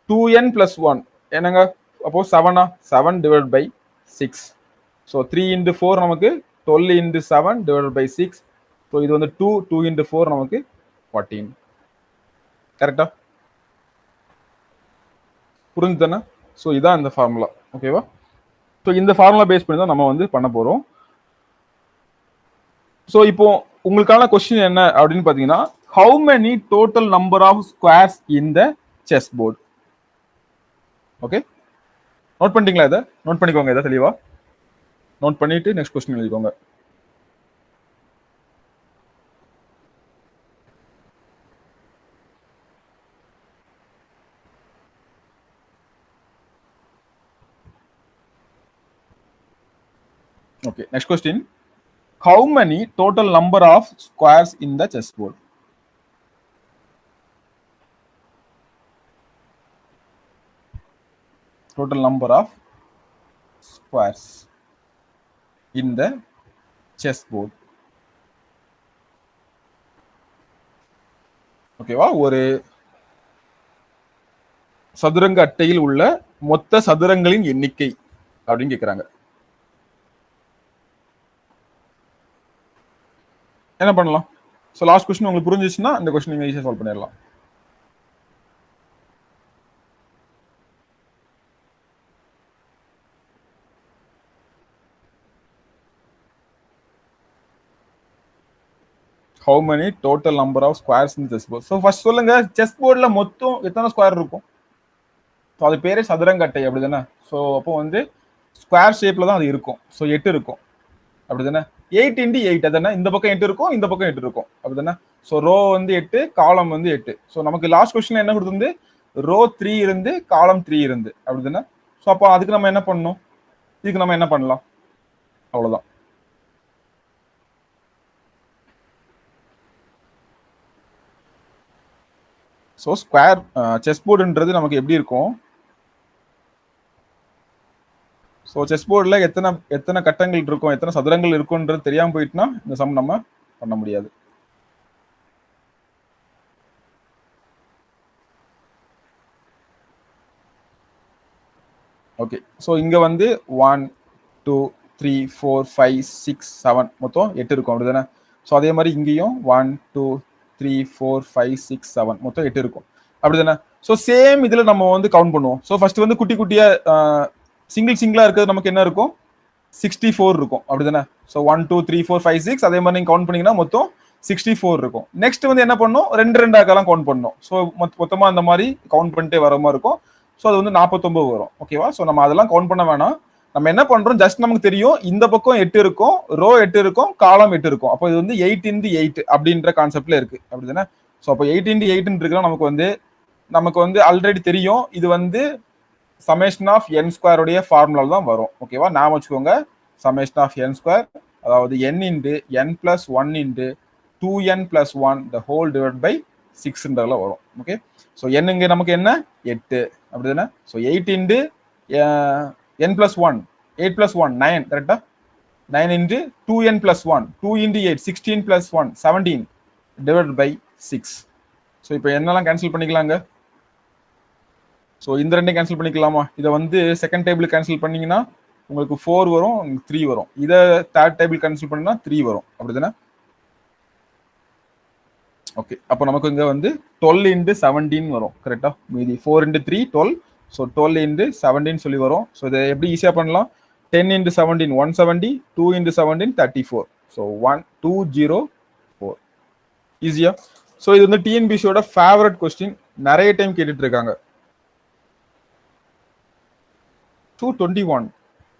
2n plus 1 என்னங்க அப்போ 7 7 divided by 6. ஸோ 3 into 4 நமக்கு 12 into 7 divided by 6. ஸோ இது வந்து 2 into 4 நமக்கு 14. கரெக்டா? புரிஞ்சு தானே? ஸோ இதான் இந்த ஃபார்முலா. ஓகேவா? ஸோ இந்த ஃபார்முலா பேஸ் பண்ணி தான் நம்ம வந்து பண்ண போறோம். ஸோ இப்போ உங்களுக்கான கொஸ்டின் என்ன அப்படின்னு பாத்தீங்கன்னா, how many total number of squares in the chess board? Okay, note பண்ணிட்டீங்களா? இதை நோட் பண்ணிக்கோங்க. இதை தெளிவா நோட் பண்ணிட்டு நெக்ஸ்ட் கொஸ்டின் எழுதிக்கோங்க. Okay, next question. How many total number of squares in the chessboard? Total number of squares in the chessboard. ஓகேவா? ஒரு சதுரங்க அட்டையில் உள்ள மொத்த சதுரங்களின் எண்ணிக்கை அப்படின்னு கேட்கிறாங்க. என்ன பண்ணலாம்? ஸோ லாஸ்ட் கொஸ்டின் உங்களுக்கு புரிஞ்சிச்சுன்னா இந்த கொஸ்டின் நீங்க ஈஸியாக சால்வ் பண்ணிடலாம். How many total number of squares in chess board? So first சொல்லுங்க, செஸ் போர்டில் மொத்தம் எத்தனை ஸ்கொயர் இருக்கும்? ஸோ அது பேரே சதுரங்க அட்டை அப்படிதானே? ஸோ அப்போ வந்து ஸ்கொயர் ஷேப்ல தான் அது இருக்கும். ஸோ 8 இருக்கும் அப்படிதானே? 8 into 8 அதானே? இந்த பக்கம் 8 இருக்கும், இந்த பக்கம் 8 இருக்கும் அப்படிதானே? ஸோ ரோ வந்து 8, காலம் வந்து 8. ஸோ நமக்கு லாஸ்ட் கொஸ்டின் என்ன கொடுத்துருந்து? ரோ 3 இருந்து காலம் 3 இருந்து அப்படிதானே? ஸோ அப்போ அதுக்கு நம்ம என்ன பண்ணணும்? இதுக்கு நம்ம என்ன பண்ணலாம்? அவ்வளவுதான். ஸோ ஸ்கொயர் செஸ் போர்டுன்றது நமக்கு எப்படி இருக்கும்? ஸோ செஸ் போர்டில் எத்தனை கட்டங்கள் இருக்கும், எத்தனை சதுரங்கள் இருக்கும்ன்றது தெரியாம போயிட்டுனா இந்த சம் நம்ம பண்ண முடியாது. ஓகே, ஸோ இங்க வந்து 1 2 3 4 5 6 7 மொத்தம் 8 இருக்கும் அப்படிதானே? ஸோ அதே மாதிரி இங்கேயும் 1 2 3 4 5 6 7 மொத்தம் 8 இருக்கும் அப்படிதானே? ஸோ சேம் இதுல நம்ம வந்து கவுண்ட் பண்ணுவோம். ஸோ ஃபர்ஸ்ட் வந்து குட்டி குட்டியா சிங்கிளா இருக்கிறது நமக்கு என்ன இருக்கும்? 64 இருக்கும் அப்படிதானே? ஸோ 1 2 3 4 5 6 அதே மாதிரி நீங்க கவுண்ட் பண்ணீங்கன்னா மொத்தம் 64 இருக்கும். நெக்ஸ்ட் வந்து என்ன பண்ணும்? ரெண்டு ரெண்டாக்கெல்லாம் கவுண்ட் பண்ணணும். ஸோ மொத்தமா அந்த மாதிரி கவுண்ட் பண்ணிட்டே வர மாதிரி இருக்கும். ஸோ அது வந்து 49 வரும். ஓகேவா? ஸோ நம்ம அதெல்லாம் கவுண்ட் பண்ண வேணாம். நம்ம என்ன பண்றோம்? ஜஸ்ட் நமக்கு தெரியும் இந்த பக்கம் 8 இருக்கும், ரோ 8 இருக்கும், காலம் 8 இருக்கும். அப்போ இது வந்து 8 into 8 அப்படின்ற கான்செப்ட்ல இருக்கு அப்படிதானே? ஸோ அப்போ 8 into 8 இருக்குன்னா நமக்கு வந்து ஆல்ரெடி தெரியும் இது வந்து சமேஷன் ஆஃப் n ஸ்கொயர் உடைய ஃபார்முலா தான் வரும். ஓகேவா? ஞாபகம் வச்சுக்கோங்க, சமேஷன் ஆஃப் n ஸ்கொயர் அதாவது n into n plus 1 into 2n plus 1 the whole divided by 6ன்றதுல வரும். ஓகே, ஸோ n இங்க நமக்கு என்ன? 8 அப்படிதானே? So 8 into n plus 1 8 plus 1 9 கரெக்டா? 9 into 2n plus 1 2 into 8 16 plus 1 17 divided by 6. So இப்போ என்னெல்லாம் cancel பண்ணிக்கலாங்க? ஸோ இந்த ரெண்டையும் கேன்சல் பண்ணிக்கலாமா? இதை வந்து செகண்ட் டேபிள் கேன்சல் பண்ணீங்கன்னா உங்களுக்கு 4 வரும், 3 வரும். இதை தேர்ட் டேபிள் கேன்சல் பண்ணினா 3 வரும் அப்படிதானே? ஓகே, அப்போ நமக்கு இங்க வந்து 12 into 17 வரும். கரெக்டா? மீதி 4 into 3 12. ஸோ 12 into 17 சொல்லி வரும். ஸோ இதை எப்படி ஈஸியா பண்ணலாம்? 10 into 17 170, 2 into 17 34. ஸோ 1204 ஈஸியா. ஸோ இது வந்து டிஎன்பிசியோட ஃபேவரட் கொஸ்டின், நிறைய டைம் கேட்டுட்டு இருக்காங்க. 221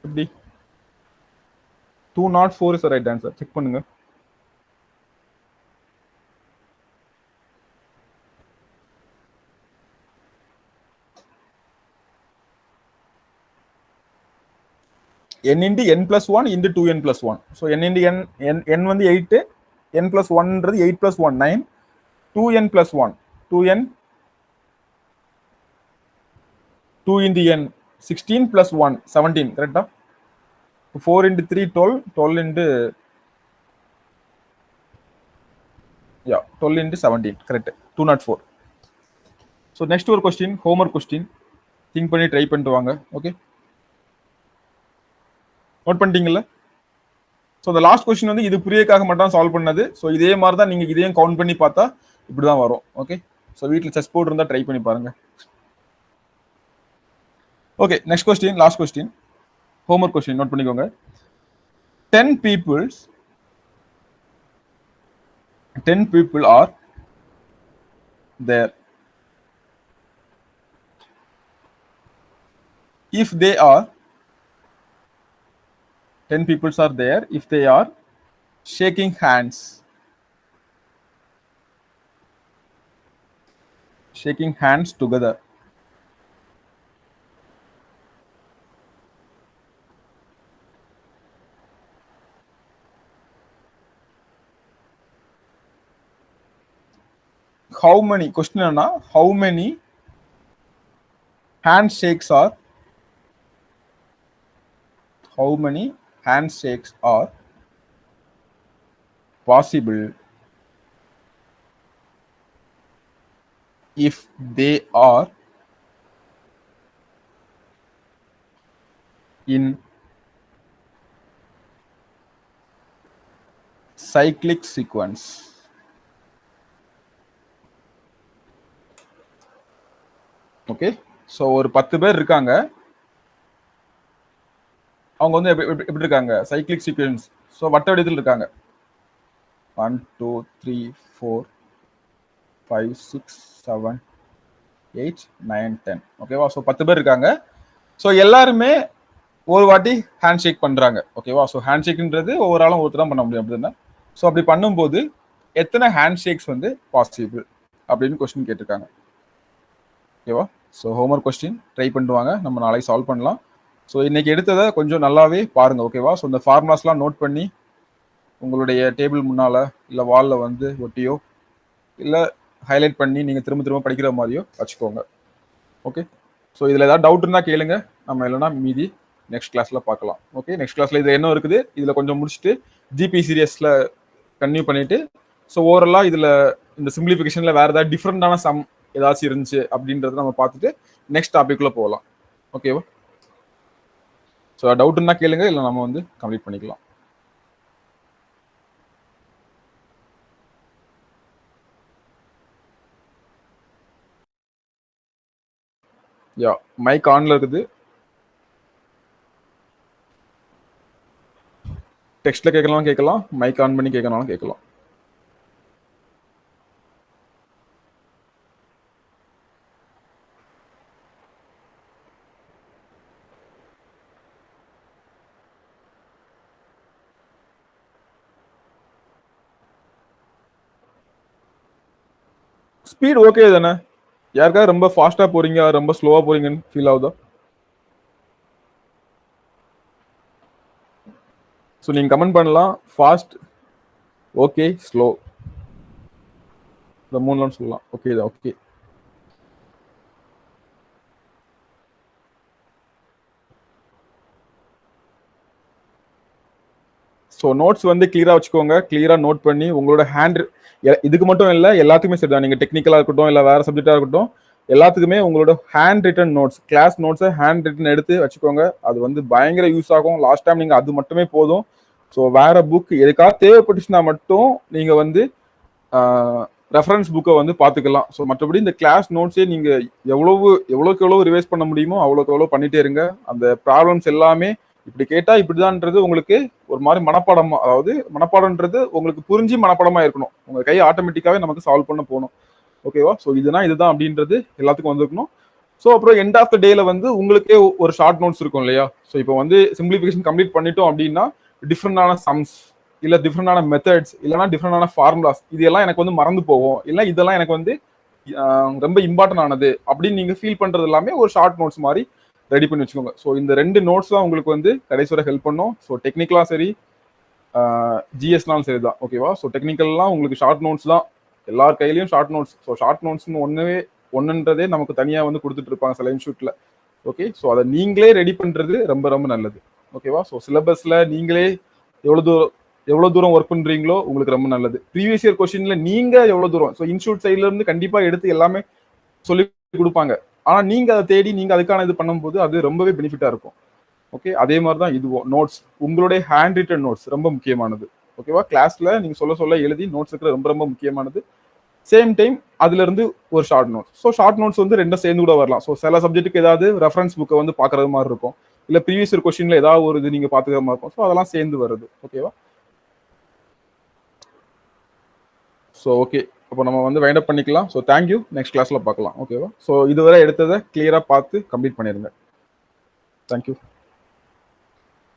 எப்படி? 204 இஸ் ரைட் ஆன்சர். செக் பண்ணுங்க. n into n plus 1 into 2n plus 1. So n into n வந்து 8, n plus 1ன்றது 8 plus 1 9, 2n plus 1 2n 2 into n 16 plus 1 17, கரெக்டா? 4 into 3 12, 12 into 12 into 17, correct, 204. So next ஒரு question, homework question, think பண்ணி try பண்ணிட்டு வாங்க. Okay, note பண்ணிட்டீங்கல்ல? So இந்த last question வந்து இது புரியக்காக மட்டும் சால்வ் பண்ணது. ஸோ இதே மாதிரி தான் நீங்கள் இதையும் கவுண்ட் பண்ணி பார்த்தா இப்படி தான் வரும். ஓகே, ஸோ வீட்டில் செஸ் போர்டு இருந்தால் ட்ரை பண்ணி பாருங்க. Okay, next question, last question, homework question note பண்ணிக்கோங்க. 10 people are there. If they are 10 people are there, if they are shaking hands together, how many, question na, how many handshakes are possible if they are in cyclic sequence? Okay, so ஒரு 10 பேர் இருக்காங்க. அவங்க வந்து எப்படி இருக்காங்க? Cyclic sequence. So வட்ட வடிவத்தில் இருக்காங்க. 1 2 3 4 5 6 7 8 9 10. ஓகேவா? ஸோ 10 பேர் இருக்காங்க. ஸோ எல்லாருமே ஒரு வாட்டி ஹேண்ட் ஷேக் பண்றாங்க. ஓகேவா? ஸோ ஹேண்ட் ஷேக்ன்றது ஒவ்வொரு ஆளும் ஒருத்தர் தான் பண்ண முடியும் அப்படின்னா, ஸோ அப்படி பண்ணும்போது எத்தனை ஹேண்ட் ஷேக்ஸ் வந்து பாசிபிள் அப்படின்னு கொஸ்டின் கேட்டிருக்காங்க. ஓகேவா? ஸோ ஹோம்ஒர்க் கொஸ்டின் ட்ரை பண்ணுவாங்க, நம்ம நாளைக்கு சால்வ் பண்ணலாம். ஸோ இன்னைக்கு எடுத்ததை கொஞ்சம் நல்லாவே பாருங்க. ஓகேவா? ஸோ இந்த ஃபார்முலாஸ்லாம் நோட் பண்ணி உங்களுடைய டேபிள் முன்னால இல்லை வாலில் வந்து ஒட்டியோ இல்லை ஹைலைட் பண்ணி நீங்கள் திரும்ப படிக்கிற மாதிரியோ வச்சுக்கோங்க. ஓகே, ஸோ இதில் ஏதாவது டவுட் இருந்தால் கேளுங்க, நம்ம இல்லைனா மீதி நெக்ஸ்ட் கிளாஸில் பார்க்கலாம். ஓகே, நெக்ஸ்ட் கிளாஸில் இது என்ன இருக்குது இதில் கொஞ்சம் முடிச்சுட்டு ஜிபி சீரியஸில் கன்டினியூ பண்ணிட்டு, ஸோ ஓவரலாக இதில் இந்த சிம்பிளிஃபிகேஷனில் வேறு ஏதாவது டிஃப்ரெண்டான சம் ஏதாச்சும் இருந்துச்சு அப்படின்றத நம்ம பார்த்துட்டு நெக்ஸ்ட் டாபிக்ல போகலாம். ஓகேவா? ஸோ டவுட் இருந்தால் கேளுங்க, இல்லை நம்ம வந்து கம்ப்ளீட் பண்ணிக்கலாம். யா, மைக் ஆன்ல இருக்குது. டெக்ஸ்ட்ல கேட்கலாம், மைக் ஆன் பண்ணி கேட்கனாலும் கேட்கலாம். ஸ்பீட் ஓகே தானே? யாருக்காவது ரொம்ப ஃபாஸ்டா போறீங்க, ரொம்ப ஸ்லோவா போறீங்கன்னு ஃபீல் ஆகுதா? ஸோ நீங்க கமெண்ட் பண்ணலாம், ஃபாஸ்ட், ஓகே, ஸ்லோ, இந்த மூணுலாம் சொல்லலாம். ஓகே தான், ஓகே. ஸோ நோட்ஸ் வந்து கிளியரா வச்சுக்கோங்க, கிளியரா நோட் பண்ணி உங்களோட ஹேண்ட், இதுக்கு மட்டும் இல்லை எல்லாத்துக்குமே சரி தான், நீங்கள் டெக்னிக்கலாக இருக்கட்டும் இல்லை வேற சப்ஜெக்டாக இருக்கட்டும், எல்லாத்துக்குமே உங்களோட ஹேண்ட் ரிட்டன் நோட்ஸ், கிளாஸ் நோட்ஸை ஹேண்ட் ரிட்டன் எடுத்து வச்சுக்கோங்க. அது வந்து பயங்கர யூஸ் ஆகும். லாஸ்ட் டைம் நீங்கள் அது மட்டுமே போதும். ஸோ வேற புக் எதுக்காக தேவைப்பட்டுச்சுன்னா மட்டும் நீங்கள் வந்து ரெஃபரன்ஸ் புக்கை வந்து பார்த்துக்கலாம். ஸோ மற்றபடி இந்த கிளாஸ் நோட்ஸே நீங்கள் எவ்வளோக்கு எவ்வளோ ரிவைஸ் பண்ண முடியுமோ அவ்வளோக்கு எவ்வளோ பண்ணிட்டே இருங்க. அந்த ப்ராப்ளம்ஸ் எல்லாமே இப்படி கேட்டா இப்படிதான்ன்றது உங்களுக்கு ஒரு மாதிரி மனப்பாடமா, அதாவது மனப்பாடம்ன்றது உங்களுக்கு புரிஞ்சு மனப்பாடமா இருக்கணும். உங்க கை ஆட்டோமேட்டிக்காவே நமக்கு சால்வ் பண்ண போகணும். ஓகேவா? ஸோ இதுதான் அப்படின்றது எல்லாத்துக்கும் வந்துருக்கணும். ஸோ அப்புறம் எண்ட் ஆஃப் த டேல வந்து உங்களுக்கே ஒரு ஷார்ட் நோட்ஸ் இருக்கும் இல்லையா? ஸோ இப்போ வந்து சிம்பிளிஃபிகேஷன் கம்ப்ளீட் பண்ணிட்டோம் அப்படின்னா டிஃப்ரெண்டான சம்ஸ் இல்லை டிஃப்ரெண்டான மெத்தட்ஸ் இல்லைனா டிஃப்ரெண்டான ஃபார்முலாஸ் இதெல்லாம் எனக்கு வந்து மறந்து போகும், இல்லை இதெல்லாம் எனக்கு வந்து ரொம்ப இம்பார்ட்டன்ட் ஆனது அப்படின்னு நீங்க ஃபீல் பண்றது எல்லாமே ஒரு ஷார்ட் நோட்ஸ் மாதிரி ரெடி பண்ணி வச்சுக்கோங்க. ஸோ இந்த 2 நோட்ஸ் தான் உங்களுக்கு வந்து கடைசி வரை ஹெல்ப் பண்ணும். ஸோ டெக்னிக்கலாக சரி, ஜிஎஸ்னாலும் சரி தான், ஓகேவா? ஸோ டெக்னிக்கல்லாம் உங்களுக்கு ஷார்ட் நோட்ஸ் தான், எல்லார் கையிலையும் ஷார்ட் நோட்ஸ். ஸோ ஷார்ட் நோட்ஸ்னு ஒன்றுன்றதே நமக்கு தனியாக வந்து கொடுத்துட்டு இருப்பாங்க சில இன்ஸ்டியூட்ல. ஓகே, ஸோ அதை நீங்களே ரெடி பண்ணுறது ரொம்ப ரொம்ப நல்லது, ஓகேவா? ஸோ சிலபஸில் நீங்களே எவ்வளோ தூரம் ஒர்க் பண்ணுறீங்களோ உங்களுக்கு ரொம்ப நல்லது. ப்ரீவியஸ் இயர் கொஸ்டின்ல நீங்கள் எவ்வளோ தூரம், ஸோ இன்ஸ்டியூட் சைட்ல இருந்து கண்டிப்பாக எடுத்து எல்லாமே சொல்லி கொடுப்பாங்க. ஆனால் நீங்கள் அதை தேடி நீங்கள் அதுக்கான இது பண்ணும்போது அது ரொம்பவே பெனிஃபிட்டாக இருக்கும். ஓகே, அதே மாதிரி தான் இதுவும் நோட்ஸ், உங்களுடைய ஹேண்ட் ரிட்டன் நோட்ஸ் ரொம்ப முக்கியமானது, ஓகேவா? கிளாஸ்ல நீங்கள் சொல்ல எழுதி நோட்ஸ் இருக்கிற ரொம்ப ரொம்ப முக்கியமானது. சேம் டைம் அதுல இருந்து ஒரு short notes. So short notes வந்து ரெண்டும் சேர்ந்து கூட வரலாம். ஸோ சில சப்ஜெக்ட்டுக்கு ஏதாவது ரெஃபரன்ஸ் புக்கை வந்து பார்க்கறது மாதிரி இருக்கும், இல்லை ப்ரீவியஸ் இயர் கொஸ்டின்ல ஏதாவது ஒரு இது நீங்கள் பார்த்துக்கிற மாதிரி இருக்கும். ஸோ அதெல்லாம் சேர்ந்து வருது, ஓகேவா? ஸோ ஓகே, அப்போ நம்ம வந்து வைண்ட் அப் பண்ணிக்கலாம். ஸோ தேங்க்யூ, நெக்ஸ்ட் கிளாஸ்ல பார்க்கலாம், ஓகேவா? ஸோ இதுவரை எடுத்ததை கிளியராக பார்த்து கம்ப்ளீட் பண்ணிடுங்க. தேங்க்யூ.